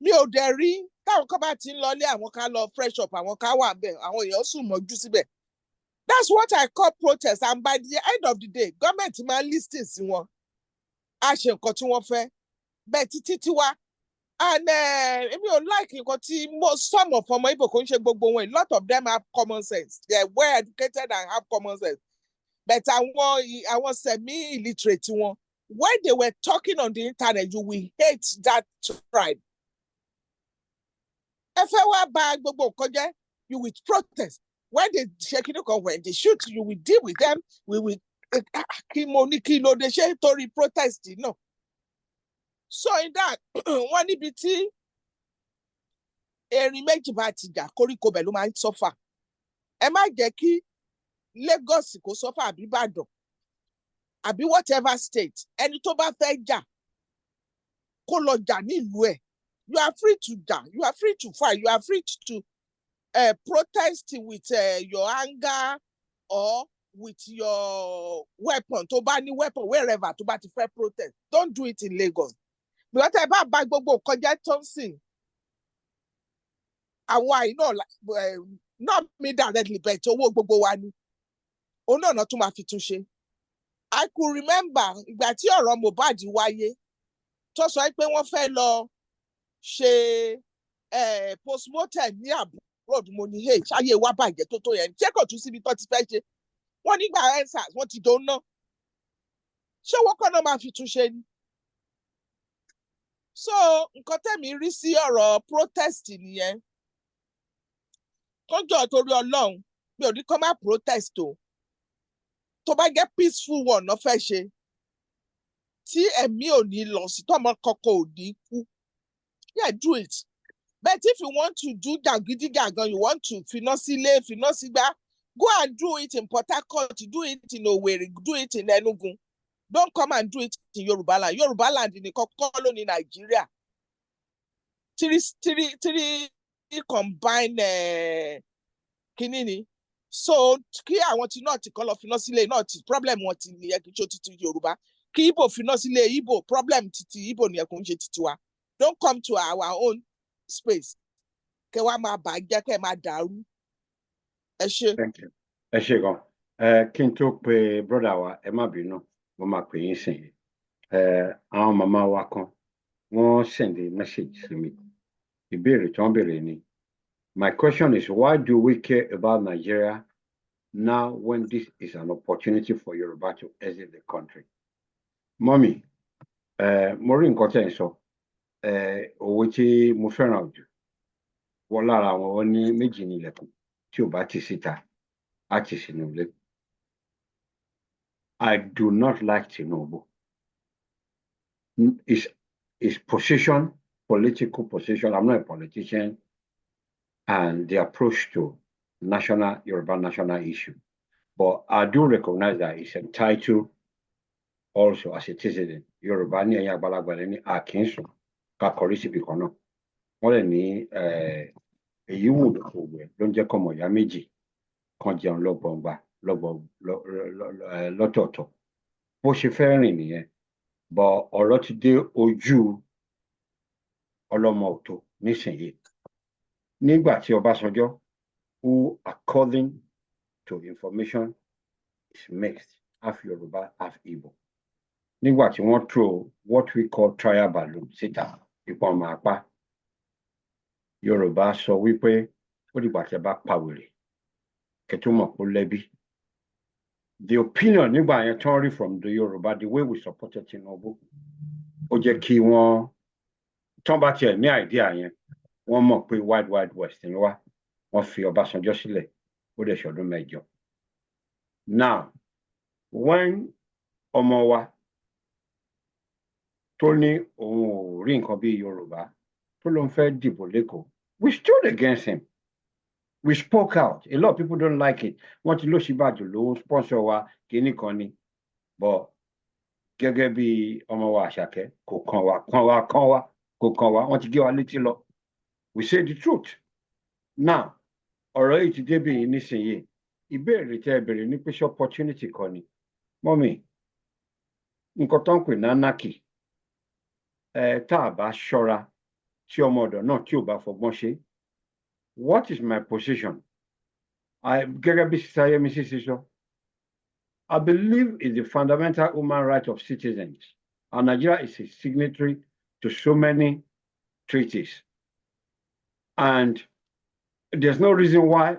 Mi ò dẹ̀ rí táwọn kan bá ti ń lọlé àwọn kan lọ fresh up, àwọn kan wà bẹ́ẹ̀, àwọn èèyàn sùn mọ́jú síbẹ̀. That's what I call protest, and by the end of the day, government máa listen sí wọn. A ṣe nǹkan tí wọ́n fẹ́. Bẹ́ẹ̀ títí tiwa. And èmi ò like nǹkan tí some of ọmọ Igbo kò ń ṣe gbogbo wọn. A lot of them have common sense. They are well educated and have common sense. But àwọn semi-illiterate wọn, when they were talking on the internet, you will hate that tribe. Ẹ fẹ́ wá bà gbogbo nǹkan jẹ́, you will protest. When they when they shoot, you will deal with them. We will kilo de ṣe torí protest no. So in that, wọ́n níbi tí erin méjì bá ti jà, koríko bẹ̀ ló máa ń suffer. Ẹ má jẹ́ kí Lagos kó suffer àbí Ìbàdàn àbí whatever state. Ẹni tó bá fẹ́ jà kó lọ jà nílùú ẹ̀. You are free to jà. You are free to fight. You are free to protest with your anger or with your weapon. Tó bá ní weapon wherever tó bá ti fẹ́ protest. Don't do it in Lagos. Because ẹ bá bá gbogbo nǹkan jẹ́ tó ń sìn. Àwọn àìná not me directly but owó gbogbo wa ni. Òun náà tún máa fi tún ṣe. I could remember ìgbà tí ọ̀rọ̀ Mohbad wáyé tó sọ pé wọ́n fẹ́ lọ ṣe postmortem ní abroad. Mo ní hey ṣáyé wá bàjẹ́ tó yẹn ṣé kò tún síbi tó ti fẹ́ ṣe. Wọ́n nígbà ensars wọ́n ti dóná. Ṣé wọ́n kọ́ náà máa fi tún ṣe ni? So nǹkan tẹ̀mí rí sí ọ̀rọ̀ protest nìyẹn. Kọ́jọ́ torí Ọlọ́run mi ò ní kọ́ máa protest o. Tó bá jẹ́ peaceful one náà fẹ́ ṣe. Tí ẹ̀mí ò ní lọ sí tọ́mọ kọ́kọ́ ò ní kú. Yeah, do it. But if you want to do jàgídíjàgan, you want to finá sílé, finá sígbá, go and do it in Port Harcourt, do it in Owerri, do it in Enugu. Don't come and do it in Yoruba land. Yoruba land in the colony Nigeria. Three combine kinini. So kí àwọn tí náà ti kọ́ lọ finá sílé náà ti problem wọn ti nìyẹn kì í ṣe títí Yorùbá. Kí Igbo finá sílé Igbo problem títí Igbo nìyẹn kò ń ṣe títí wa. Don't come to our own space. Kẹ wá máa bàjẹ́ kẹ máa dàrú. Ẹ ṣé. Thank you. Ẹ ṣé gan. Kí n tó pe brother wa, ẹ má bínú, mo máa pè yín sìn. Àwọn màmá wa kan, wọ́n send a message to me. Ìbéèrè tí wọ́n béèrè ni. My question is, why do we care about Nigeria now when this is an opportunity for Yoruba to exit the country? Mommy, mo rí nǹkan tẹ́ ń sọ. Owó tí mo fẹ́ràn jù. Wọ́n lára àwọn ní méjì ní ilẹ̀kùn tí ò bá ti síta, á ti sínú ilé. I do not like Tinubu. His position, political position, I'm not a politician, and the approach to Yoruba national issue. But I do recognize that he's entitled also as a citizen. Yoruba ní ẹ̀yin àgbàlagbà ní àkínsùn ká kọrí síbi kan náà. Wọ́n lè ní èyí wù lóko ló ń jẹ́ kọ́mọ ìyá méjì kan jẹun lọ́tọ̀ọ̀tọ̀. Bó ṣe fẹ́ rìn nìyẹn. But ọ̀rọ̀ ti dé ojú ọlọ́mọ ọ̀tọ̀ nísìnyí. Nígbà tí Ọbásanjọ́, who according to information is mixed, half Yoruba, half Igbo. Nígbà tí wọ́n throw what we call trial balloon síta, ìpọ́n máa pa. Yorùbá sọ wípé ó dìgbà tí ẹ bá pa wèrè kẹ́ tó mọ̀ pé ó lẹ́bi. The opinion nígbà yẹn tán rí from the Yoruba, the way we supported Tinubu, ó jẹ́ kí wọ́n tán bá tiẹ̀ ní idea yẹn, wọ́n mọ̀ pé wide west ni wá. Wọ́n fi Ọbásanjọ́ sílẹ̀, ó dẹ̀ ṣọdún 8. Now, when ọmọ wa tó ní òun ò rí nǹkan bí Yorùbá tó ló ń fẹ́ dìbò lẹ́kọ̀ọ́, we stood against him. We spoke out. A lot of people don't like it. Want to look to low sponsor wa kini koni. But gẹ́gẹ́ bí ọmọ wa Àṣàkẹ́ kò kàn wá kò kàn wá wọ́n ti gé wa létí lọ. We say the truth. Now, ọ̀rọ̀ yìí ti débi yìí nísìnyìí. Ìbéèrè tẹ́ ẹ bèrè ní pé ṣé opportunity kan ni. Mọ́mì, nǹkan tó ń pè ní anarchy. Tá a bá ṣọ́ra tí ọmọ ọ̀dọ̀ náà tí ò bá fọgbọ́n ṣe. What is my position? Gẹ́gẹ́ bí Sísáyẹ́mí ṣe sọ. I believe it's the fundamental human right of citizens. And Nigeria is a signatory to so many treaties. And there's no reason why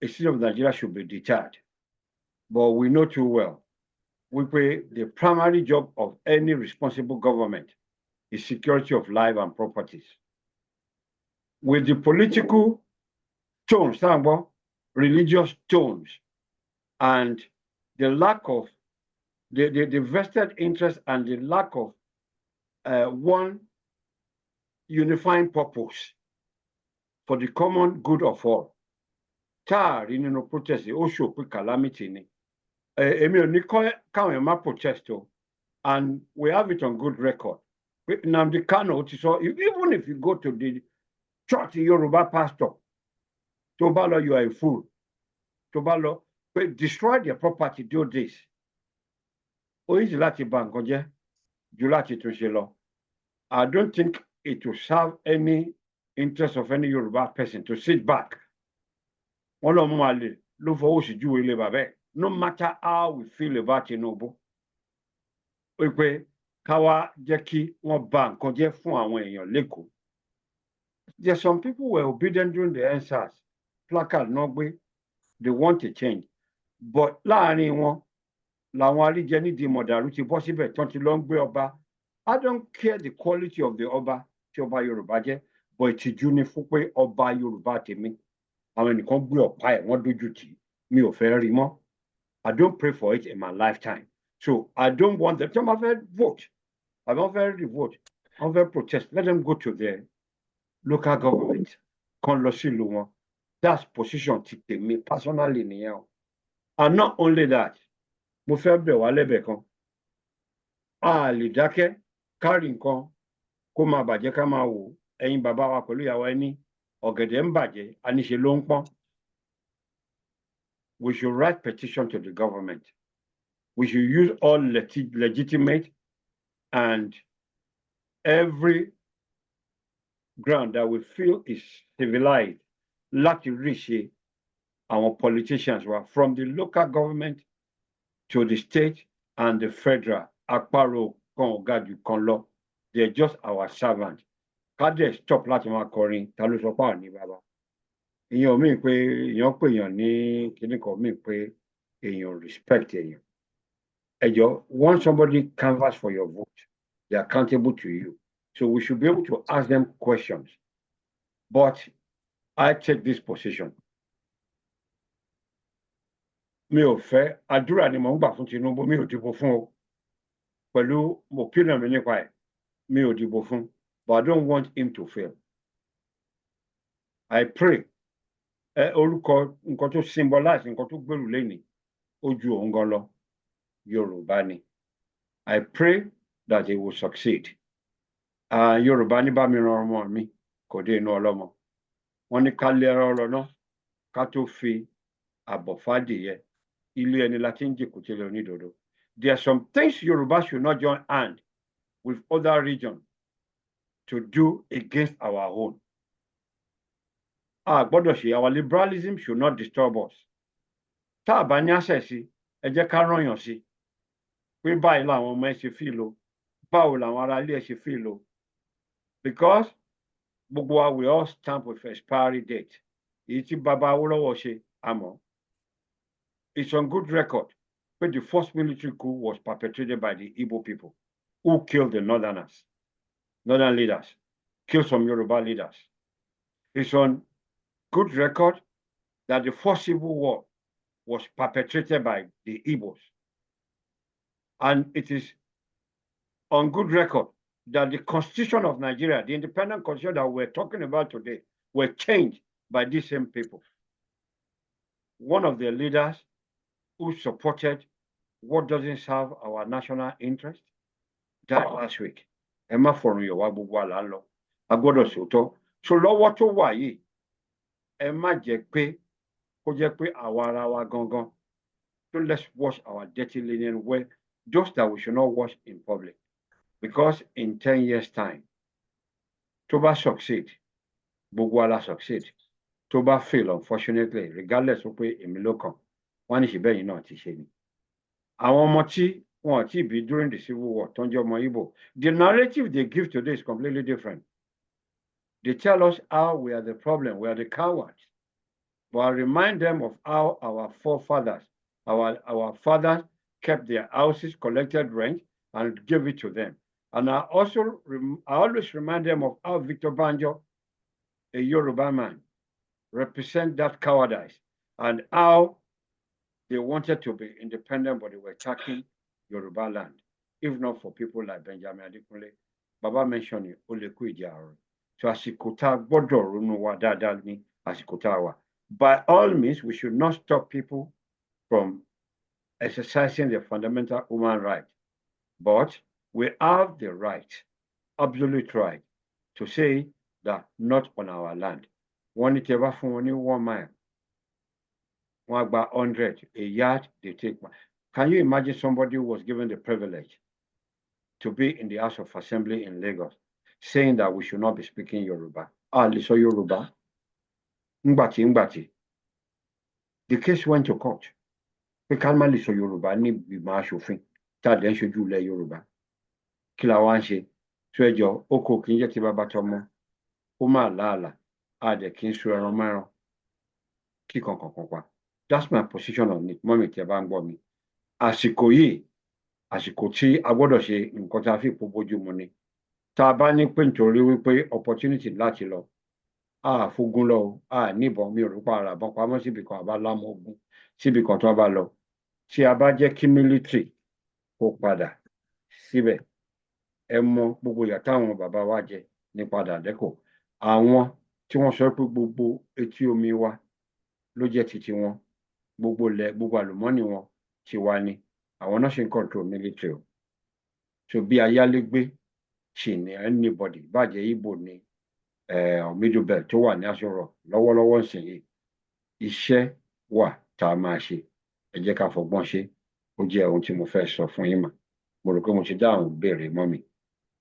a citizen of Nigeria should be deterred. But we know too well, the primary job of any responsible government is security of life and properties. With the political tones, religious tones, and the lack of the vested interest and the lack of one unifying purpose for the common good of all. In no protest, ó show pé calamity ni. Èmi ò ní káwọn má protest o, and we have it on good record. Nnamdi Kanu ti sọ, even if you go to the church Yoruba pastor, tó bá lọ, you are a fool. Tó bá lọ, destroy their property, do this. Ó easy láti bà nǹkan jẹ́ jù láti tún ṣe lọ. I don't think it will serve any interest of any Yoruba person to sit back. Wọ́n lọ mú àlè ló fọwọ́ sí júwe ilé bàbá ẹ̀. No matter how we feel about Tinubu. Ó pé káwa jẹ́ kí wọ́n bà nǹkan jẹ́ fún àwọn èèyàn lÉkòó. There are some people who were obedient during the EndSARS. Placard náà gbé, they want a change. But láàárín wọn làwọn aríjẹ nídìí mọ̀dàrú ti bọ́ síbẹ̀ tán ti lọ ń gbé ọba. I don't care the quality of the ọba tí ọba Yorùbá jẹ́, but ìtìjú ni fún pé ọba Yorùbá tèmi. Àwọn ẹnìkan gbé ọ̀pá ẹ̀ wọ́n dójú tì í. Mi ò fẹ́ rí mọ́. I don't pray for it in my lifetime. So I don't want them. Tí wọ́n bá fẹ́ vote, I don't fẹ́ vote, wọ́n fẹ́ protest, let them go to their local government. Kan lọ sí ìlú wọn. That's position ti tèmi personally nìyẹn o. And not only that, mo fẹ́ bẹ̀ wá lẹ́bẹ̀ kan. A lè dákẹ́ kárí nǹkan kó máa bàjẹ́ ká máa wò. Ẹ̀yin bàbá wa pẹ̀lú ìyàwó ẹni ọ̀gẹ̀dẹ̀ ń bàjẹ́, àníṣe ló ń pọ́n. We should write petition to the government. We should use all legitimate and every ground that we feel is civilized. Láti rí ṣe àwọn politicians wa from the local government to the state and the federal. Àparò kan ọ̀gá jù kan lọ. They're just our servants. Ká dẹ̀ stop láti máa kọrin ta ló sọ pé àwọn ní bàbá. Ìyẹn ò mí pé èèyàn pè èèyàn ní kíní kan mí pé èèyàn respect èèyàn. Ẹ jọ̀ọ́, once somebody canvass for your vote, they're accountable to you. So we should be able to ask them questions. But I take this position. Mi ò fẹ́ àdúrà ni mò ń gbà fún Tinubu, mi ò dìbò fún o. Pẹ̀lú opinion mi nípa ẹ̀, mi ò dìbò fún. But I don't want him to fail. I pray. Orúkọ nǹkan tó symbolize nǹkan tó gbèrú lẹ́nìí, ó ju òun gan lọ. Yorùbá ni. I pray that he will succeed. Yorùbá ní bá mi ran ọmọ mi, kò dé inú ọlọ́mọ. Wọ́n ní ká lé ẹran lọ náà, ká tó fi àbọ̀ fádìyẹ. Ilé ẹni la ti ń jèkó tẹ́lẹ̀ onídòdó. There are some things Yoruba should not join hand with other regions to do against our own. Gbọ́dọ̀ ṣe, our liberalism should not disturb us. Tá a bá ní àṣẹ sí, ẹ jẹ́ ká rányàn sí. Pé báyìí làwọn ọmọ ẹ ṣe feel o, báwo làwọn ará ilé ẹ ṣe feel o. Because gbogbo wa we all stamp with expiry date. Èyí tí bàbá Awólọ́wọ̀ ṣe, àmọ́. It's on good record. But the first military coup was perpetrated by the Igbo people who killed the northern leaders, killed some Yoruba leaders. It's on good record that the first civil war was perpetrated by the Igbos. And it is on good record that the Constitution of Nigeria, the independent constitution that we're talking about today, were changed by these same people. one of the leaders who supported what doesn't serve our national interest died last week. Ẹ má fọ̀rùn yọ̀ wá, gbogbo àlá ń lọ. A gbọ́dọ̀ sòótọ́. So lọ́wọ́ tó wà yìí, ẹ má jẹ́ pé kó jẹ́ pé àwa ara wa gangan. So let's wash our dirty linen well, just that we should not wash in public. Because in 10 years' time, tó bá succeed, gbogbo ala succeed. Tó bá fail, unfortunately, regardless of pé èmi ló kàn, wọ́n ní ṣe bẹ́yìn náà ti ṣe ni. Àwọn ọmọ tí wọn ti bí during the Civil War tó ń jẹ́ ọmọ Igbo, the narrative they give today is completely different. They tell us how we are the problem, we are the cowards. But I remind them of how our forefathers, our fathers kept their houses, collected rent, and gave it to them. And I always remind them of how Victor Banjo, a Yoruba man, represent that cowardice, and how they wanted to be independent, but they were attacking Yoruba land. If not for people like Benjamin Adekunle, Baba mentioned it, Oleku Ijaro. So àsìkò tá gbọ́dọ̀ ronú wa dáadáa ní àsìkò tá wà. By all means, we should not stop people from exercising their fundamental human right. But we have the right, absolute right, to say that not on our land. Wọ́n ní tẹ́ bá fún wọn ní 1 mile, wọ́n gba 100, a yard they take. Can you imagine somebody who was given the privilege to be in the House of Assembly in Lagos saying that we should not be speaking Yoruba? Lè sọ Yoruba. Ngbàtí. The case went to court. Pé ká má lè sọ Yorùbá ní ìgbìmọ̀ aṣòfin tá a dẹ̀ ń ṣojú ilẹ̀ Yorùbá. Kí la wá ń ṣe? Tó ẹjọ́, oko kì í jẹ́ ti bàbá tọmọ. Ó máa láàlà. A dẹ̀ kì í sun ẹran mẹ́ran. Kí kankan pa. That's my position on it. Mọ́mì tí ẹ bá ń gbọ́ mi. Àsìkò yìí, àsìkò tí a gbọ́dọ̀ ṣe nǹkan tá a fi pò bójú mu ni. Tá a bá ní pé nítorí wípé opportunity láti lọ. Fógun lọ, níbọn, mi ò rò pa ara bọ́n pamọ́ síbi kan àbá lámọ́ ogun síbi kan tó bá lọ. Tí a bá jẹ́ kí military kó padà síbẹ̀, ẹ mọ gbogbo ìyà táwọn bàbá wa jẹ ní padà dẹ́kọ̀. Àwọn tí wọ́n sọ pé gbogbo etí omi wa ló jẹ́ titi wọn, gbogbo ilẹ̀, gbogbo àlùmọ́nì wọn ti wá ní. Àwọn náà ṣe ń control military o. So bí ayálégbé ṣì ní anybody, bàjẹ́ Igbo ni, Middle Belt tó wà ní Aso Rock lọ́wọ́lọ́wọ́ ìsìn iṣẹ́ wà tá a máa ṣe. Ẹ jẹ́ ká fọgbọ́n ṣe. Ó jẹ́ ohun tí mo fẹ́ sọ fún yín mà. Mo rò pé mo ti dáhùn béèrè mọ́mì.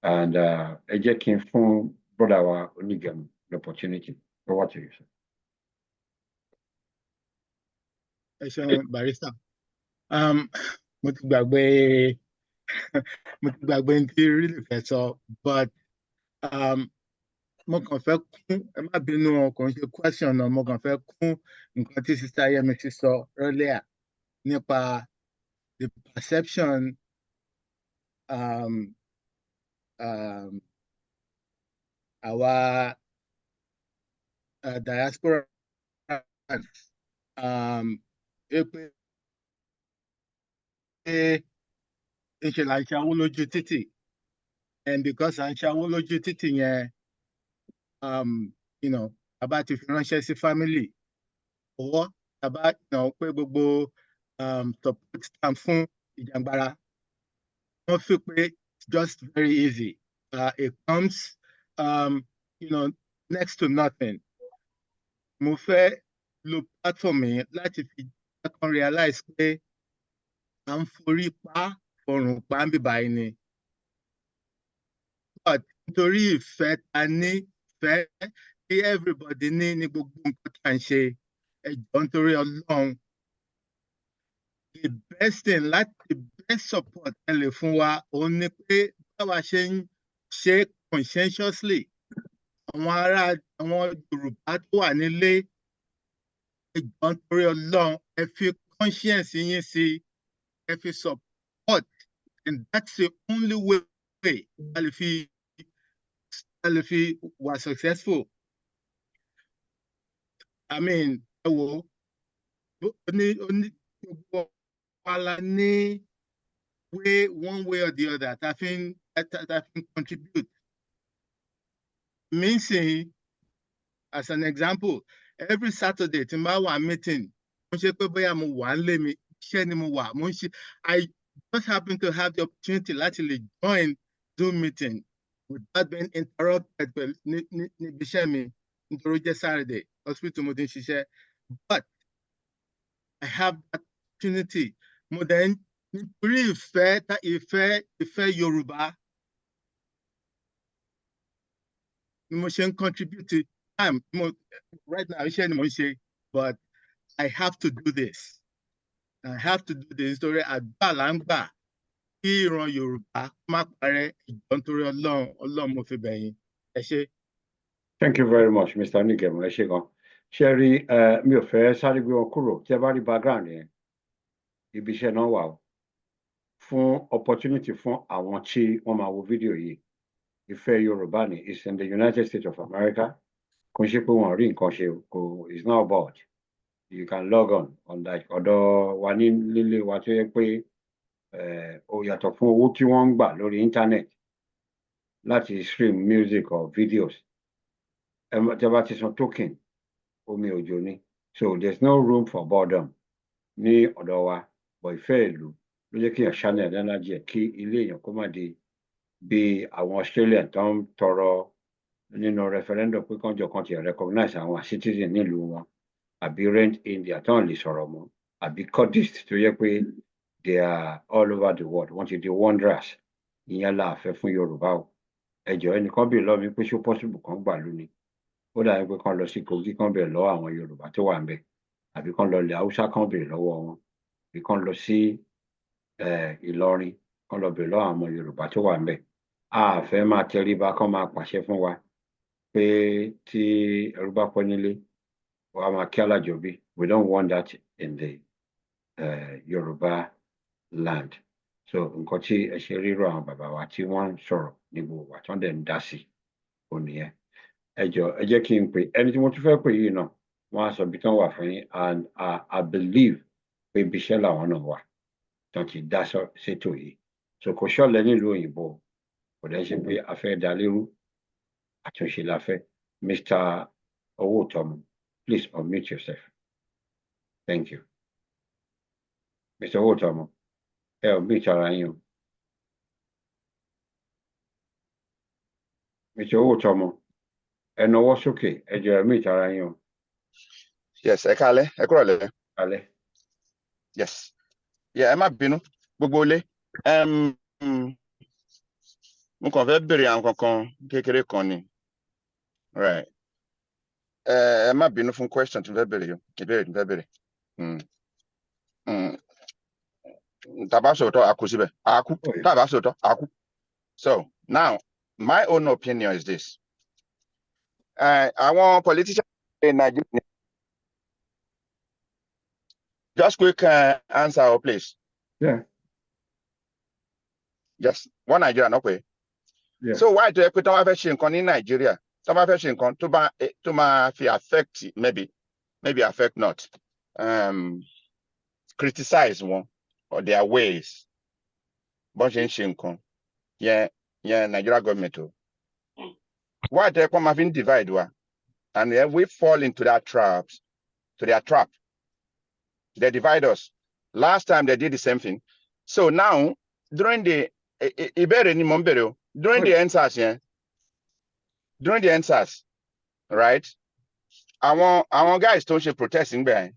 And ẹ jẹ́ kí n fún brother wa Onígẹ̀mú the opportunity. Over to you, sir. Ẹ ṣeun barrister. Mo ti gbàgbé ní tí really fẹ́ sọ, but mo kàn fẹ́ kún, ẹ má bínú ọkàn ṣe question náà, mo kàn fẹ́ kún nǹkan tí Sister Yemisi sọ earlier nípa the perception our diasporans ìṣe là ń ṣàwó lójú títì, and because à ń ṣàwó lójú títì yẹn, bàbá ti fi ránṣẹ́ sí family ọwọ́ bàbá pé gbogbo support stand fún Ìjàngbara, wọ́n fi pé it's just very easy. It comes next to nothing. Mo fẹ́ lo platform yẹn láti fi kan realize pé à ń forí pa ọrùn pa ń bíbá yìí ni. But nítorí ìfẹ́ ta ní, ìfẹ́ tí everybody ní gbogbo nǹkan tá à ń ṣe, ẹ jọ̀ọ́ nítorí Ọlọ́run, the best thing, the best support ẹ lè fún wa òun ni pé báwa ṣe ń ṣe conscientiously. Àwọn Yorùbá tó wà nílé, ẹ jọ̀ọ́ nítorí Ọlọ́run, ẹ fi conscience yín sí, ẹ fi support, and that's the only way a lè fi wà successful. I mean, ẹ wo, gbogbo wa la ní way, one way or the other, that fi contribute. Meaning, as an example, every Saturday, tí n bá wà meeting, ṣe pé bóyá mo wà nílé mi, iṣẹ́ ni mo wà, mo ń ṣe. I just happen to have the opportunity láti lè join Zoom meeting without being interrupted pẹ̀lú níbi iṣẹ́ mi nítorí ó jẹ́ Saturday, hospital mo ti ń ṣiṣẹ́. But I have that opportunity. Mo dẹ̀ nítorí ìfẹ́ Yorùbá ni mo ṣe ń contribute to time. Right now, iṣẹ́ ni mo ń ṣe, but I have to do this. I have to do this nítorí àgbà là ń gbà kí ìran Yorùbá má parẹ́, ìjọ nítorí Ọlọ́run mo fi bẹ̀yìn. Ẹ ṣé. Thank you very much, Mr. Nigemo. Ẹ ṣé gan. Ṣé rí mi ò fẹ́ sáré gbé wọn kúrò tí ẹ bá rí background yẹn ibi iṣẹ́ náà wà o fún opportunity fún àwọn tí wọ́n máa wo fídíò yìí. Ìfẹ́ Yorùbá ni is in the United States of America. Kò ń ṣe pé wọ́n rí nǹkan ṣe kò is not about. You can log on that ọ̀dọ̀ wa ní lílé wa tó yẹ pé ó yàtọ̀ fún owó tí wọ́n ń gbà lórí internet láti stream music or videos. Tí a bá ti san token omi òjò ni. So there's no room for boredom ní ọ̀dọ̀ wa. But ìfẹ́ ìlú ló jẹ́ kí èèyàn channel energy ẹ̀ kí ilé èèyàn kó má di bí àwọn Australian tó ń tọrọ nínú referendum pé kánjọ kan ti recognize àwọn citizen nílùú wọn àbí rent India tó ń lè sọ̀rọ̀ mọ́ àbí Kurdish tó yẹ pé they are all over the world wọ́n ti di wanderers ìyẹn la fẹ́ fún Yorùbá o. Ẹ jọ̀ọ́ ẹnìkan bèèrè lọ́wọ́ mi pé ṣó possible kan gbà lónìí. Ó dàbí pé kán lọ sí Kogi kán bèèrè lọ́wọ́ àwọn Yorùbá tó wà ńbẹ̀ àbí kán lọ ilẹ̀ Haúsá kán bèèrè lọ́wọ́ wọn àbí kán lọ sí Ìlọrin kán lọ bèèrè lọ́wọ́ àwọn Yorùbá tó wà ńbẹ̀. A fẹ́ máa tẹríba kán máa pàṣẹ fún wa pé tí ẹrú bá pẹ́ nílé wàá máa kí alájọbí. We don't want that in the Yorùbá land. So nǹkan tí ẹ ṣe rírọ àwọn bàbá wa tí wọ́n ń sọ̀rọ̀ ní gbogbo wa tí wọ́n dẹ̀ ń dá sí ò nìyẹn. Ẹ jọ̀ọ́ ẹ jẹ́ kí n pè ẹni tí mo tún fẹ́ pè yìí náà wọ́n á sọ ibi tán wà fún yín and I believe pé ibi iṣẹ́ làwọn náà wà tán ti dá sétò yìí. So kò ṣọ̀lẹ nílùú òyìnbó kò dẹ̀ ṣe pé a fẹ́ dá lérú àtúnṣe la fẹ́. Mr. Owótọ́mọ, please unmute yourself. Thank you. Mr. Owótọ́mọ, ẹ unmute ara yín o. Mr. Owótọ́mọ, ẹ nawọ́ sókè ẹ jọ̀ọ́ unmute ara yín o. Yes, ẹ káalẹ́, ẹ kúrọ̀lẹ́. Alẹ́. Yes. Yeah, ẹ má bínú gbogbo ilé. Mo kàn fẹ́ béèrè àwọn kankan kékeré kan ni. Right. Ẹ má bínú fún question tí mo fẹ́ béèrè yìí. Ìbéèrè tí mo fẹ́ béèrè. Tàbá sòótọ́ àkú síbẹ̀. Àkú. Tàbá sòótọ́ àkú. So now my own opinion is this. Àwọn politicians in Nigeria. Just quick answer, please. Yeah. Just one Nigeria, no way. Yeah. So why do you put our version in Nigeria? Some version to my affect maybe affect not. Criticize one or their ways. But yeah, Nigeria government. Why do you come having divide one? And then we fall into that trap. They divide us. Last time they did the same thing. So now, during the NSAS, right? I want guys to protesting behind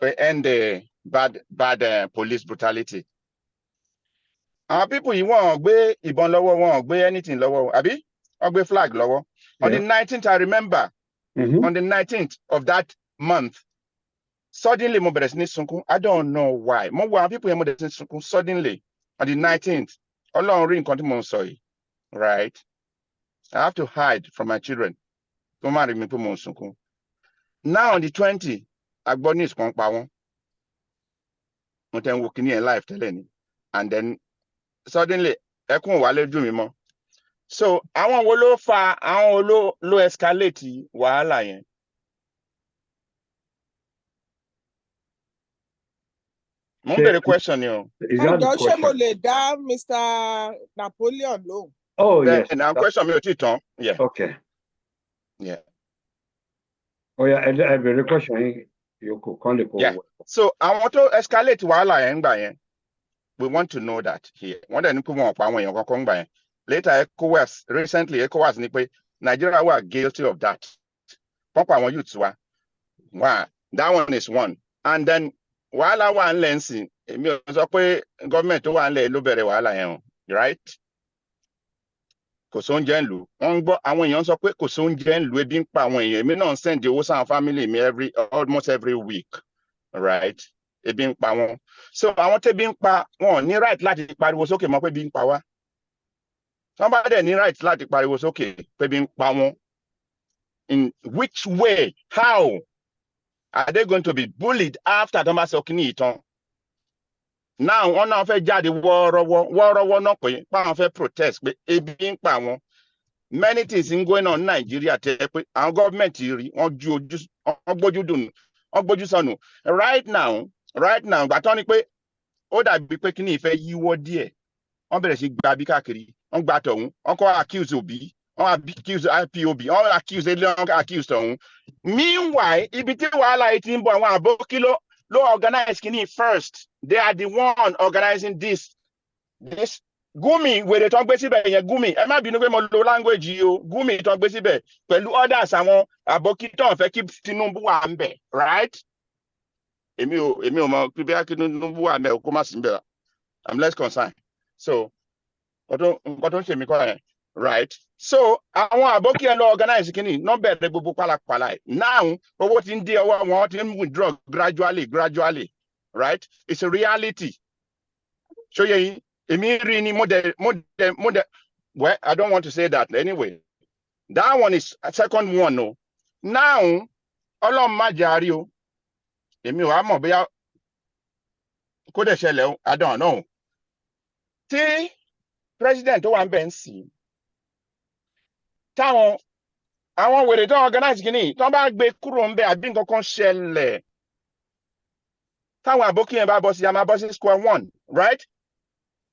to end the bad police brutality. Our people you want be ibon lower won't be anything lower, abi? Or be flag lower. On the 19th, I remember on the 19th of that month. Suddenly, I don't know why. More people suddenly on the 19th. Right? I have to hide from my children. Now on the 20th, I got news from Power. I'm working in life telling. And then suddenly, so I want low escalate while the question, Is that the question? Mr. Napoleon low. Oh, yes. And I'm question me yeah. Okay. Yeah. Oh, yeah. I have a question. yòókù kán lè kó Yeah. wẹ̀. So àwọn tó escalate wàhálà yẹn gbà yẹn, we want to know that here. Wọ́n dẹ̀ ní pé wọn ò pa àwọn èèyàn kankan gbà yẹn. Later ECOWAS, recently ECOWAS ní pé Nigeria were guilty of that. Wọ́n pa àwọn youths wa. Wow, that one is one. And then wàhálà wà ń lẹ̀ ń sìn, èmi ò sọ pé gọ́ọ̀mẹ̀ntì tó wà ń lẹ̀ ló bẹ̀rẹ̀ wàhálà yẹn o, right? Kò sóúnjẹ ń lù. Wọ́n ń gbọ́ àwọn èèyàn sọ pé kò sóúnjẹ ń lù, ebi ń pa àwọn èèyàn. Èmi náà ń send owó sáwọn family mi almost every week, right? Ebi ń pa wọn. So àwọn tẹ́bi ń pa wọn ní right láti pariwo sókè mọ́ pé ebi ń pa wá. Wọ́n bá dẹ̀ ní right láti pariwo sókè pé ebi ń pa wọn. In which way? How? Are they going to be bullied after tó bá sọ kí ní ìtàn? Now wọ́n náà fẹ́ jáde wọ́ọ́rọ́wọ́ náà pé páwọn fẹ́ protest pé ebi ń pa wọn. Many things ń going on in Nigeria tẹ́ pé àwọn gọ́ọ̀mẹ̀ntì rí wọ́n gbójú sọnù. Right now gbà tán ni pé ó dàbí pé kí ní ìfẹ́ yíwọ́ díẹ̀. Wọ́n bẹ̀rẹ̀ sí gba bí káàkiri, wọ́n gba tọ̀hún, wọ́n kọ́ accuse Obi, wọ́n accuse IPOB, wọ́n accuse Elon, accuse tọ̀hún. Meanwhile, ibi tí wàhálà yìí ti ń bọ̀ àwọn àbókí ló organize kí ní first. They are the one organizing this. Gumi wèrè tó ń gbé síbẹ̀ yẹn Gumi, ẹ má bínú pé mo lo language yìí o, Gumi tó ń gbé síbẹ̀ pẹ̀lú others àwọn àbókí tó ń fẹ́ kí Tinubu wà ń bẹ̀, right? Èmi ò mọ̀ pé bí Tinubu wà ń bẹ̀ kó má sí ń bẹ̀. I'm less concerned. So, nǹkan tó ń ṣe mí kọ́ yẹn, right? So, àwọn àbókí ẹ lọ organize kí ni, nọ́ bẹ̀rẹ̀ gbogbo pálapàla ẹ̀. Now, owó ti ń dé ọwọ́ wọn ti ń withdraw gradually, right? It's a reality. So, yeah, well, I don't want to say that anyway. That one is a second one, no. Now, Ọlọ́run má jàre o. Èmi ò wá mọ̀ bóyá kó dẹ̀ ṣẹlẹ̀ o, I don't know. Tí president tó wà ń bẹ̀ ń sìn, táwọn àwọn wèrè tó organize kìíní, tó bá gbé kúrò ń bẹ̀ àbí nǹkan kan ṣẹlẹ̀, táwọn àbókí yẹn bá bọ́ sí, a máa bọ́ sí square one, right?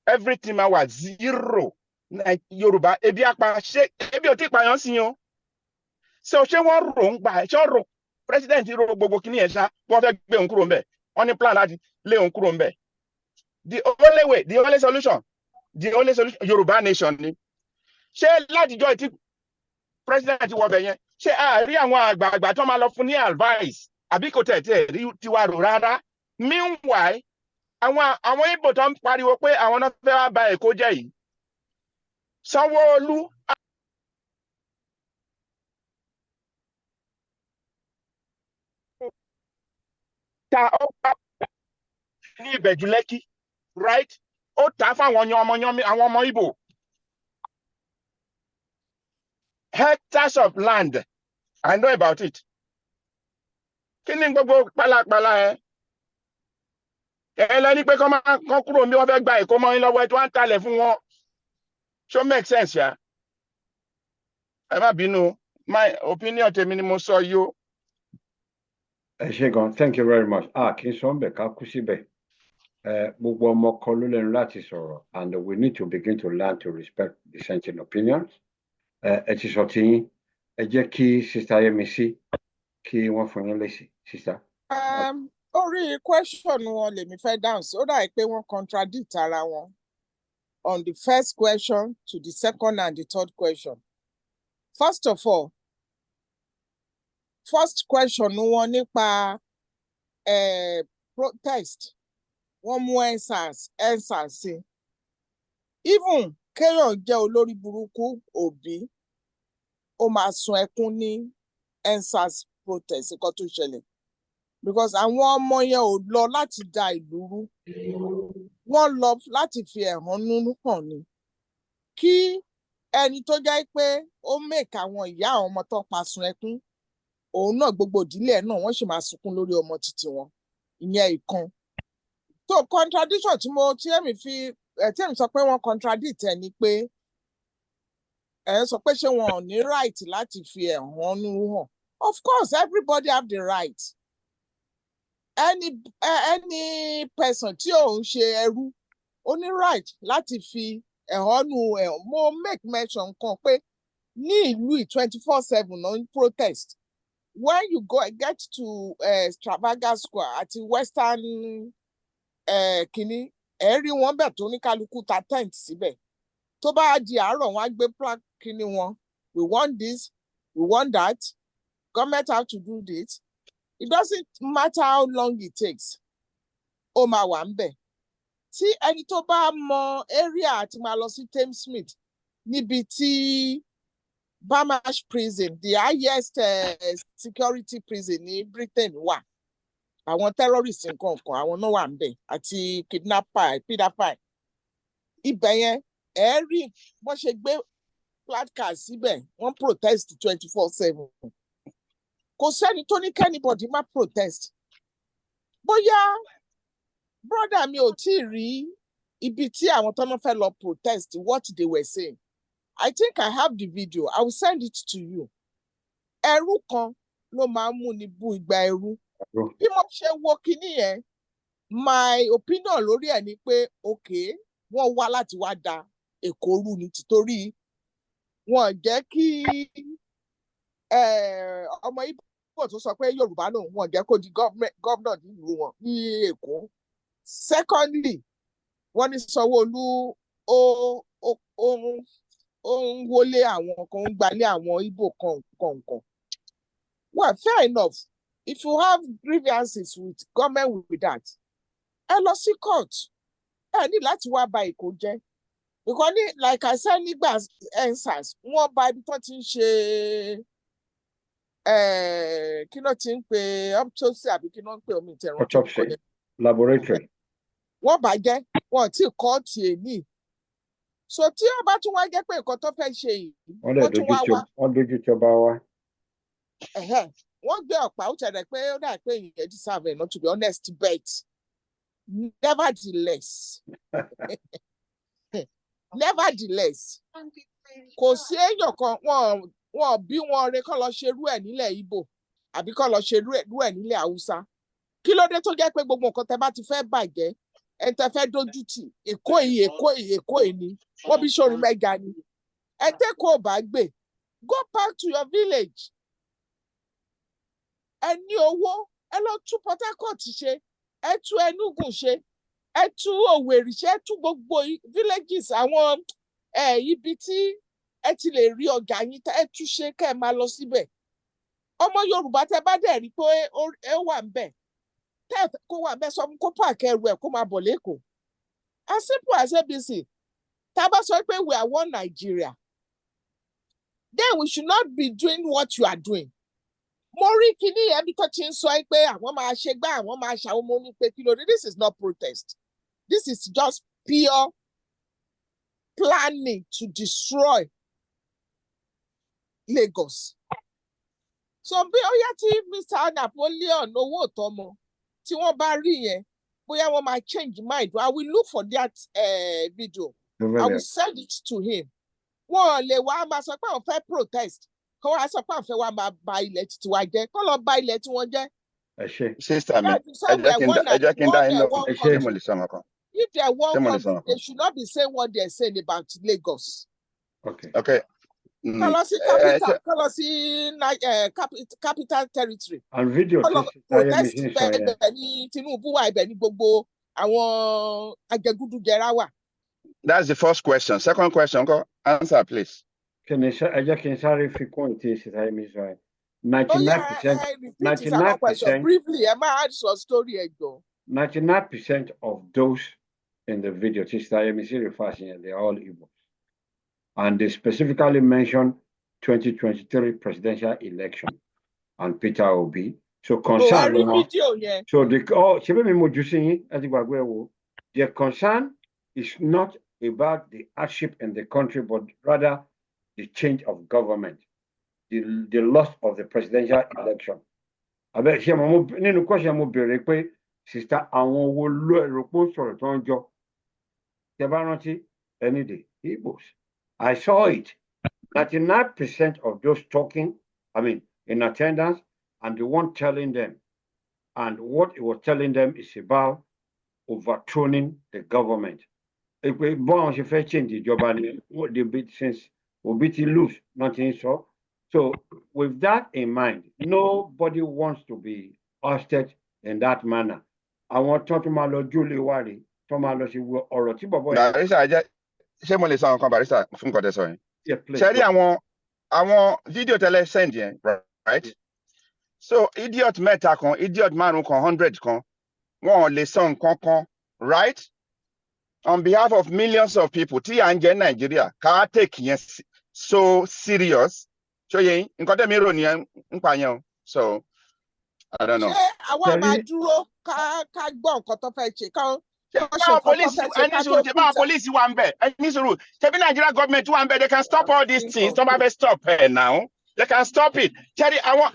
Everything máa wà zero. Yorùbá ebi apá ṣé ebi ò tí ì pààyàn sí o. So ṣé wọ́n rò ń gbà ṣé wọ́n rò president rò gbogbo kìíní yẹn ṣá wọ́n fẹ́ gbé òun kúrò ń bẹ̀, wọ́n ní plan láti lé òun kúrò ń bẹ̀. The only way, the only solution, Yorùbá nation ni. Ṣé látijọ́ tí president wọ bẹ̀ yẹn, ṣé àárí àwọn àgbààgbà tó máa lọ fún ní advice àbí kò tẹ̀ rí tiwa rò rárá? Meanwhile, àwọn Ìgbò tó ń pariwo pé àwọn náà fẹ́ wá ba Èkó jẹ́ yìí. Sanwó-Olú ta ọgbà ní Ìbẹ̀jú Lẹ́kì, right? Ó tà fáwọn àwọn ọmọ Ìgbò. Hectares of land, I know about it. Kí ni gbogbo pálapàla ẹ? Ẹ lẹ́ni pé kán kúrò bí wọ́n fẹ́ gba Èkó mọ́ yín lọ́wọ́ ẹ tí wọ́n ń talẹ̀ fún wọn. So make sense, yeah? Ẹ má bínú, my opinion tèmi ni mo sọ yìí o. Ẹ ṣé gan, thank you very much. Kì í sọ ń bẹ̀ ká kú síbẹ̀. Gbogbo ọmọ kan ló lẹ́nu láti sọ̀rọ̀, and we need to begin to learn to respect dissenting opinions. Ẹ ti sọ ti yín, ẹ jẹ́ kí Sister Yemisi kí wọ́n fún yín lésì, Sister. Orí question wọn lèmi fẹ́ dáhùn sí, ó dà pé wọ́n contradict ara wọn on the first question to the second and the third question. First of all, first question wọn nípa protest, wọ́n mú answers sí. Even kéèyàn jẹ́ olórí burúkú Òbí, ó máa sun ẹkún ní answers protest nǹkan tó ṣẹlẹ̀. Because àwọn ọmọ yẹn ò lọ láti da ìlú rú, wọ́n lọ láti fi ẹ̀hónú hàn ni. Kí ẹni tó jẹ́ pé ó make àwọn ìyá àwọn ọmọ tó pa sun ẹkún, òun náà gbogbo ìdílé ẹ̀ náà wọ́n sì máa sunkún lórí ọmọ títí wọn. Ìyẹn ìkan. So contradiction tí èmi sọ pé wọ́n contradict ẹ̀ ni pé sọ pé ṣé wọn ò ní right láti fi ẹ̀hónú hàn. Of course, everybody have the right. Any person tí ò ń ṣe ẹrú ó ní right láti fi ẹ̀hónú ẹ̀. Mo make mention kan pé ní ìlú 24/7 on protest. when you get to Stravaga Square at the Western kini, everyone bẹ̀ tó ní kálukú ta tent síbẹ̀. Tó bá di àárọ̀ wọ́n á gbé plaque kini wọn. We want this, we want that. Government have to do this. It doesn't matter how long it takes. Ó máa wà ńbẹ̀. Tí ẹni tó bá mọ area àti máa lọ sí Thamesmead níbi tí Bamash prison, the highest security prison ní Britain wà. Àwọn terrorists nǹkan kan, àwọn náà wà ńbẹ̀ àti kidnapper, pedophile. Ibẹ̀ yẹn, ẹ rí wọ́n ṣe gbé placard síbẹ̀, wọ́n protest 24/7. Kò sẹ́ni tó ní kẹ́nibọ̀dì má protest. Bóyá brother mi ò tí ì rí ibi tí àwọn tó náà fẹ́ lọ protest what they were saying. I think I have the video. I will send it to you. Ẹrú kan ló máa ń mú ni bú igba ẹrú. Bí mo ṣe wo kinní yẹn, my opinion lórí ẹ̀ ni pé okay, wọ́n wá láti wá da Èkó rú ni títorí wọ́n jẹ́ kí ọmọ Ìgbò tó sọ pé Yorùbá lòun, wọ́n jẹ́ kó di governor nílùú wọn ní Èkó. Secondly, wọ́n ní Sanwó-Olú ó ń wọlé àwọn kan, ń gbalé àwọn Ìgbò kan. Well, fair enough. If you have grievances with government with that, ẹ lọ sí court. Ẹ ní láti wá ba Èkó jẹ́. Because like I said nígbà EndSARS, wọ́n bà ibi tó ti ń ṣe kí ló ti ń pe autopsy àbí kí ló ń pe omi ìtẹ̀rùn. Autopsy laboratory. Wọ́n bàjẹ́, wọ́n ti kọ́ọ̀tì èní. So tí ó bá tún wá jẹ́ pé nǹkan tó fẹ́ ṣe yìí, wọ́n tún wá wá. Wọ́n dojú tí ọba wá. Wọ́n gbé ọ̀pá ó tẹ̀lé pé ó dà pé ìyẹn deserve not to be honest, but nevertheless, kò sí èèyàn kan wọ́n bí wọn re kọ́ lọ ṣerú ẹ̀ nílẹ̀ Ìgbò àbí kọ́ lọ ṣerú ẹ̀ nílẹ̀ Haúsá. Kí ló dé tó jẹ́ pé gbogbo nǹkan tẹ́ bá ti fẹ́ bàjẹ́ ẹ̀ tẹ́ fẹ́ dojú tì Èkó yìí ni wọ́n bí sórí mẹ́ga ni. Ẹ tẹ́ kó bá gbé, go back to your village. Ẹ ní owó, ẹ lọ tún Port Harcourt ṣe, ẹ tún Enugu ṣe, ẹ tún Owerri ṣe, ẹ tún gbogbo villages àwọn ibi tí ẹ ti lè rí ọjà yín ẹ tún ṣe kẹ́ ẹ máa lọ síbẹ̀. Ọmọ Yorùbá tẹ́ bá dẹ̀ rí pé ẹ wà ńbẹ̀, tẹ́ kó wà ńbẹ̀ sọ fún kó pààkì ẹrù ẹ̀ kó máa bọ̀ l'Ékòó. As simple as ABC. Tá bá sọ pé we are one Nigeria, then we should not be doing what you are doing. Mo rí kíní ẹbí tó ti ń sọ pé àwọn máa ṣe gbá àwọn máa ṣàwọn ọmọ ní pé kí ló dé. This is not protest. This is just pure planning to destroy Lagos. So bí ó yá tí Mr. Napoleon owó tọmọ tí wọ́n bá rí yẹn, bóyá wọ́n máa change mind. I will look for that video. I will send it to him. Wọ́n lè wá máa sọ pé àwọn fẹ́ protest. Kọ́ wá sọ pé àwọn fẹ́ wá máa ba ilẹ̀ títí wa jẹ́. Kọ́ lọ ba ilẹ̀ tí wọ́n jẹ́. Ẹ ṣé. Sister mi, ẹ jẹ́ kí n dá yín lọ. Ṣé mo lè sọ ọmọ kan? If they want country, they should not be saying what they're saying about Lagos. Okay. Capital territory. And video protest ní Tinubu wà ibẹ̀ ní gbogbo àwọn ajẹgúdújẹrá wà. That's the first question. Second question, answer please. Can I sáré fi kún ìtì ìṣẹ̀dáyé mi sọ ẹ̀? 99%. Briefly, ẹ máa add some story ẹ jọ. 99% of those in the video, they're all Igbos. And they specifically mentioned 2023 presidential election and Peter Obi. So concern. So their concern is not about the hardship in the country, but rather the change of government, the loss of the presidential election. Sister, any day, Igbos. I saw it. 99% of those talking, in attendance, and the one telling them, and what it was telling them is about overturning the government. If we change the job, since Obiti lose, nothing so. So with that in mind, nobody wants to be hosted in that manner. Àwọn tó tún máa lọ jólè wá rè tó máa lọ sí ọ̀rọ̀ tí bọ̀bọ̀ yẹn. Barrister, ṣé mo lè sọ nǹkan barrister fún nǹkan tẹ́ sọ yẹn? Yeah, please. Ṣé rí àwọn fídíò tẹ́lẹ̀ send yẹn, right? Yeah. So idiot mẹ́ta kan, idiot márùn kan, 100 kan, wọn ò lè sọ nǹkan kan, right? On behalf of millions of people, tí à ń jẹ Nàìjíríà, ká take yẹn so serious. So yẹn, nǹkan tẹ́mi rò nìyẹn ń pa yẹn o. So I don't know. Ṣé àwa máa dúró ká gbọ́ nǹkan tó fẹ́ ṣe ká police wà ń bẹ̀, ẹni sùúrù, ṣebí Nigeria government wà ń bẹ̀, they can stop all these things. Tó bá fẹ́ stop now. They can stop it. Ṣé àwọn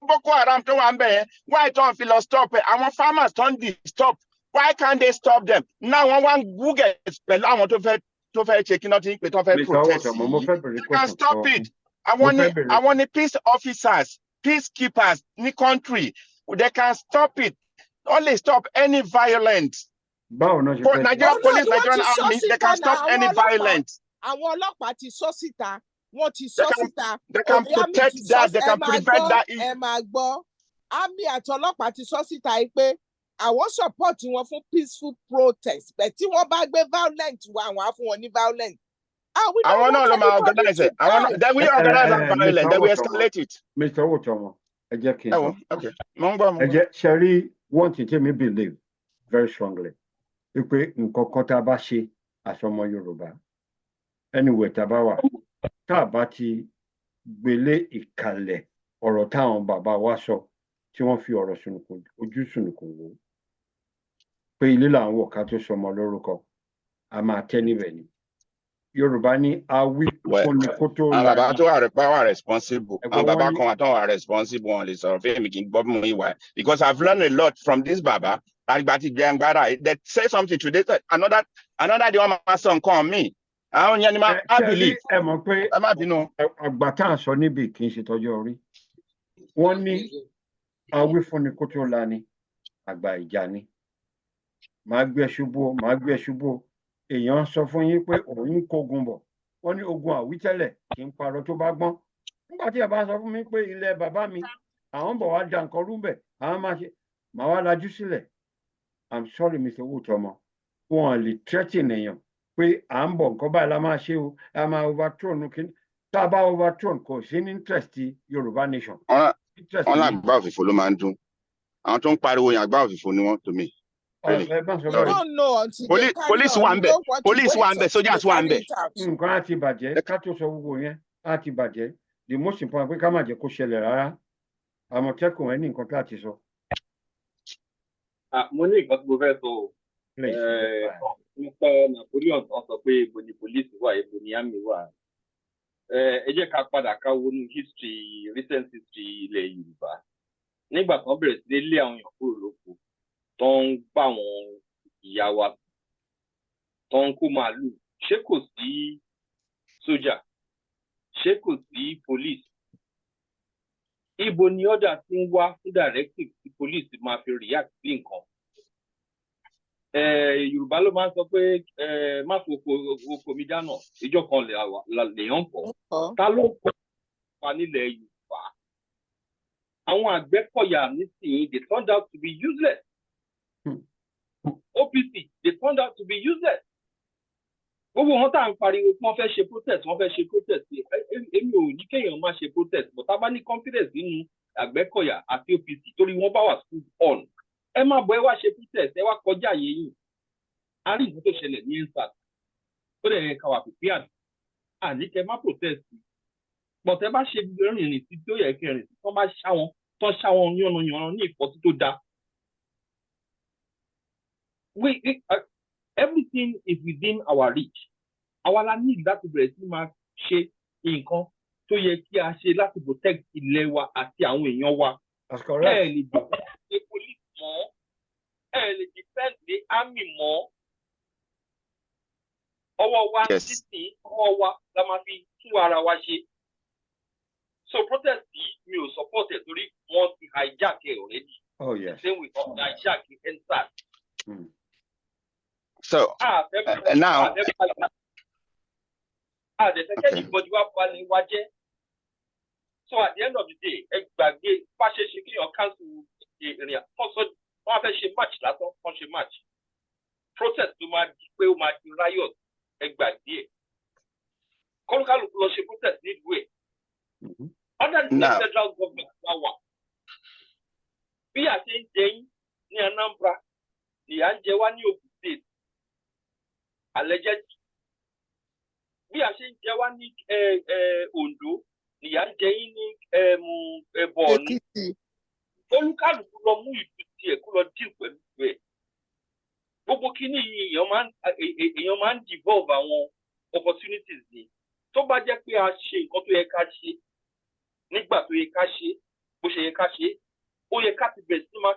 Boko Haram tó wà ń bẹ̀ yẹn, why don't fi lọ stop it? Àwọn farmers don't stop. Why can't they stop them? Now one Google pẹ̀lú àwọn tó fẹ́ ṣe kí náà ti ń pè tó fẹ́ protest yìí. They can stop it. Àwọn ni peace officers, peacekeepers ní country. They can stop it. Only stop any violence. Nigerian police, Nigerian army, they can stop any violence. Àwọn ọlọ́pàá ti sọ síta, wọ́n ti sọ síta. They can protect that, they can prevent that. Ẹ máa gbọ́, army àti ọlọ́pàá ti sọ síta yìí pé àwọn support wọn fún peaceful protest, but tí wọ́n bá gbé violent wá, àwọn á fún wọn ní violent. Àwọn náà ló máa organize it. Then we organize that violence, then we escalate it. Mr. Otomo, ẹ jẹ́ kí n sọ. Okay. Ẹ jẹ́ Sherry, one thing me believe very strongly. Wípé nǹkan kan tá a bá ṣe àsọmọ Yorùbá. Anyway, tá a bá wà, tá a bá ti gbélé ìkàlẹ̀ ọ̀rọ̀ táwọn bàbá wa sọ tí wọ́n fi ọ̀rọ̀ sùnùkùn ojú sùnùkùn wò. Pé ilé là ń wọ̀ ká tó sọmọ lórúkọ, a máa tẹ́ níbẹ̀ ni. Yorùbá ní awí fún ni kó tó la. Bàbá tó wà responsible. Àwọn bàbá kan wà tó wà responsible wọn lè sọ̀rọ̀ fún èmi kì í gbọ́ mú ìwà. Because I've learned a lot from this baba. Àgbà ti jẹ́ agbára. They say something today, another day wọ́n máa sọ nǹkan on me. Àwọn yẹn ni I believe. Ẹ mọ̀ pé ẹ má bínú. Àgbà tá à ń sọ níbi kì í ṣe tọ́jú orí. Wọ́n ní awí fún ni kó tó la ni, àgbà ìjà ni. Màá gbé ṣubú o. Èèyàn sọ fún yín pé òun kógun bọ̀. Wọ́n ní ogun àwítẹ́lẹ̀ kì í parọ́ tó bá gbọ́n. Nígbà tí ẹ bá sọ fún mi pé ilẹ̀ bàbá mi, àwọn bọ̀ wá da nǹkan rú bẹ̀, àwọn máa ṣe, màá wá lajú sílẹ̀. I'm sorry, Mr. Utomo. Wọ́n lè threaten èèyàn pé à ń bọ̀ nǹkan báyìí la máa ṣe o, a máa overthrow kí tá a bá overthrow kò sí ní interest Yorùbá nation. Wọ́n lágbá òfìfo ló máa ń dún. Àwọn tó ń pariwo yẹn àgbá òfìfo ni wọ́n to me. Really? Police wà ń bẹ̀, soldiers wà ń bẹ̀. Nǹkan á ti bàjẹ́, ká tó sọ gbogbo yẹn, á ti bàjẹ́. The most important pé ká má jẹ́ kó ṣẹlẹ̀ rárá. Àmọ̀tẹ́kùn ẹ̀ ní nǹkan tá a ti sọ. Mo ní nǹkan tí mo fẹ́ sọ o. Nípa Napoleon tó sọ pé ibo ni police wà, ibo ni army wà. Ẹ jẹ́ ká padà ká wọnú history, recent history ilẹ̀ Yorùbá. Nígbà tó bẹ̀rẹ̀ sí lé àwọn èèyàn kúrò lóko, tó ń bá àwọn ìyá wa, tó ń kó màálù, ṣé kò sí sójà, ṣé kò sí police? Ibo ni order ti ń wá fún directive tí police máa fi react sí nǹkan? Yorùbá ló máa ń sọ pé má fi oko mi dáná, ìjọ kan lèèyàn pọ̀. Ta ló ń pọ̀ wá nílẹ̀ Yorùbá? Àwọn Àgbẹ̀kọ̀yà nísìnyí, they turned out to be useless. OPC, they turned out to be useless. Gbogbo wọn tá à ń pariwo tí wọ́n fẹ́ ṣe protest, èmi ò ní kéèyàn má ṣe protest, but tá a bá ní confidence nínú Àgbẹ̀kọ̀yà àti OPC torí wọ́n bá wà school on. Ẹ má bọ̀ ẹ wá ṣe protest, ẹ wá kọjá àyè yìí. A rí nǹkan tó ṣẹlẹ̀ ní EndSARS. Ó dẹ̀ yẹ ká wà prepared. Àní kẹ má protest. But ẹ bá ṣe rìnrìn sí tó yẹ kẹrin, tí wọ́n bá ṣá wọn yànnàyànnà ní ìfọ́sí tó dáa. Everything is within our reach. Àwa la ní láti bẹ̀rẹ̀ sí máa ṣe nǹkan tó yẹ kí a ṣe láti protect ilẹ̀ wa àti àwọn èèyàn wa. Ẹ lè defend the police mọ́, ẹ lè defend the army mọ́. Ọwọ́ wa nísìnyí, ọwọ́ wa la máa fi tún ara wa ṣe. So protest yìí mi ò support ẹ̀ torí wọ́n ti hijack ẹ̀ already. Oh yes. The same with hijack EndSARS. So now, anybody wa balẹ̀ wa jẹ́. So at the end of the day, ẹgbàgbé fàṣẹ ṣe kí èèyàn cancel ìrìn àkọsọ wọn fẹ́ ṣe match lásán kan ṣe match protest tó máa di pé ó máa di riot ẹgbàgbé ẹ kọlùkálùkù lọ ṣe protest nídìí ẹ under the Now, federal government wá wà bí a ṣe ń jẹ yín ní Anambra ìyà ń jẹ wá ní Ogun State allegedly bí a ṣe ń jẹ wá ní Ondo ìyà ń jẹ yín ní Borno Èkìtì. olúkálùkù lọ mú ìlú tiẹ̀ kó lọ deal pẹ̀lú ẹ̀ gbogbo kínní yìí èèyàn máa ń devolve àwọn opportunities ni tó bá jẹ́ pé a ṣe nǹkan tó yẹ ká ṣe nígbà tó yẹ ká ṣe bó ṣe yẹ ká ṣe ó yẹ ká ti bẹ̀rẹ̀ sí máa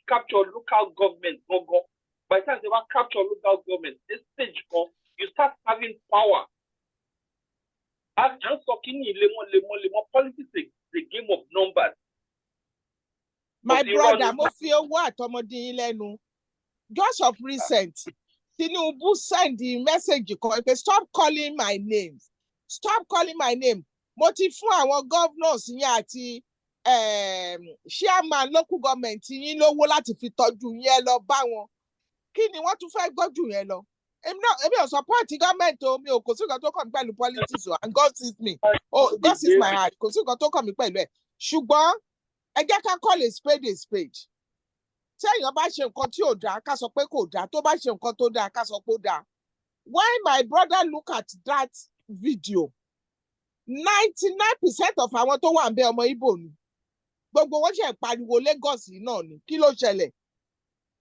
capture local government gangan by the time they wan capture local government this stage kan you start having power à ń sọ kínní lemọ́ politics is a game of numbers. My brother, mo fi owó àtọmọdé yín lẹ́nu. Just of recent, Tinubu send the message kan pé stop calling my name. Stop calling my name. Mo ti fún àwọn governors yín àti chairman local government yín lówó láti fi tọ́jú yín lọ bá wọn. Kí ni wọ́n tún fẹ́ gbọ́jú yẹn lọ? Èmi ò support government o, mi ò kò sí nǹkan tó kàn mí pẹ̀lú politics o, and God sees me. Oh, God sees my heart. Kò sí nǹkan tó kàn mí pẹ̀lú ẹ̀. Ṣùgbọ́n ẹ jẹ́ ká call a spade a spade. Tí èèyàn bá ṣe nǹkan tí ò dáa ká sọ pé kò dáa, tó bá ṣe nǹkan tó dáa ká sọ pé ó dáa. When my brother look at that video, 99% of àwọn tó wà ń bẹ ọmọ Ìgbò ni. Gbogbo wọn ṣe pariwo Lagos náà ni. Kí ló ṣẹlẹ̀?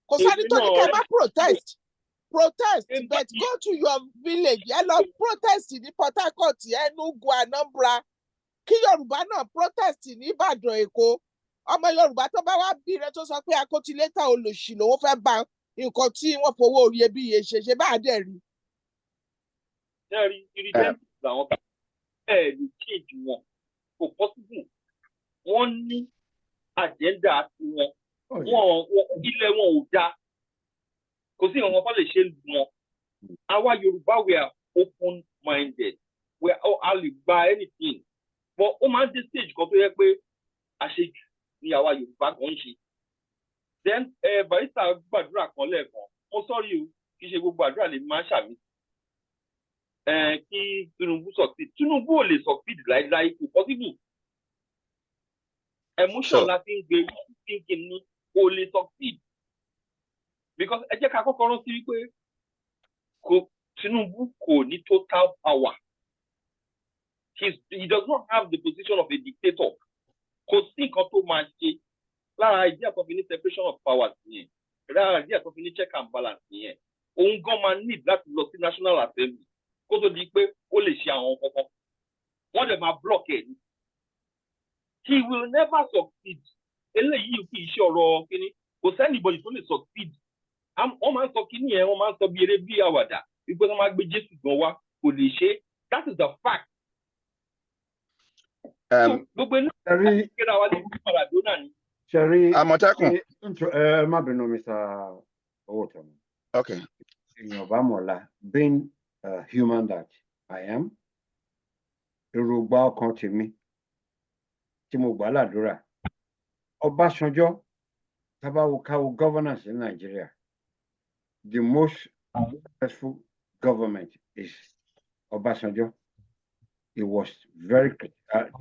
Kò sẹ́ni tó ní kẹ́ ẹ má protest. Protest, but go to your village. Ẹ lọ protest ní Port Harcourt, Enugu, Anambra. Kí Yorùbá náà protest ní Ìbàdàn, Èkó. Ọmọ Yorùbá tó bá wá bí rẹ tó sọ pé akótilétà olòṣì lòun fẹ́ bá nǹkan tí wọ́n fowó iyebíye ṣe bá dẹ̀ rí. Ṣẹ́ẹ̀rí irritated làwọn bẹ́ẹ̀ lè change wọn kò possible. Wọ́n ní agenda tiwọn. Ilẹ̀ wọn ò dáa. Kò sí ìwọ̀n kan lè ṣe lù wọn. Àwa Yorùbá we are open minded. We are a lè gba anything. But ó máa ń dé stage kan tó yẹ pé àṣejù ní àwa Yorùbá kan ń ṣe. Then barista gbàdúrà kan lẹ́ẹ̀kan. Mo sọ́rí o, kì í ṣe gbogbo àdúrà lè máa ṣàmì. Kí Tinubu succeed. Tinubu ò lè succeed láíláí kò possible. Emotion la fi ń gbé thinking ní kò lè succeed. Because ẹ jẹ́ ká kọ́kọ́ rántí wípé Tinubu kò ní total power. He does not have the position of a dictator. Kò sí nǹkan tó máa ṣe lára ìdí àtọ́fi ní separation of powers nìyẹn. Lára ìdí àtọ́fi ní check and balance nìyẹn. Òun gan máa need láti lọ sí National Assembly kó tó di pé ó lè ṣe àwọn kankan. Wọ́n dẹ̀ máa block ẹ̀ ní. He will never succeed. Eléyìí kì í ṣe ọ̀rọ̀ kíní. Kò sẹ́nìbọ̀dì tó lè succeed. Wọ́n máa ń sọ kíní yẹn, wọ́n máa ń sọ bí eré bí àwàdà. Wípé wọ́n máa gbé Jésù gan wá, kò lè ṣe. That is the fact. Gbogbo inú ìgbéra wa lè fi Maradona ni. Sherry, Àmọ̀tẹ́kùn. Má bínú, Mr. Owótọ́mi. Okay. Yorùbá mọ̀lá, being a human that I am, èròǹgbà ọkàn tèmi tí mo gbà ládùúrà. Ọbásanjọ́, tábàwò káwò governance in Nigeria, the most successful government is Ọbásanjọ́. It was very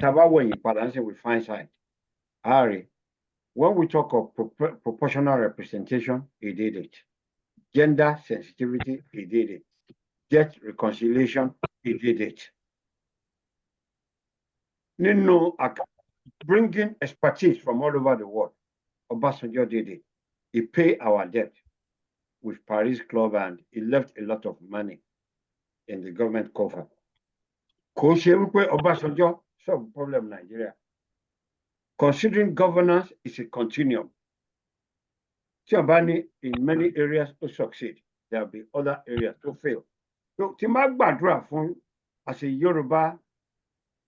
tábàwò in balance with fine side. Harry, when we talk of proportional representation, he did it. Gender sensitivity, he did it. Debt reconciliation, he did it. Bringing expertise from all over the world, Obasanjo did it. He paid our debt with Paris Club and he left a lot of money in the government cover. Obasanjo solved the problem in Nigeria. Considering governance is a continuum. In many areas to succeed, there will be other areas to fail. So, Timagbadra fún as a Yoruba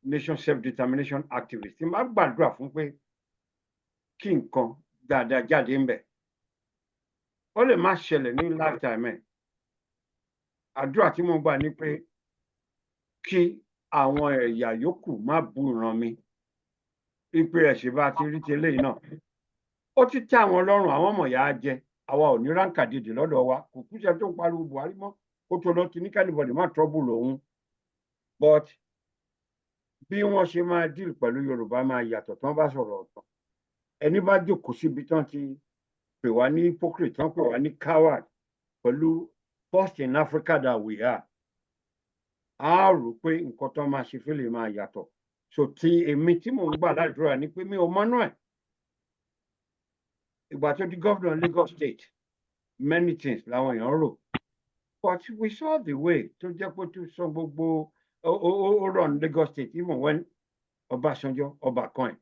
nation self-determination activist, Timagbadra fún pé kí nǹkan dáadáa jáde ńbẹ̀. Ó lè má ṣẹlẹ̀ ní lifetime ẹ̀. Àdúrà tí mo gbà ní pé kí àwọn ẹ̀yà yòókù má bú ìran mi. ipe ẹ̀sìn bá ti rí ti eléyìí náà ó ti tẹ́ àwọn lọ́rùn àwọn ọmọ ìyá jẹ àwa ò ní ránkà dìde lọ́dọ̀ wa kò kúṣẹ́ tó ń pariwo Buhari mọ́ ó tó lọ ti ní kẹ́nìbọ̀dì má trọ́bù lòun but bí wọ́n ṣe máa deal pẹ̀lú Yorùbá máa yàtọ̀ tán bá sọ̀rọ̀ ọ̀tọ̀ ẹni bá jókòó síbi tán ti pè wá ní hypocrite tán pè wá ní coward pẹ̀lú first in Africa that we are a rò pé nǹkan tán máa ṣe fẹ́lẹ̀ máa yàtọ̀ so ti èmi tí mò ń gbà ládùúrà ni pé mi ò mọ́nú ẹ̀ ìgbà tó di governor Lagos State many things làwọn èèyàn rò but we saw the way tó jẹ́ pé tó sọ gbogbo ó run Lagos State even when Ọbásanjọ́ ọba kan ẹ̀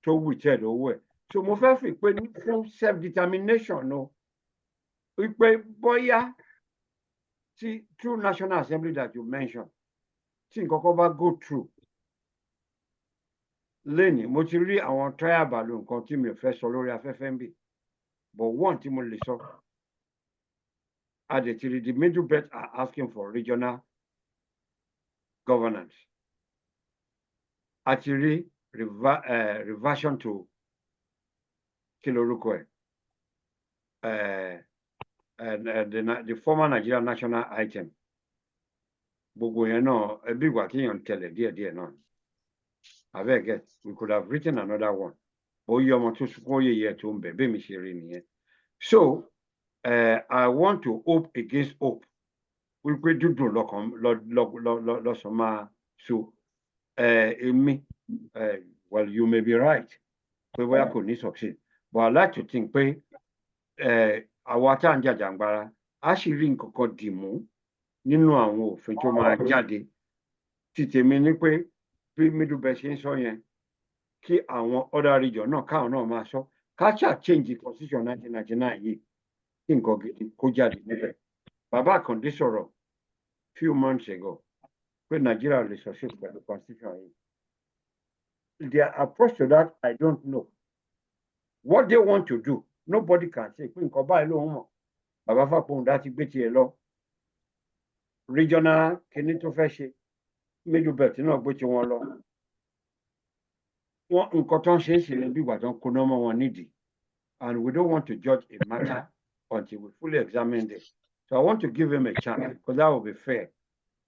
tó withheld owó ẹ̀ so mo fẹ́ fi pé fún self determination o wípé bóyá tí through National Assembly that you mentioned tí nǹkan kan bá go through lẹ́nìí mo ti rí àwọn trial balloon nǹkan tí mi ò fẹ́ sọ lórí afẹ́fẹ́ ń bì but one tí mo lè sọ adetiri the middle belt are asking for regional governance àti rí reversion to kí lorúkọ ẹ̀ the former Nigerian national item gbogbo yẹn náà ẹbí ìgbà tí èèyàn tẹ̀lé díẹ̀díẹ̀ náà abeg we could have written another one ó yẹ ọmọ tó sunkún ó yẹ yẹ tó ń bẹ̀ bẹ́ẹ̀ mi ṣe rí nìyẹn so I want to hope against hope wípé dúdùn lọ́sàn máa so èmi well you may be right pé bóyá kò ní succeed but I like to think pé àwa tá à ń jàjàǹgbara á sì rí nǹkan kan dì mú nínú àwọn òfin tó máa jáde tí tèmi ní pé bí middle belt ṣe ń sọ yẹn kí àwọn other region náà káwọn náà máa sọ ká ṣáà change constitution 1999 yìí kí nǹkan gidi kó jáde níbẹ̀ bàbá Àkàndé sọ̀rọ̀ few months ago pé Nàìjíríà lè succeed pẹ̀lú constitution yìí their approach to that I don't know what they want to do nobody can say pé nǹkan báyìí ló ń mọ̀ bàbá Fápóhùndá ti gbé tiẹ̀ lọ regional kìíní tó fẹ́ ṣe middle belt náà gbé tiwọn lọ wọn nǹkan tó ń ṣe é ṣe lè bí ìgbà tó ń kóná mọ́ wọn nídìí and we don't want to judge a matter until we fully examine this so I want to give him a chance because that will be fair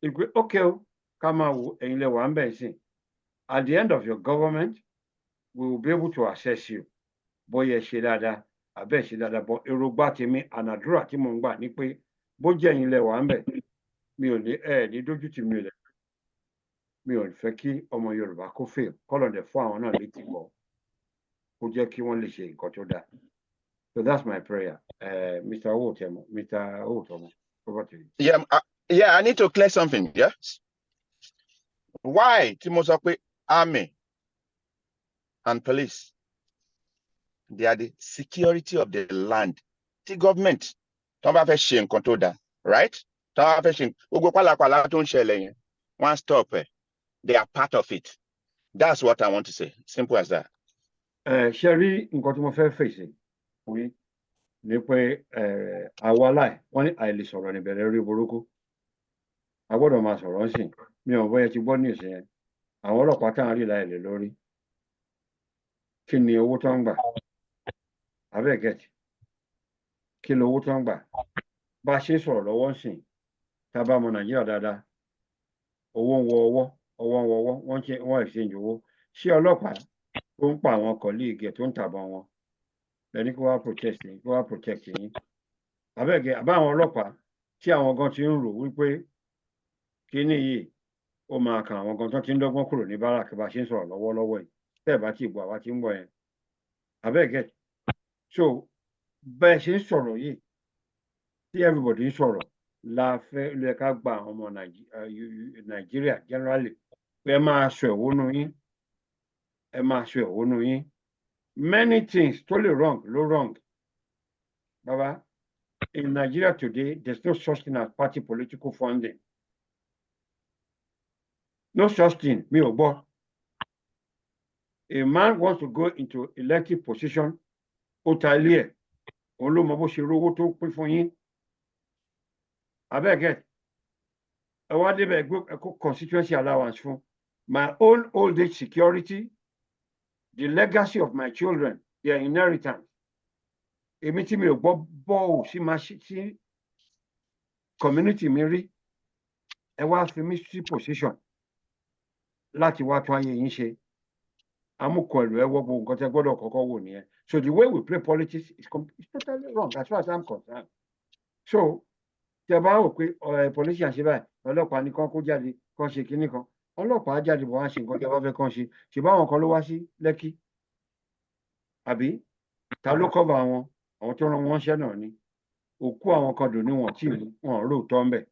if we okay o ká máa wo ẹ̀yin lẹ wà ń bẹ̀ sìn at the end of your government we will be able to assess you bóyá ẹ ṣe dáadáa àbẹ́ ẹ ṣe dáadáa bọ́ èròǹgbà tèmi ànàdúrà tí mò ń gbà ní pé bó jẹ́ ẹ̀yin lẹ wà ń bẹ̀ mi ò ní ní dójú tì mí rẹ̀ mi ò fẹ́ kí ọmọ Yorùbá kó fail kọ́lọ̀ dẹ̀ fún àwọn náà létí gbọ́ kó jẹ́ kí wọ́n lè ṣe nǹkan tó dáa so that's my prayer Mr. Owótọ́mọ over to you. Yeah, I need to clear something. Yes. Why tí mo sọ pé army and police they are the security of the land tí government tó bá fẹ́ ṣe nǹkan tó dáa right tó bá fẹ́ ṣe gbogbo pálapàla tó ń ṣẹlẹ̀ yẹn wọ́n stop ẹ̀ they are part of it that's what I want to say simple as that. ṣe rí nǹkan tí mo fẹ́ fèsì fún yín ni pé àwa láì wọ́n ní àìlè sọ̀rọ̀ níbẹ̀rẹ̀ rí burúkú a gbọ́dọ̀ máa sọ̀rọ̀ ń sìn mi ò bóyá ti gbọ́ ní ìsìn yẹn àwọn ọlọ́pàá tá à ń rí láìlè lórí kí ni owó tó ń gbà abẹ́gẹ́tì kí ni owó tó ń gbà bá a ṣe sọ̀rọ̀ lọ́wọ́ ń sìn tá a bá mọ Nàìjíríà dáadáa owó ń wọ ọwọ́ wọ́n exchange owó ṣé ọlọ́pàá tó ń pa àwọn colleague tó ń tàbọn wọn lẹni kó wá protect yín abẹ́gẹ́ àbá àwọn ọlọ́pàá tí àwọn gan ti ń rò wípé kíní yìí ó máa kan àwọn gan tó ti ń dọ́gbọ́n kúrò ní báràkì bá ṣe ń sọ̀rọ̀ lọ́wọ́lọ́wọ́ yìí tẹ́ẹ̀ bá ti gbọ́ àwa ti ń gbọ́ yẹn abẹ́gẹ́ so bẹ́ẹ̀ ṣe ń sọ̀rọ̀ yìí tí everybody ń sọ̀rọ̀ la fẹ́ lè ká gba àwọn ọmọ Nàìjíríà generally pé ẹ máa sọ ẹ̀wọ́nú yín many things tó lè wrong ló wrong baba in Nigeria today there's no such thing as party political funding no such thing mi ò gbọ́ a man wants to go into elective position ó ta ilé ẹ̀ òun ló mọ bó ṣe rówó tó pín fún yín abẹ́gẹ́ ẹ wá débẹ̀ ẹ̀kọ́ constituency allowance fún my own old age security the legacy of my children, their inheritance. Èmi tí mi ò gbọ́ bọ́ọ̀ sí máa ṣí sí community mi rí, ẹ wá fi mí sí position láti wá tún ayé yín ṣe. Amúkọ ẹ̀rù ẹ wọ́ gbogbo nǹkan tẹ́ gbọ́dọ̀ kọ́kọ́ wò nìyẹn. So the way we play politics is totally wrong as far as I'm concerned. So tẹ́ bá wò pé politician ṣe báyìí, ọlọ́pàá ní kán kó jáde, kán ṣe kinní kan. Ọlọ́pàá jáde bọ̀ wá ṣe nǹkan tẹ́ bá fẹ́ kán ṣe. Ṣé báwọn kan ló wá sí Lẹ́kí? Àbí ta ló cover wọn? Àwọn tó rán wọn ṣẹ́ náà ni. Òkú àwọn kan dùn ní wọn tí wọn rò tọ́ ń bẹ̀.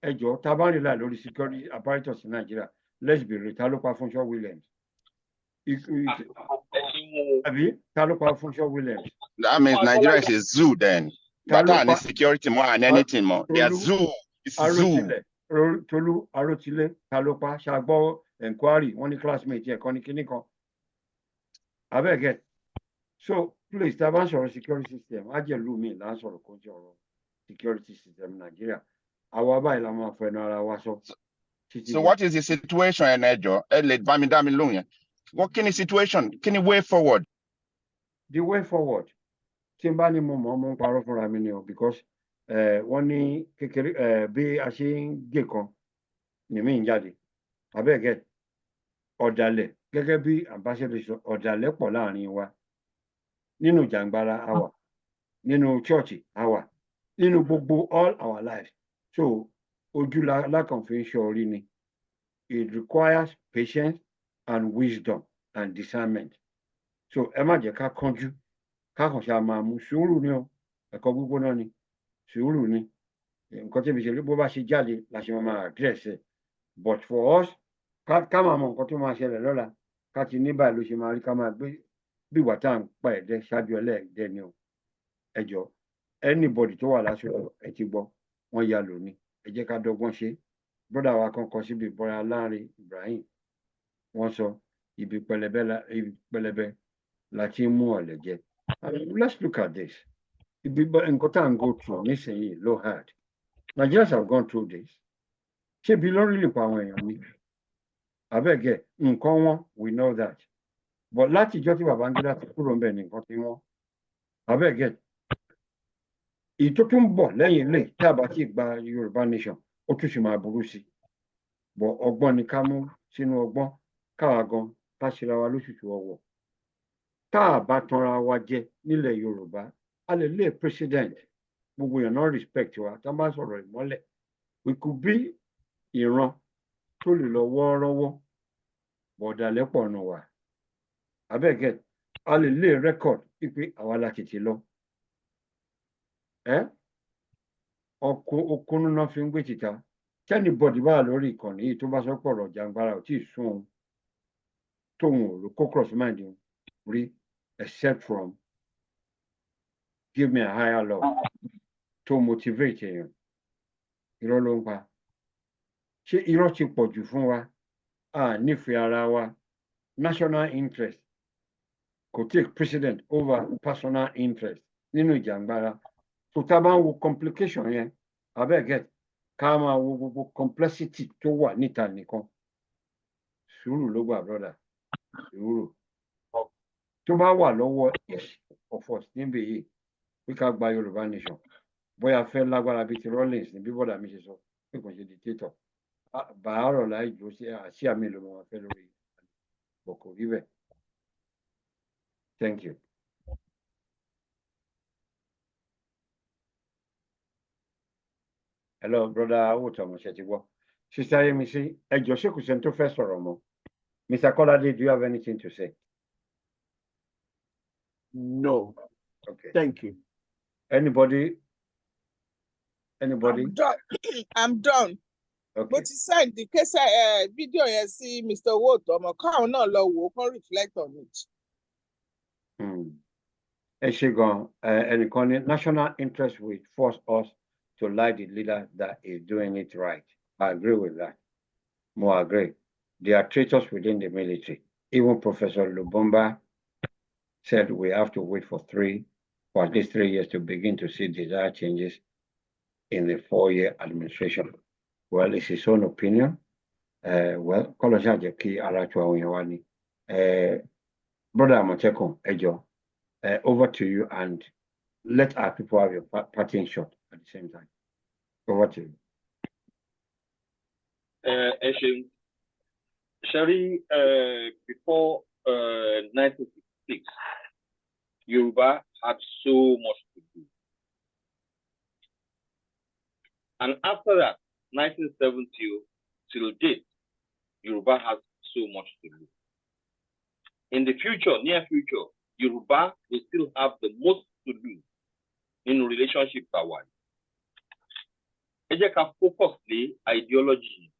Ẹ jọ̀ọ́ tá a bá ń rely lórí security apparatus in Nigeria, let's be real, ta ló pa Funsho Williams? Àbí ta ló pa Funsho Williams? That means Nigeria is a zoo then. But any security more and anything more. They are zoo. It's zoo. Tolu Arotile ta ló pa? Ṣàgbọ́ enquiry wọ́n ní classmate ẹ̀ kan ní kinní kan. Abẹ́gẹ́. So please tá a bá ń sọ̀rọ̀ security system, á jẹ́ ìlú mi là ń sọ̀rọ̀ kó jẹ́ ọ̀rọ̀ security system Nigeria. Àwa báyìí la máa fẹnu ara wa sọ. So what is the situation, Enejo? What kind of situation? Can you way forward? The way forward. Tí n bá ní mo mọ̀ mo ń parọ́ fúnra mi ni o because wọ́n ní kékeré bí a ṣe ń gé kan ní mí ń jáde. Abẹ́gẹ́ ọ̀dàlẹ̀ gẹ́gẹ́ bí ambassador sọ ọ̀dàlẹ̀ pọ̀ láàrin wa. Nínú jàǹgbara àwa, nínú chọ́ọ̀chì àwa, nínú gbogbo all our lives. So ojú lákàn fi ń ṣọ́ orí ni. It requires patience and wisdom and discernment. So ẹ má jẹ́ ká kánjú, ká kàn ṣáà máa mú sùúrù ni o, ẹ̀kọ́ gbígbóná ni, sùúrù ni. Nǹkan tí mi ṣe bó bá ṣe jáde la ṣe máa address ẹ̀. But for us, ká máa mọ nǹkan tó máa ṣẹlẹ̀ lọ́la, ká ti ní báyìí ló ṣe máa rí ká máa gbé bí ìwà tá à ń pa ẹ̀dẹ́ ṣáájú ẹlẹ́ẹ̀dẹ́ ni o. Ẹ jọ̀ọ́ anybody tó wà lásìkò ẹ ti gbọ́ wọ́n ya lò ní. Ẹ jẹ́ ká dọ́gbọ́n ṣe. Brother wa kan kọ síbi Bọ́lá Láńre Ibrahim. Wọ́n sọ ibi pẹlẹbẹ la ti ń mú ọ̀lẹ̀ jẹ. Let's look at this. Nǹkan tá à ń go through nísìnyí low hard. Nigerians have gone through this. Ṣé ibi lórí lè pa àwọn èèyàn mi? Abẹ́gẹ́ nǹkan wọn we know that. But láti ìjọ́ tí Babangida ti kúrò ń bẹ̀ ní nǹkan tí wọ́n. Abẹ́gẹ́ èyí tó tún bọ̀ lẹ́yìn ilé tí a bá ti gba Yorùbá nation ó tún sì máa burú sí i. Bọ̀ ọgbọ́n ni ká mú sínú ọgbọ́n káwa gan ká ṣera wa lóṣùṣù ọwọ̀. Tá a bá tanra wa jẹ nílẹ̀ Yorùbá a lè lé president gbogbo èèyàn náà respect wa tá a bá sọ̀rọ̀ ìmọ́lẹ̀. We could be ìran tó lè lọ wọ́ọ́rọ́wọ́ bọ̀dàlẹ́ pọ̀ nù wá. Abẹ́gẹ́ a lè lé record pípé àwa la tètè lọ. Okun náà fi ń gbé tìta. Anybody bá lórí ìkànnì yìí tó bá sọ pé ọ̀rọ̀ jàǹgbara ò tí ì sún òun tóun ò lò kó cross mind òun rí except from give me a higher love to motivate èèyàn. Irọ́ ló ń pa. Ṣé irọ́ ti pọ̀ jù fún wa? A nífẹ̀ẹ́ ara wa. National interest kò take precedent over personal interest nínú ìjàǹgbara. So tá a bá ń wo complication yẹn, abẹ́gẹ́ ká máa wo gbogbo complexity tó wà níta nìkan. Sùúrù ló gbà brother. Sùúrù. Tó bá wà lọ́wọ́ of us níbi yìí pé ká gba Yorùbá nation. Bóyá fẹ́ lágbára bíi ti Rawlings ní bí bọ́dà mi ṣe sọ pé kò ṣe dictator. Bàárọ̀ láì jò sí àṣì àmì ló máa fẹ́ lórí bọ̀ kò rí bẹ́ẹ̀. Thank you. Hello, brother Awotomo Shetiwo. Sister Yemisi, ẹjọ́ ṣé kò sẹ́ni tó fẹ́ sọ̀rọ̀ mọ́. Mr. Kolade, do you have anything to say? No. Okay. Thank you. Anybody? I'm done. I'm done. Okay. But he said the case video you see Mr. Wotomo káwọn náà lọ wò ó reflect on it. Ẹ ṣé gan, ẹnìkan ní national interest will force us to like the leader that is doing it right. I agree with that. More agree. There are traitors within the military. Even Professor Lubumba said we have to wait for at least 3 years to begin to see desired changes in the 4-year administration. Well, it's his own opinion. Well, Kọ́lọ́ṣà jẹ́ kí ara tu àwọn èèyàn wa ni. Brother Amotekun, Ejo, over to you, and let our people have your parting shot at the same time. Over to you. Sherry, before 1966, Yoruba had so much to do. And after that, 1970 till date, Yoruba has so much to do. In the future, near future, Yoruba will still have the most to do in relationship power. Ẹ can focus the ideology,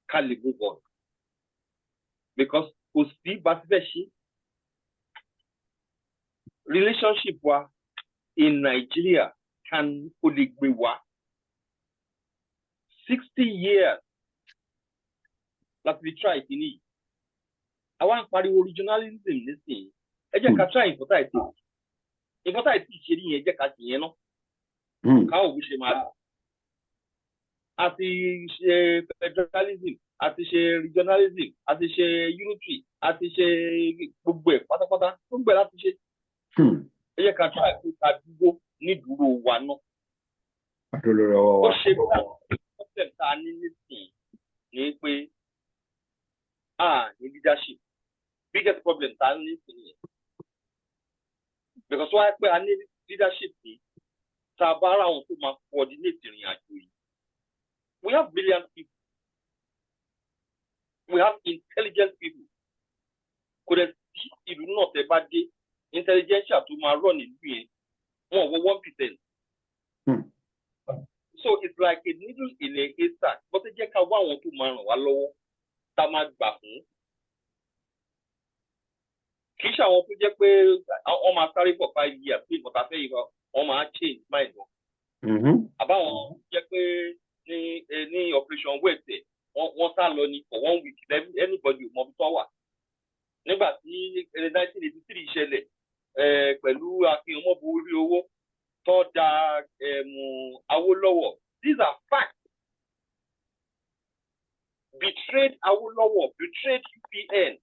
can move on. Because relationship in Nigeria can only be 60 years that we try to need. I want to originalism this thing. I just try to try to. If I teach you, you know, how we should matter. As the federalism, as the regionalism, as the unity, as the pata, I can try to go need to go one. Leadership. Biggest problem because why I need leadership Tabara on to coordinate. We have brilliant people. We have intelligent people. Could it be not a bad day? Intelligence to my run in being more than 1%. So it's like a needle in a haystack. But the Jacka one to man or low Tamad Bahu. Kisha won't project on my salary for 5 years, but I say on my change mind. About any operation Wednesday, one salary for 1 week, anybody will move forward. Never see 1983 Shelley, Pelu, Akimo Burio, Toda, Awolowo. These are facts. Betrayed Awolowo, betrayed UPN,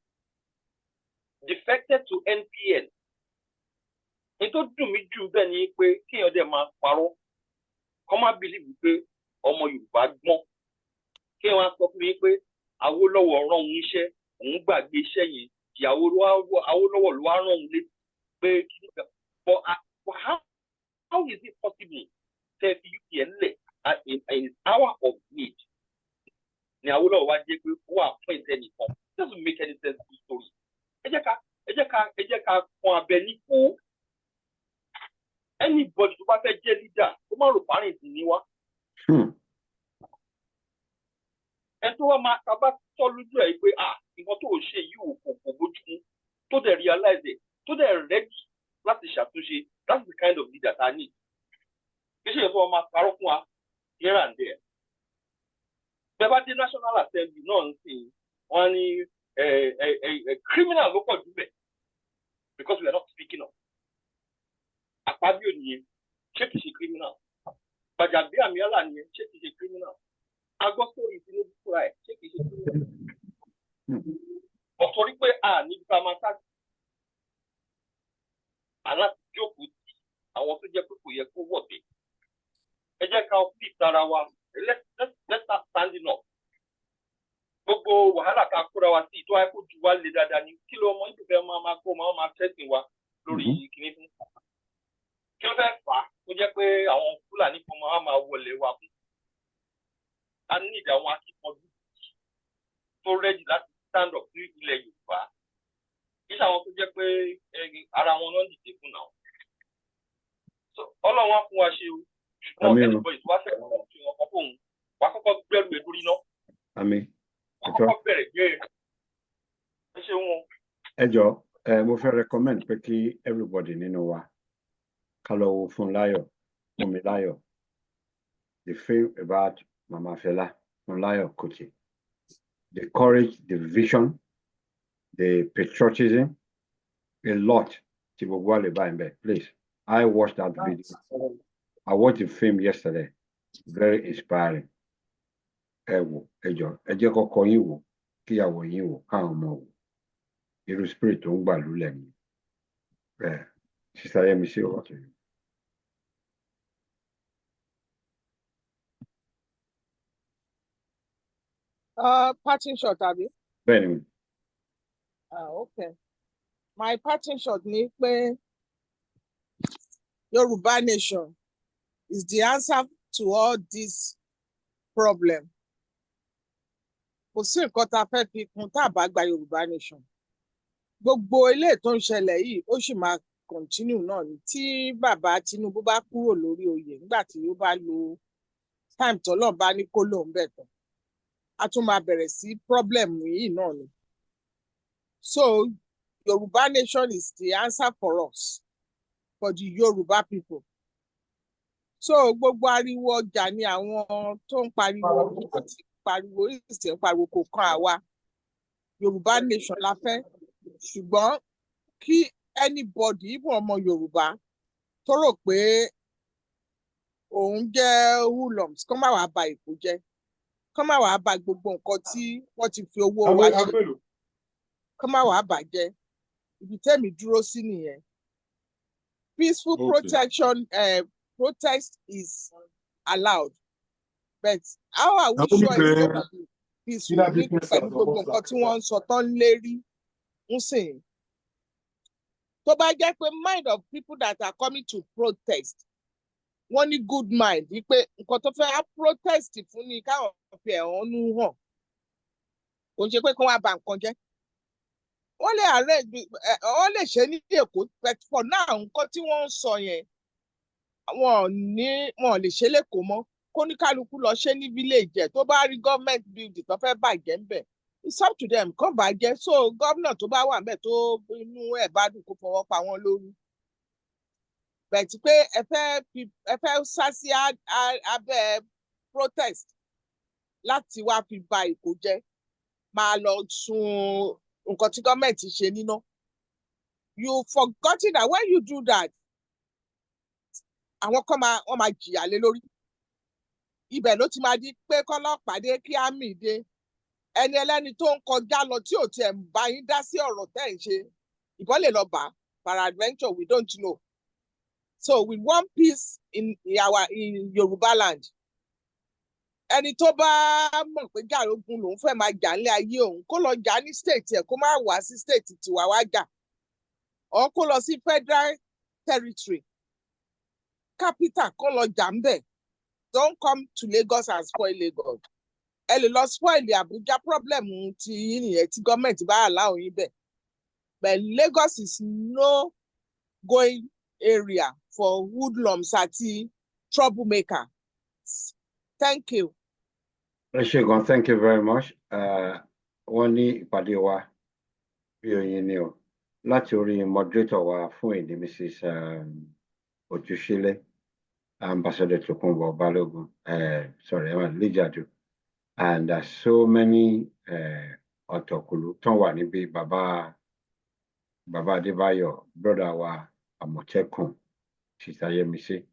defected to NPN. It don't do me do then king of them paro. Come and believe you ọmọ Yorùbá gbọ́n. Kí wọ́n sọ fún mi pé Awólọ́wọ̀ rán òun iṣẹ́, òun gbàgbé iṣẹ́ yẹn, ìyàwó Awólọ́wọ̀ ló wá rán òun létí pé kí ni kan. But how is it possible that UPN lẹ̀ in his hour of need? Ni Awólọ́wọ̀ wá jẹ́ pé ó wà fún ẹnìkan. It doesn't make any sense to the story. Ẹ jẹ́ ká fún abẹ nípò. Anybody tó bá fẹ́ jẹ́ leader, ó má rò parí ìsìn ní wá. And to my about solid way, what to say you to the realize it, to the ready, that's the kind of leader I need. This is for my parokwa here and there. But the National Assembly, no one a criminal local government because we are not speaking of. A pavilion, check is a criminal. But Miala, check is a criminal. Agosto is in the cry. Check it. But for it, need Pamata. And that's joke with I want to get people here for what they. I just can't fit Tarawa. Let's start standing up. Go, Wahala Kakura, see, do I put you one leader than you kill more to them, Mamma, Mama, testing what Lori Kinetin. Kill that far. We just pay our own full and for Mama will live up. I need a one for ready that stand up to let you back. This I want to get around 100 people now. So all I want to watch you anybody to watch Ejo, mo fẹ́ recommend pé kí everybody nínú wa ká lọ wo Fúnláyọ̀, Fúnmiláyọ̀, the film about Mama Fela, Fúnláyọ̀ Kútì. The courage, the vision, the patriotism, a lot. Please, I watched that video. I watched the film yesterday. Very inspiring. Ejo, irú spirit tó ń gbà lulẹ̀ mi. Sister Yemisi, over to you. Parting shot, Abi. Bẹ́ẹ̀ni. Okay. My parting shot ni pé Yoruba nation is the answer to all this problem. Kò sí nǹkan tá a fẹ́ fi kún tá a bá gba Yoruba nation. Gbogbo ilé tó ń ṣẹlẹ̀ yìí ó sì máa continue náà ni tí bàbá Tinubu bá kúrò lórí oyè nígbà tí ó bá lo time tọ́lọ̀ bá ní kó lóun bẹ̀ tán. A tún máa bẹ̀rẹ̀ sí problem yìí náà ni. So Yoruba nation is the answer for us, for the Yoruba people. So gbogbo ariwo ọjà ni àwọn tó ń pariwo wọ́n ti pariwo ìsìn pariwo kò kan àwa. Yoruba nation la fẹ́. Ṣùgbọ́n kí anybody even ọmọ Yorùbá tó rò pé òun jẹ́ hoodlums kó má wàá ba Èkó jẹ́. Kó má wàá ba gbogbo nǹkan tí wọ́n ti fi owó wa ṣe. Kó má wàá bàjẹ́. Ibi tẹ́mi dúró sí nìyẹn. Peaceful protest is allowed, but how are we sure it's going to be peaceful ní pẹ̀lú gbogbo nǹkan tí wọ́n ń sọ tán lérí ń sìn? Tó bá jẹ́ pé mind of people that are coming to protest wọ́n ní good mind wípé nǹkan tó fẹ́ protest fún ni káwọn fi ẹ̀hónú hàn. Kò ń ṣe pé kí wọ́n á ba nǹkan jẹ́. Wọ́n lè arrange, wọ́n lè ṣe ní Èkó, but for now nǹkan tí wọ́n ń sọ yẹn wọn ò lè ṣe lÉkòó mọ́. Kó ní kálukú lọ ṣe ní village ẹ̀ tó bá rí government building tó fẹ́ bàjẹ́ ń bẹ̀. It's up to them kán bàjẹ́. So gómìnà tó bá wà ń bẹ̀ tó inú ẹ̀ bá dùn kó fọwọ́ pa wọ́n lórí. Bẹ̀tí pé ẹ fẹ́ sá sí abẹ́ protest láti wá fi ba Èkó jẹ́, máa lọ sun nǹkan tí gọ́ọ̀mẹ̀ntì ṣe níná. You forgotten that when you do that, àwọn kan wọ́n máa jìyà lé lórí. Ibẹ̀ ló ti máa di pé kọ́lọ́pàá dé kí àmì dé. Ẹni ẹlẹ́ni tó ń kọjá lọ tí ò tiẹ̀ ń bá yín dá sí ọ̀rọ̀ tẹ́ ń ṣe. Ìbọn lè lọ bá peradventure, we don't know. So we want peace in Yoruba land. Ẹni tó bá mọ̀ pé jàrógun lòun fẹ́ máa jà nílé ayé òun kó lọ jà ní state ẹ̀ kó má wá sí state tiwa wá jà. Or kó lọ sí federal territory, capital kó lọ jà ń bẹ̀. Don't come to Lagos and spoil Lagos. Ẹ lè lọ spoil Abuja, problem ti yín nìyẹn tí gọ́ọ̀mẹ̀ntì bá allow yín bẹ̀. But Lagos is no going area for hoodlums àti troublemaker. Thank you. Ṣégun, thank you very much. Wọ́n ní ìpàdé wa bí oyin ni o láti orí moderator wa fún èdè Mrs. Ojúṣílẹ̀, Ambassador Tokunbo Balogun, Lijadu, and there's so many ọ̀tọ̀kùlú tán wà níbí. Bàbá Adébáyọ̀, brother wa Àmọ̀tẹ́kùn, Sister Yemisi.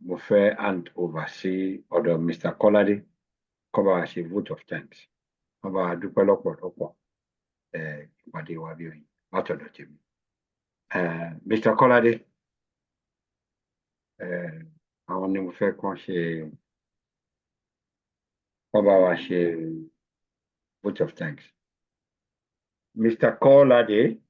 Mo fẹ́ hand over sí ọ̀dọ̀ Mr. Kọ́ládé kó bá wa ṣe vote of thanks. Wọ́n bá wa dúpẹ́ lọ́pọ̀lọpọ̀ ìpàdé wa bí oyin látọ̀dọ̀ tèmi. Mr. Kọ́ládé, àwọn ni mo fẹ́ kán ṣe kó bá wa ṣe vote of thanks. Mr. Kọ́ládé.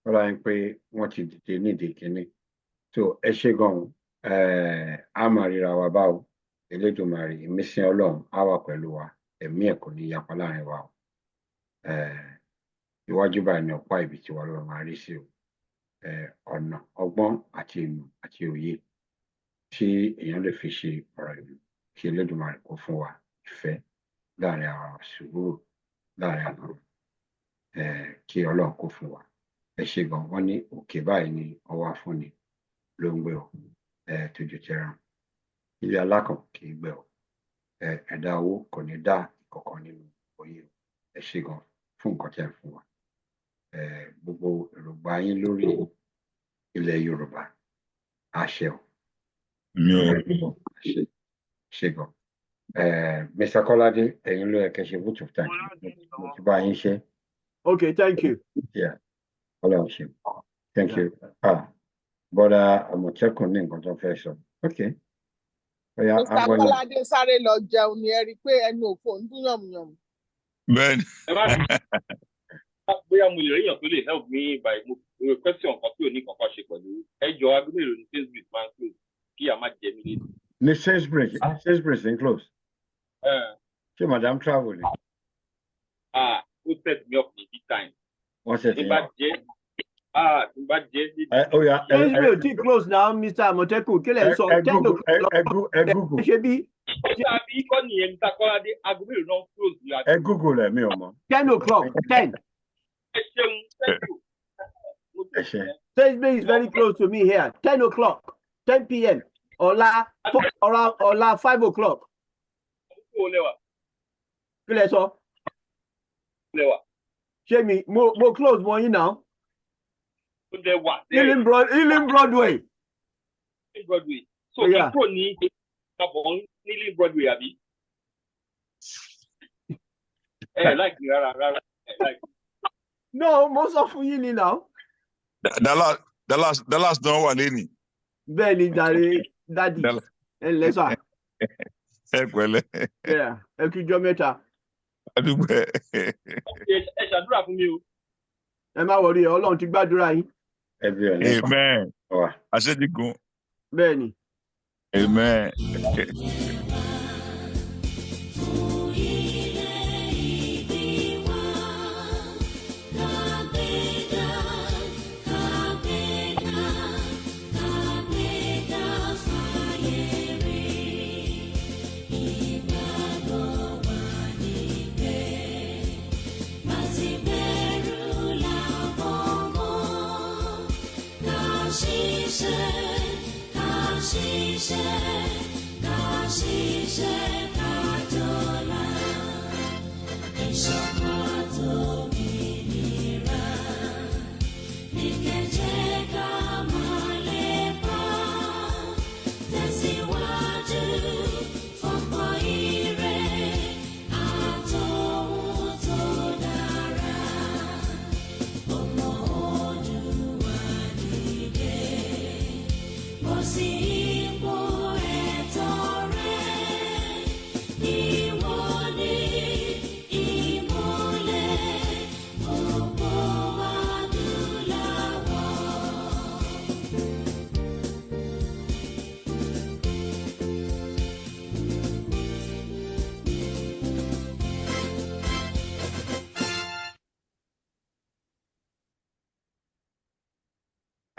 Ọlá ń pé wọ́n ti dìde nídìí kínní. So ẹ ṣé gan-an, a máa ríra wa báwo. Elédùmarè, ìmísí Ọlọ́run á wà pẹ̀lú wa. Ẹ̀mí ẹ̀ kò ní yapa láàrin wa o. Iwájú báyìí ni ọ̀pá ibi tí wa lọ́wọ́ máa rí sí o. Ọ̀nà, ọgbọ́n àti ìmọ̀ àti òye tí èèyàn lè fi ṣe ọ̀rọ̀ ìlú. Kí Elédùmarè kó fún wa ìfẹ́ láàrin àwọn sùúrù láàrin àwọn kí Ọlọ́run kó fún wa. Ẹ ṣé gan, wọ́n ní òkè báyìí ni ọwọ́ afúnni ló ń gbé o. Tójú tẹran. Ilé alákàn kì í gbẹ o. Ẹ̀dá owó kò ní dá ìkọ̀kan nínú oyè o. Ẹ ṣé gan fún nǹkan tí ẹ fún wa. Gbogbo èròǹgbà yín lórí ilẹ̀ Yorùbá àṣẹ o. Àṣẹ. Ṣé gan. Mr. Kolade, ẹ̀yin ló yẹ kẹ́ ṣe vote of thanks. Mo ti bá yín ṣe. Okay, thank you. Yeah, Ọlọ́run ṣe. Thank you. Bọ́dà Àmọ̀tẹ́kùn ní nǹkan tó fẹ́ sọ. Okay. Mr. Kọ́ládé sáré lọ jẹun ni ẹ rí i pé ẹnu òfò ń dún yànmùyànmù. Bẹ́ẹ̀ni. Bóyá mo lè rí èèyàn tó lè help me by mo question kan tí ò ní kankan ṣe pẹ̀lú ẹjọ́ agbóhùn ní Facebook máa ń close kí a má jẹ mí létí. Ní Sainsbury's ń close. Ṣé Madam travel ni? Ó set me up ní big time. Wọ́n set me up. Tí bá jẹ́. Sainsbury's ti close now, Mr. Àmọ̀tẹ́kùn. Kí lẹ̀ ń sọ? Google. Ṣé bí? Àbí kọ́ nìyẹn Mr. Kọ́ládé agbóhùn náà close ní àjọ. Google ẹ̀ mi ò mọ̀. 10 o'clock, 10. Ẹ ṣeun, thank you. Sainsbury's is very close to me here. 10 o'clock, 10 p.m. Ọ̀la 5 o'clock. Kí lẹ sọ? Ṣé mi mo close mọ́ yín now? Healing Broadway. Broadway. So kúrò ní Healing Broadway àbí? Like mi rárá. No, mo sọ fún yín ni now. The last don wà lẹ́nìí. Bẹ́ẹ̀ ni jàre dádì. Ẹ ǹlẹ́ sà. Ẹ pẹ̀lẹ́. Ẹ kú ijọ́ mẹ́ta. Adúgbò. Ẹ ṣàdúrà fún mi o. Ẹ má wọrí ẹ, Ọlọ́run ti gbàdúrà yín. Amen. Àṣẹ́jì gun. Bẹ́ẹ̀ ni. Amen.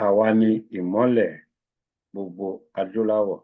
Àwa ni ìmọ́lẹ̀ gbogbo adúláwọ̀.